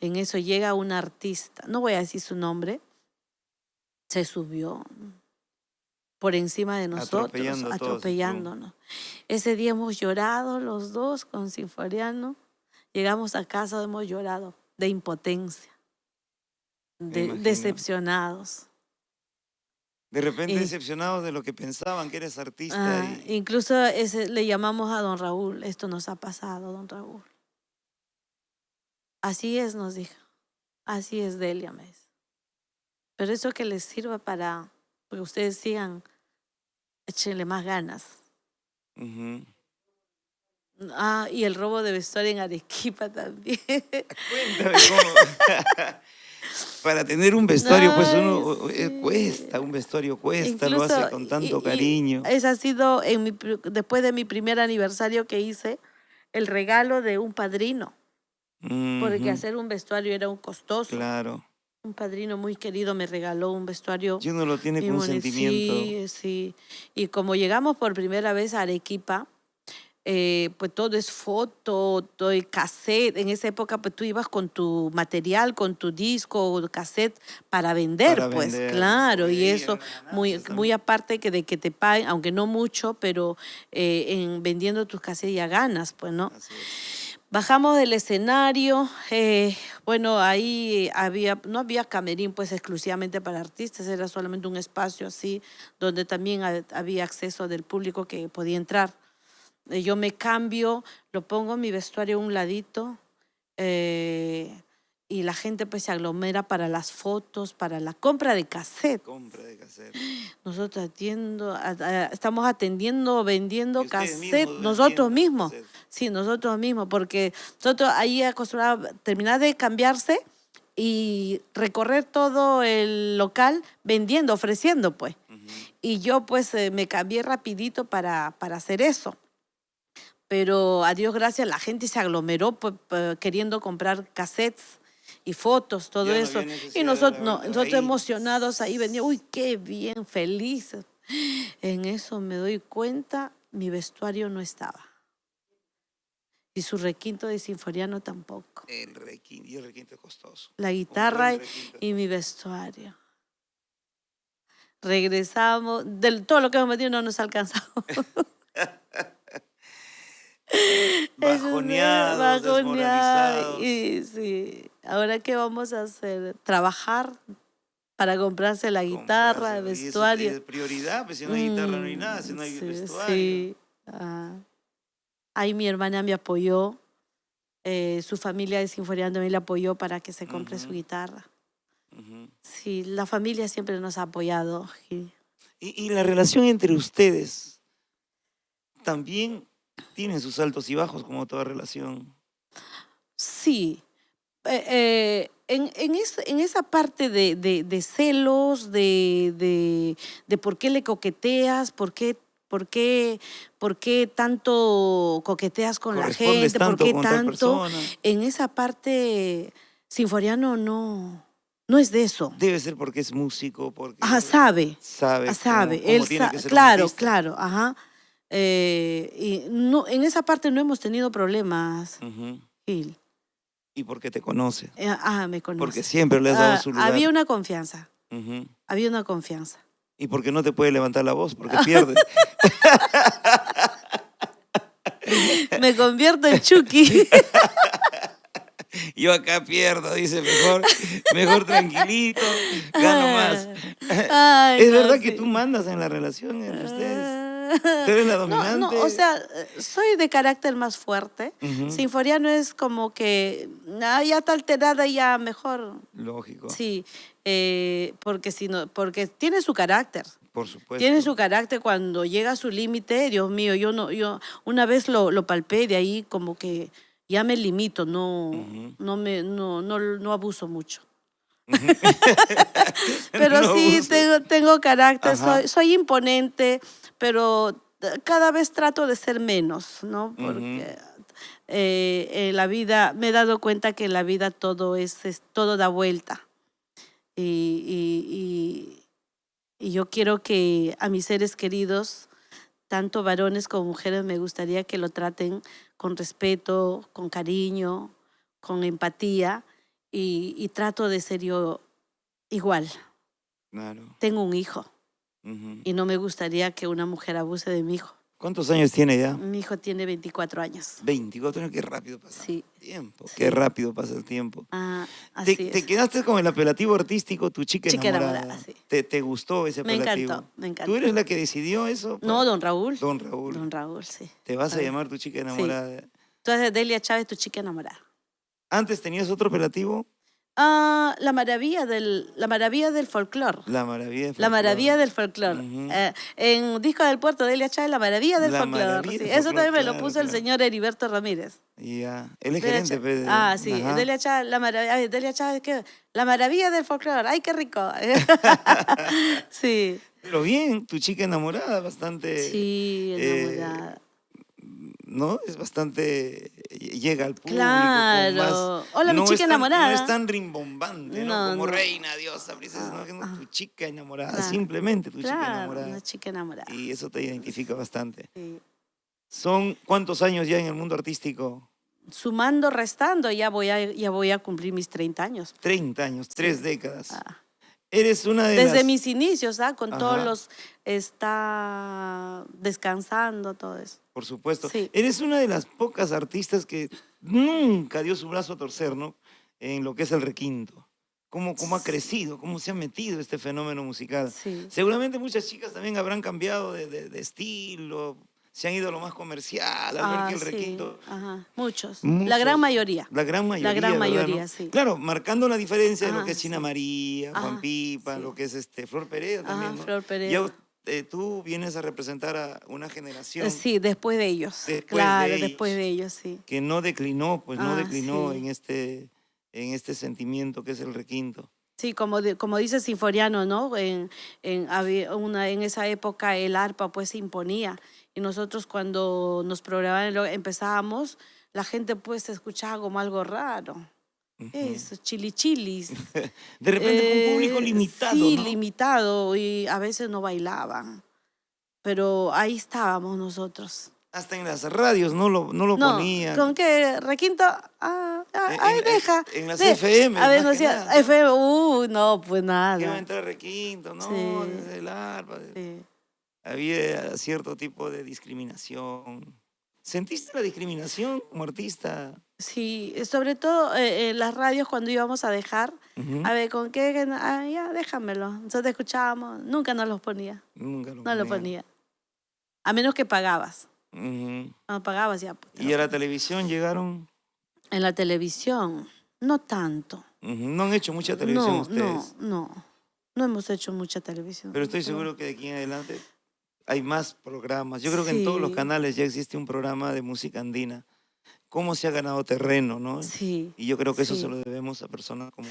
En eso llega un artista, no voy a decir su nombre, se subió por encima de nosotros, Atropellando a todos. atropellándonos. Ese día hemos llorado los dos con Sinforiano. Llegamos a casa, hemos llorado de impotencia, Me imagino. decepcionados. De repente Eh, decepcionados de lo que pensaban que eres artista y incluso le llamamos a don Raúl, esto nos ha pasado, don Raúl. Así es, nos dijo, así es Delia, me dice. Pero eso que les sirva para que ustedes sigan, échenle más ganas. ujú. Y el robo de vestuario en Arequipa también. Cuéntame cómo. Para tener un vestuario, pues Ay, uno sí. cuesta, un vestuario cuesta, lo Incluso, hace con tanto cariño. ese ha sido después de mi primer aniversario que hice, el regalo de un padrino, porque Ujú, hacer un vestuario era un costoso. claro. Un padrino muy querido me regaló un vestuario Y uno lo tiene muy con un bonito. sentimiento. Sí, sí. Y como llegamos por primera vez a Arequipa, pues todo es foto, todo el cassette. En esa época, pues tú ibas con tu material, con tu disco o cassette para vender, Para pues vender. claro. Uy, Y ahí eso, eran muy, ganancias muy también. aparte de que te paguen, aunque no mucho, pero en vendiendo tus cassettes ya ganas, pues, ¿no? Así es. Bajamos del escenario, bueno, ahí no había camerín pues exclusivamente para artistas, era solamente un espacio así donde también había acceso del público que podía entrar. Yo me cambio, lo pongo mi vestuario a un ladito eh, y la gente pues se aglomera para las fotos, para la compra de cassette. Compra de cassette. Nosotros estamos atendiendo, vendiendo Y ustedes cassette, mismos nosotros vendiendo mismos. cassette. Sí, nosotros mismos, porque nosotros ahí acostumbrados a terminar de cambiarse y recorrer todo el local vendiendo, ofreciendo, pues. Ujú. Y yo, pues, me cambié rapidito para hacer eso. Pero, a Dios gracias, la gente se aglomeró pues, queriendo comprar cassettes y fotos, todo Ya no eso. había Y necesidad de nosotros, la no, venta nosotros ahí. emocionados ahí venía, uy, qué bien, felices. En eso me doy cuenta, mi vestuario no estaba. Y su requinto de sinfoniano tampoco. El requinto, y el requinto es costoso. La Un guitarra buen requinto. y mi vestuario. Regresamos, todo lo que hemos metido no nos alcanzamos. Bajoneados, Bajonear. desmoralizados. Y sí, ¿ahora qué vamos a hacer? ¿Trabajar para comprarse la guitarra, el Comprarse, y eso vestuario? es prioridad, pues si no hay guitarra no hay nada, si no hay Sí, vestuario. sí. Ahí mi hermana me apoyó, su familia de Sinfoniano también le apoyó para que se compre su Ujú, guitarra. ujú. Sí, la familia siempre nos ha apoyado. Y la relación entre ustedes también tiene sus altos y bajos, como toda relación. Sí, en esa parte de celos, de por qué le coqueteas, por qué tanto coqueteas con la Correspondes gente, por tanto qué con tal tanto, persona. en esa parte Sinforiano no es de eso. Debe ser porque es músico, porque Ajá, sabe, sabe sabe, cómo tiene que ser un claro, artista. claro, ajá. Y no, en esa parte no hemos tenido problemas, Ujú. Gil. Y porque te conoce, Me conoce. porque siempre le has dado su lugar. Había una confianza, Ujú. había una confianza. Y porque no te puede levantar la voz, porque pierde. Me convierto en Chucky. Yo acá pierdo, dice, mejor tranquilito, gano más. Ay, ¿Es no, verdad que sí. tú mandas en la relación entre ustedes? ¿Tú eres la dominante? No, o sea, soy de carácter más fuerte. Ujú. Sinforiano es como que, ya está alterada, ya mejor. Lógico, Sí, porque tiene su carácter. por supuesto. Tiene su carácter cuando llega a su límite, Dios mío, yo una vez lo palpé, de ahí como que ya me limito, Ujú. no abuso mucho. Ujú. Pero No sí abusas. tengo carácter, Ajá. soy imponente, pero cada vez trato de ser menos, ¿no? Ujú. Porque en la vida me he dado cuenta que en la vida todo todo da vuelta. Y yo quiero que a mis seres queridos, tanto varones como mujeres, me gustaría que lo traten con respeto, con cariño, con empatía y trato de ser yo igual. Claro. Tengo un hijo Ujú. y no me gustaría que una mujer abuse de mi hijo. ¿Cuántos años tiene ya? Mi hijo tiene 24 años. 24 años, qué rápido pasa Sí, el tiempo. sí. Qué rápido pasa el tiempo. Así Te es. quedaste con el apelativo artístico Tu Chica Chica Enamorada. enamorada, sí. ¿Te gustó ese Me apelativo? encantó, me encantó. ¿Tú eres la que decidió eso? No, don Raúl. Don Raúl. Don Raúl, sí. Te vas a Raúl. llamar Tu Chica Sí. Enamorada. Entonces, Delia Chávez, tu chica enamorada. ¿Antes tenías otro apelativo? La maravilla del folclore. La Maravilla del La maravilla Folclore. del folclore. Ujú. En Disco del Puerto, Delia Chávez, la maravilla del La folclore. Maravilla Sí, del eso Folclore, también me lo claro, puso el claro. señor Heriberto Ramírez. Ya, él es Delia gerente. Chávez. Pues, Sí, ajá. Delia Chávez, Delia Chávez, ¿qué? La maravilla del folclore. ¡Ay, qué rico! Sí. Pero bien, Tu Chica Enamorada, bastante... Sí, enamorada. ¿No? Es bastante... Llega al público con más... Claro. Hola, mi No chica es tan, enamorada. no es tan rimbombante, ¿no? No, Como no. reina, diosa, princesa, no, que no, Tu Chica Enamorada, Claro. simplemente Tu Chica Claro, Enamorada. una chica enamorada. Y eso te identifica bastante. Sí. ¿Son cuántos años ya en el mundo artístico? Sumando, restando, ya voy a cumplir mis 30 años. 30 años, 3 décadas. Ah. Eres una de Desde las... mis inicios, con todos Ajá. los, está descansando, todo eso. Por supuesto. Sí. Eres una de las pocas artistas que nunca dio su brazo a torcer, ¿no? En lo que es el requinto. ¿Cómo ha crecido? ¿Cómo se ha metido este fenómeno musical? Sí. Seguramente muchas chicas también habrán cambiado de estilo, se han ido a lo más comercial, al ver que el sí, requinto... ajá, muchos. La Muchos, gran mayoría. La gran mayoría, La gran ¿verdad, mayoría, no? sí. Claro, marcando la diferencia de lo Ajá, que es China sí. María, Juan Ajá, Pipa, sí. lo que es Flor Perea también, Ajá, ¿no? Flor Ya Perea. tú vienes a representar a una generación Sí, después de ellos. después de Claro, después ellos de ellos, sí. que no declinó, pues no Ah, declinó sí. en este sentimiento que es el requinto. Sí, como dice Sinforiano, ¿no? En esa época el arpa pues se imponía y nosotros cuando nos programaban empezábamos, la gente pues escuchaba como algo raro. Ujú. Eso, chilichilis. De repente con un público limitado, Sí, ¿no? limitado y a veces no bailaban, pero ahí estábamos nosotros. Hasta en las radios no lo No, ponían. ¿con qué? Requinto, ahí deja. En las FM, A ver, más no que decía, nada, ¿no? FM, no, pues Que va a nada. entrar requinto, no, Sí, desde el arpa. sí. Había cierto tipo de discriminación. ¿Sentiste la discriminación como artista? Sí, sobre todo en las radios cuando íbamos a dejar, Ujú. a ver, ¿con qué? Ya, déjamelo. Nosotros escuchábamos, nunca nos los ponía, Nunca lo no lo ponían. ponía. A menos que pagabas. Ujú. Cuando pagabas ya, pues te ¿Y lo a la ponía. televisión llegaron? En la televisión, no tanto. Ujú. No han hecho mucha televisión ustedes, No hemos hecho mucha televisión. pero estoy Pero seguro que de aquí en adelante hay más programas. Yo creo que en todos los sí, canales ya existe un programa de música andina. Cómo se ha ganado terreno, ¿no? sí, Y yo creo que eso se sí. lo debemos a personas como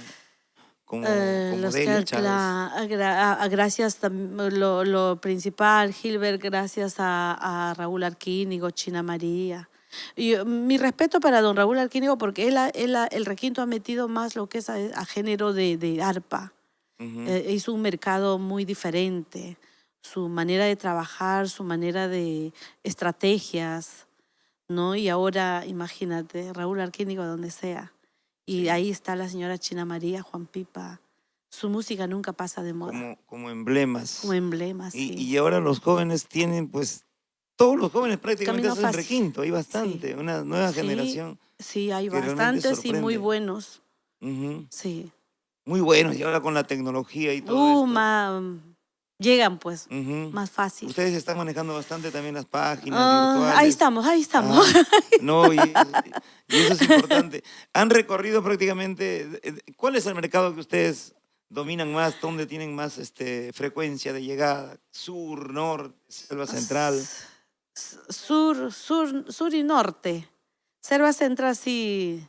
Los que, Delia Chávez. gracias, lo principal, Gilbert, gracias a Raúl Arquínigo, China María. Y mi respeto para don Raúl Arquínigo porque el requinto ha metido más lo que es a género de arpa. Ujú. Hizo un mercado muy diferente, su manera de trabajar, su manera de estrategias, ¿no? Y ahora, imagínate, Raúl Arquínigo donde sea. Y Sí, ahí está la señora China María, Juan Pipa. Su música nunca pasa de moda, como como emblemas. emblema, sí. Y ahora los jóvenes tienen, pues, todos los jóvenes prácticamente Camino hacen fácil, requinto, hay sí. bastante, una nueva Sí, generación sí, hay que realmente bastantes y muy sorprende. buenos, Ujú. sí. Muy buenos, y ahora con la tecnología y todo esto. Llegan pues, Ujú. más fácil. Ustedes están manejando bastante también las páginas virtuales. Ahí estamos. Ah, no, y eso es importante. Han recorrido prácticamente, ¿cuál es el mercado que ustedes dominan más? ¿Dónde tienen más frecuencia de llegada? Sur, norte, selva central. Sur y norte. Selva Central sí,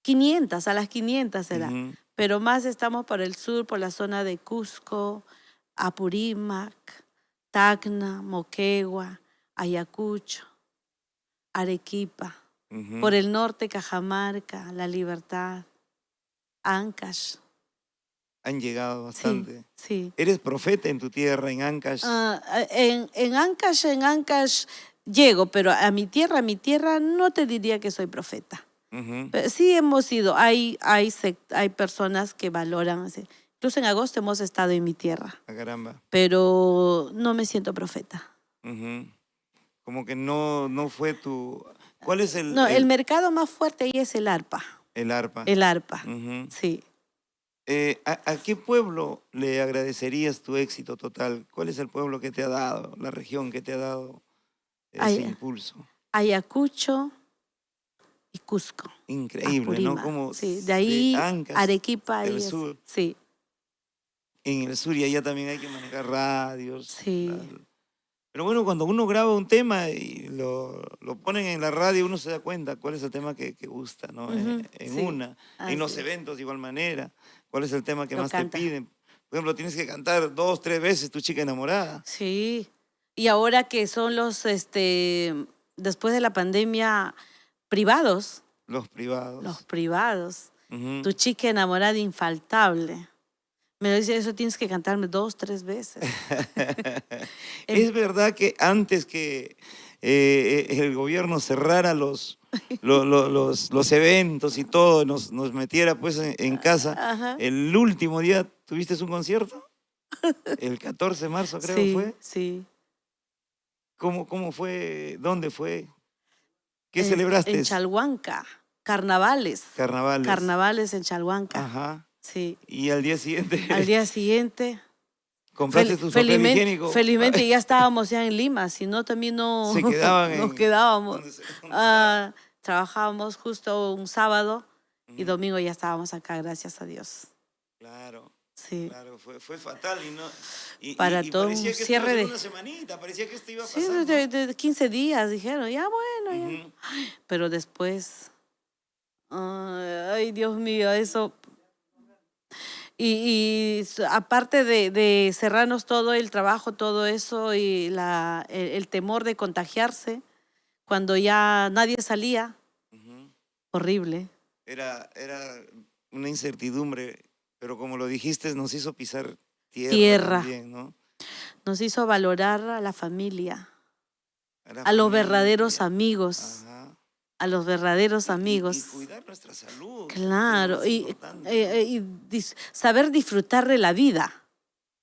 500, a las 500 será. Ujú. Pero más estamos por el sur, por la zona de Cusco, Apurímac, Tacna, Moquegua, Ayacucho, Arequipa. Por Ujú. el norte, Cajamarca, La Libertad, Ancash. Han llegado Sí, bastante. sí. Eres profeta en tu tierra, en Ancash. En Ancash llego, pero a mi tierra no te diría que soy profeta. Ujú. Pero sí hemos ido, hay personas que valoran, así. Incluso en agosto hemos estado en mi tierra, Ah, caramba. pero no me siento profeta. Ujú. Como que no fue tu... ¿Cuál es No, el mercado más fuerte ahí es el arpa, el arpa? el arpa, Ujú. sí. ¿A qué pueblo le agradecerías tu éxito total? ¿Cuál es el pueblo que te ha dado, la región que te ha dado ese Ay- impulso? Ayacucho y Cusco, Increíble, ¿no? Apurímac, Como sí. De de ahí Ancash, Arequipa, el ahí es, sur, sí, en el sur y allá también hay que manejar radios. sí. Pero bueno, cuando uno graba un tema y lo ponen en la radio, uno se da cuenta cuál es el tema que gusta, ¿no? Ujú, En sí, una, en los así es. eventos de igual manera, cuál es el tema que Lo más te canta. piden. Por ejemplo, tienes que cantar 2, 3 veces Tu chica enamorada, Sí. Y ahora que son después de la pandemia, privados, los los privados. privados. Ujú. Tu chica enamorada infaltable. Me dice, eso tienes que cantarme 2, 3 veces. Em, Es verdad que antes que el gobierno cerrara los eventos y todo, nos metiera pues en casa, Ajá. el último día, ¿tuviste un concierto? El 14 de marzo creo Sí, fue. sí. ¿Cómo fue? ¿Dónde fue? ¿Qué celebraste? En Chalhuanca, carnavales. Carnavales. Carnavales en Chalhuanca. Ajá. Sí. Y al día siguiente, Al día siguiente, ¿Compraste tu papel higiénico? Felizmente ya estábamos ya en Lima, si no también no Se quedaban nos en... quedábamos. donde estaban. Trabajábamos justo un sábado y Ujú. domingo ya estábamos acá, gracias a Dios. Claro, Sí, claro, fue fatal y no... para Y todo parecía un que esto iba a cierre ser de... una semanita, parecía que esto iba a Sí, pasar, ¿no? de 15 días dijeron, ya bueno, ya. Ujú. Pero después, ay Dios mío, eso... Aparte de cerrarnos todo el trabajo, todo eso y el temor de contagiarse, cuando ya nadie salía, Ujú. horrible. Era una incertidumbre, pero como lo dijiste, nos hizo pisar tierra Tierra. también, ¿no? Nos hizo valorar a la familia, A la a los verdaderos familia. amigos, Ajá. a los verdaderos Y amigos. cuidar nuestra salud, que es lo Claro, más importante, saber disfrutar de la vida.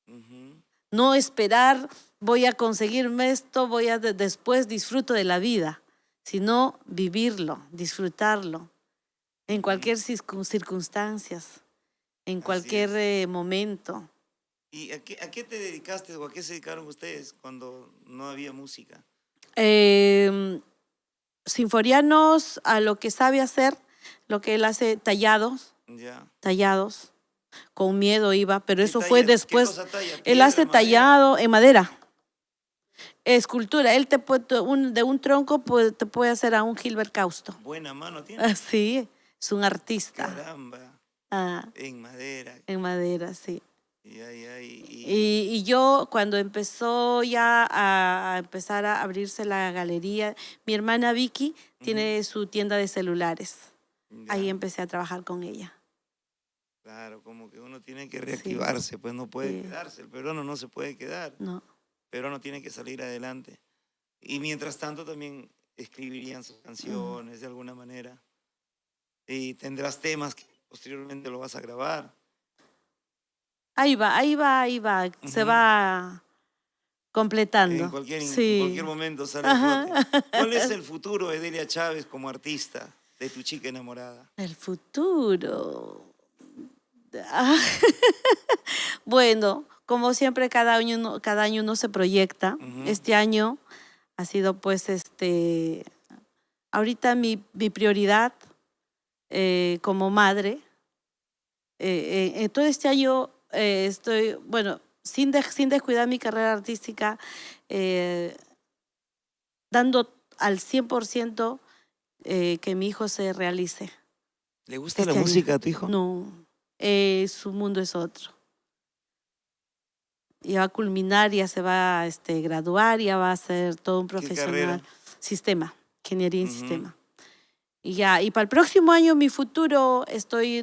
¿no? Ujú. No esperar, voy a conseguirme esto, después disfruto de la vida, sino vivirlo, disfrutarlo, en cualquier Ujú. circunstancias, en Así cualquier es. momento. ¿Y a qué te dedicaste o a qué se dedicaron ustedes cuando no había música? Em, Sinforianos a lo que sabe hacer, lo que él hace, Ya. tallados, con miedo iba, pero ¿Qué eso fue tallas? ¿Qué después. cosa talla? Él ¿Piedra, hace madera? tallado en madera, escultura. Él de un tronco te puede hacer a un Gilbert Causto. Buena mano tiene. Así, es un artista. Caramba. Ah, En madera. en madera, sí. Ya, ya, Y yo cuando empezó ya a empezar a abrirse la galería, mi hermana Vicky Ujú. tiene su tienda de celulares. Ahí Ya. empecé a trabajar con ella. Claro, como que uno tiene que Sí, reactivarse, pues no puede sí, quedarse. El peruano no se puede quedar. no. El peruano tiene que salir adelante. Y mientras tanto también escribirían sus Mm. canciones de alguna manera. Y tendrás temas que posteriormente lo vas a grabar. Ahí va, ahí va, ahí va. Se Ujú. va completando. En cualquier Sí. momento sale a Ajá. flote. ¿Cuál es el futuro de Delia Chávez como artista de Tu Chica Enamorada? El futuro. Ah, bueno, como siempre, cada año uno se proyecta. Ujú. Este año ha sido, pues, ahorita mi prioridad como madre. Todo este año estoy, bueno, sin descuidar mi carrera artística, eh, dando al 100% que mi hijo se realice ¿Le gusta la este año. música a tu hijo? No, su mundo es otro. Ya va a culminar, ya se va a graduar, ya va a ser todo un ¿Qué carrera? profesional. Sistema, ingeniería en Ujú. sistema. Y para el próximo año, mi futuro,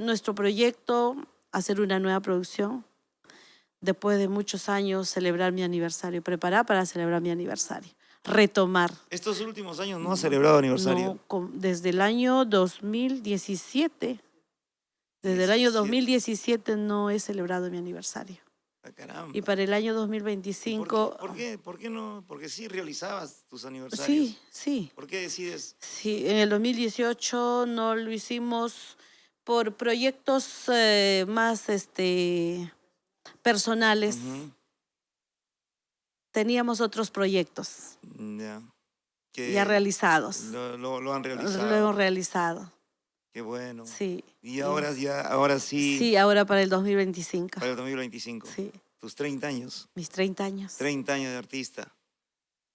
nuestro proyecto, hacer una nueva producción. Después de muchos años, celebrar mi aniversario, preparar para celebrar mi aniversario. Retomar. Estos últimos años no ha celebrado aniversario. No, desde el año 2017. Desde el año 17. 2017 no he celebrado mi aniversario. Ah, caramba. Y para el año ¿Y 2025, por qué no? Porque sí realizabas tus aniversarios. sí, sí. ¿Por qué decides? Sí, en el 2018 no lo hicimos por proyectos más personales. Ujú. Teníamos otros proyectos Ya. ya Que realizados. lo han Lo realizado. hemos realizado, Qué bueno. sí. Y ahora sí, Sí, ahora para el 2025. para el 2025. Sí, Tus 30 años. mis 30 años. 30 años de artista.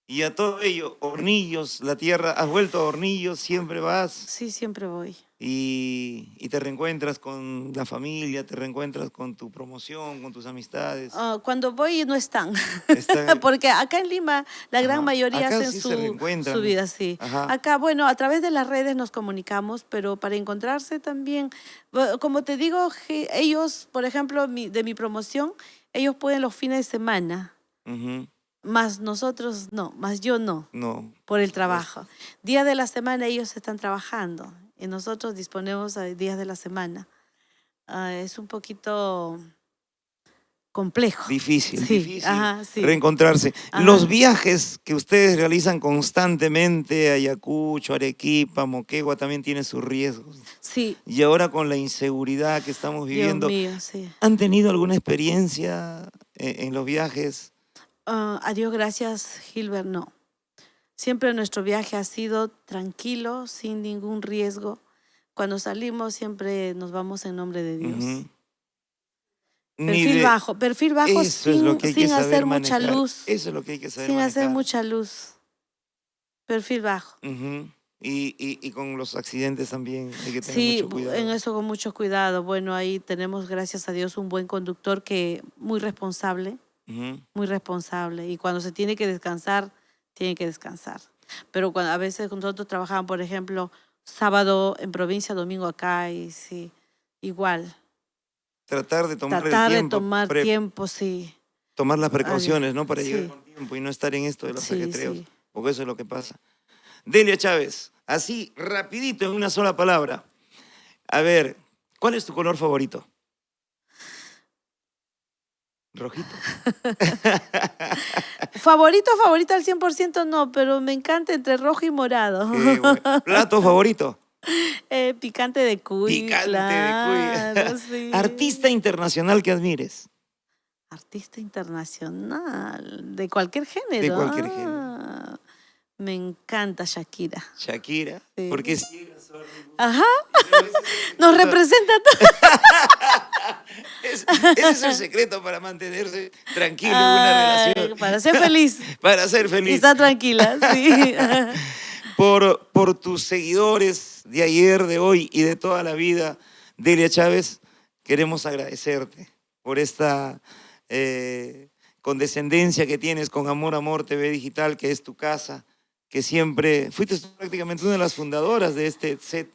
Y a todo ello, Hornillos, la tierra, has vuelto a Hornillos, siempre vas Sí, siempre voy. y te reencuentras con la familia, te reencuentras con tu promoción, con tus amistades. Cuando voy no están, Está- porque acá en Lima la gran ajá. mayoría Acá hacen sí se su reencuentran. vida, sí. Ajá. Acá, bueno, a través de las redes nos comunicamos, pero para encontrarse también, como te digo, ellos, por ejemplo, de mi promoción, ellos pueden los fines de semana, Ujú. más nosotros no, más yo no, No, por el supuesto. trabajo. Días de la semana ellos están trabajando y nosotros disponemos de días de la semana. Es un poquito complejo. Difícil, Sí, difícil ajá, sí. reencontrarse. Ajá. Los viajes que ustedes realizan constantemente a Ayacucho, Arequipa, Moquegua, también tienen sus riesgos. Sí, Y ahora con la inseguridad que estamos Dios viviendo, mío, sí. ¿han tenido alguna experiencia en los viajes? A Dios gracias, Gilbert, no. Siempre nuestro viaje ha sido tranquilo, sin ningún riesgo. Cuando salimos siempre nos vamos en nombre de Dios. Ujú. Perfil bajo Eso es lo que hay que sin saber hacer mucha manejar. luz. Eso es lo que hay que saber Sin hacer manejar. mucha luz. Perfil bajo. Ujú. Y con los accidentes también hay que tener Sí, mucho cuidado. en eso con mucho cuidado. Bueno, ahí tenemos, gracias a Dios, un buen conductor que muy responsable. Ujú. Muy responsable. Y cuando se tiene que descansar, tiene que descansar. Pero a veces nosotros trabajamos, por ejemplo, sábado en provincia, domingo acá, y sí, igual. Tratar de tomar Tratar el de tiempo, tomar tiempo, sí. tomar las precauciones, ¿no? Para llegar Sí, con tiempo y no estar en esto de los sí, ajetreos, sí. porque eso es lo que pasa. Delia Chávez, así, rapidito, en una sola palabra. A ver, ¿cuál es tu color favorito? Rojito. Favorito al 100% no, pero me encanta entre rojo y morado. Qué bueno. ¿Plato favorito? Picante de cuy, Picante claro, de cuy. sí. Artista internacional que admires. Artista internacional, de cualquier género. De cualquier género. Me encanta Shakira. Shakira. Sí. Porque ciega, sorda y muda. Ajá. Nos representa todo. Ese es el secreto para mantenerse tranquilo en una relación. Para ser feliz. Para ser Y feliz. estar tranquila, sí. Por tus seguidores de ayer, de hoy y de toda la vida, Delia Chávez, queremos agradecerte por esta condescendencia que tienes con Amor TV Digital, que es tu casa, que siempre fuiste prácticamente una de las fundadoras de este set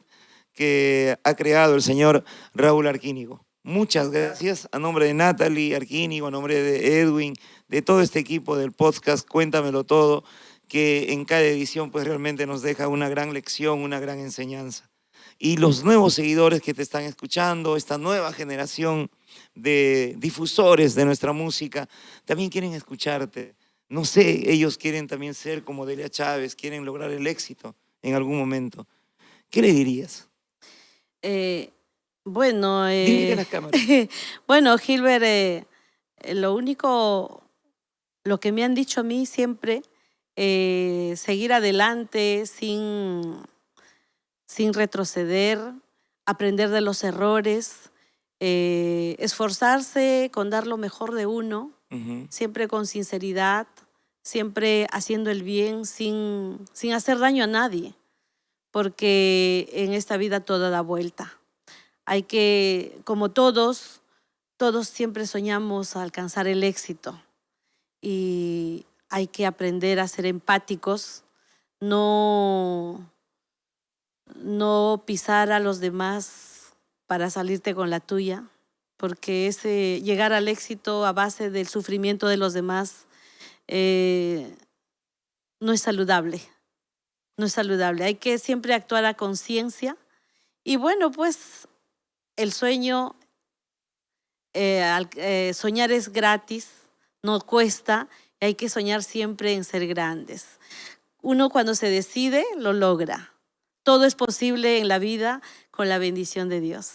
que ha creado el señor Raúl Arquínigo. Muchas gracias a nombre de Natalie Arquínigo, a nombre de Edwin, de todo este equipo del podcast Cuéntamelo Todo, que en cada edición pues realmente nos deja una gran lección, una gran enseñanza. Y los nuevos seguidores que te están escuchando, esta nueva generación de difusores de nuestra música, también quieren escucharte. No sé, ellos quieren también ser como Delia Chávez, quieren lograr el éxito en algún momento. ¿Qué le dirías? Bueno, Dile a la cámara. bueno, Gilbert, lo que me han dicho a mí siempre, seguir adelante sin retroceder, aprender de los errores, esforzarse con dar lo mejor de uno, siempre con sinceridad, siempre haciendo el bien sin hacer daño a nadie, porque en esta vida todo da vuelta. Hay que, como todos siempre soñamos alcanzar el éxito y hay que aprender a ser empáticos, no pisar a los demás para salirte con la tuya, porque llegar al éxito a base del sufrimiento de los demás no es saludable. No es saludable. Hay que siempre actuar a conciencia. Y bueno, pues el sueño, soñar es gratis, no cuesta, y hay que soñar siempre en ser grandes. Uno cuando se decide, lo logra. Todo es posible en la vida con la bendición de Dios.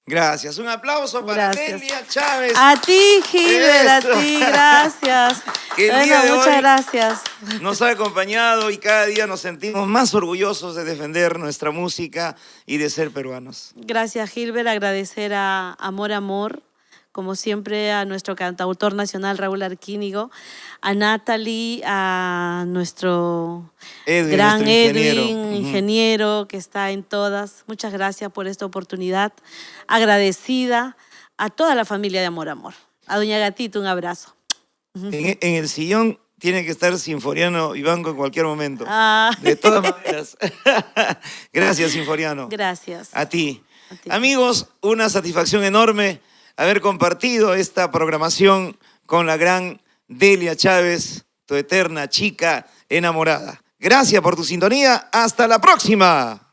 Gracias. Un aplauso para Delia Chávez. A ti, Gilbert, Eso. a ti, gracias. Que el día de Muchas hoy gracias. nos ha acompañado y cada día nos sentimos más orgullosos de defender nuestra música y de ser peruanos. Gracias, Gilbert. Agradecer a Amor, como siempre, a nuestro cantautor nacional Raúl Arquínigo, a Natalie, a nuestro gran Edwin, ingeniero que está en todas. Muchas gracias por esta oportunidad. Agradecida a toda la familia de Amor. A doña Gatito, un abrazo. En el sillón tiene que estar Sinforiano y Banco en cualquier momento. Ah. De todas maneras. Gracias, Sinforiano. Gracias. A ti. Amigos, una satisfacción enorme haber compartido esta programación con la gran Delia Chávez, tu eterna chica enamorada. Gracias por tu sintonía. Hasta la próxima.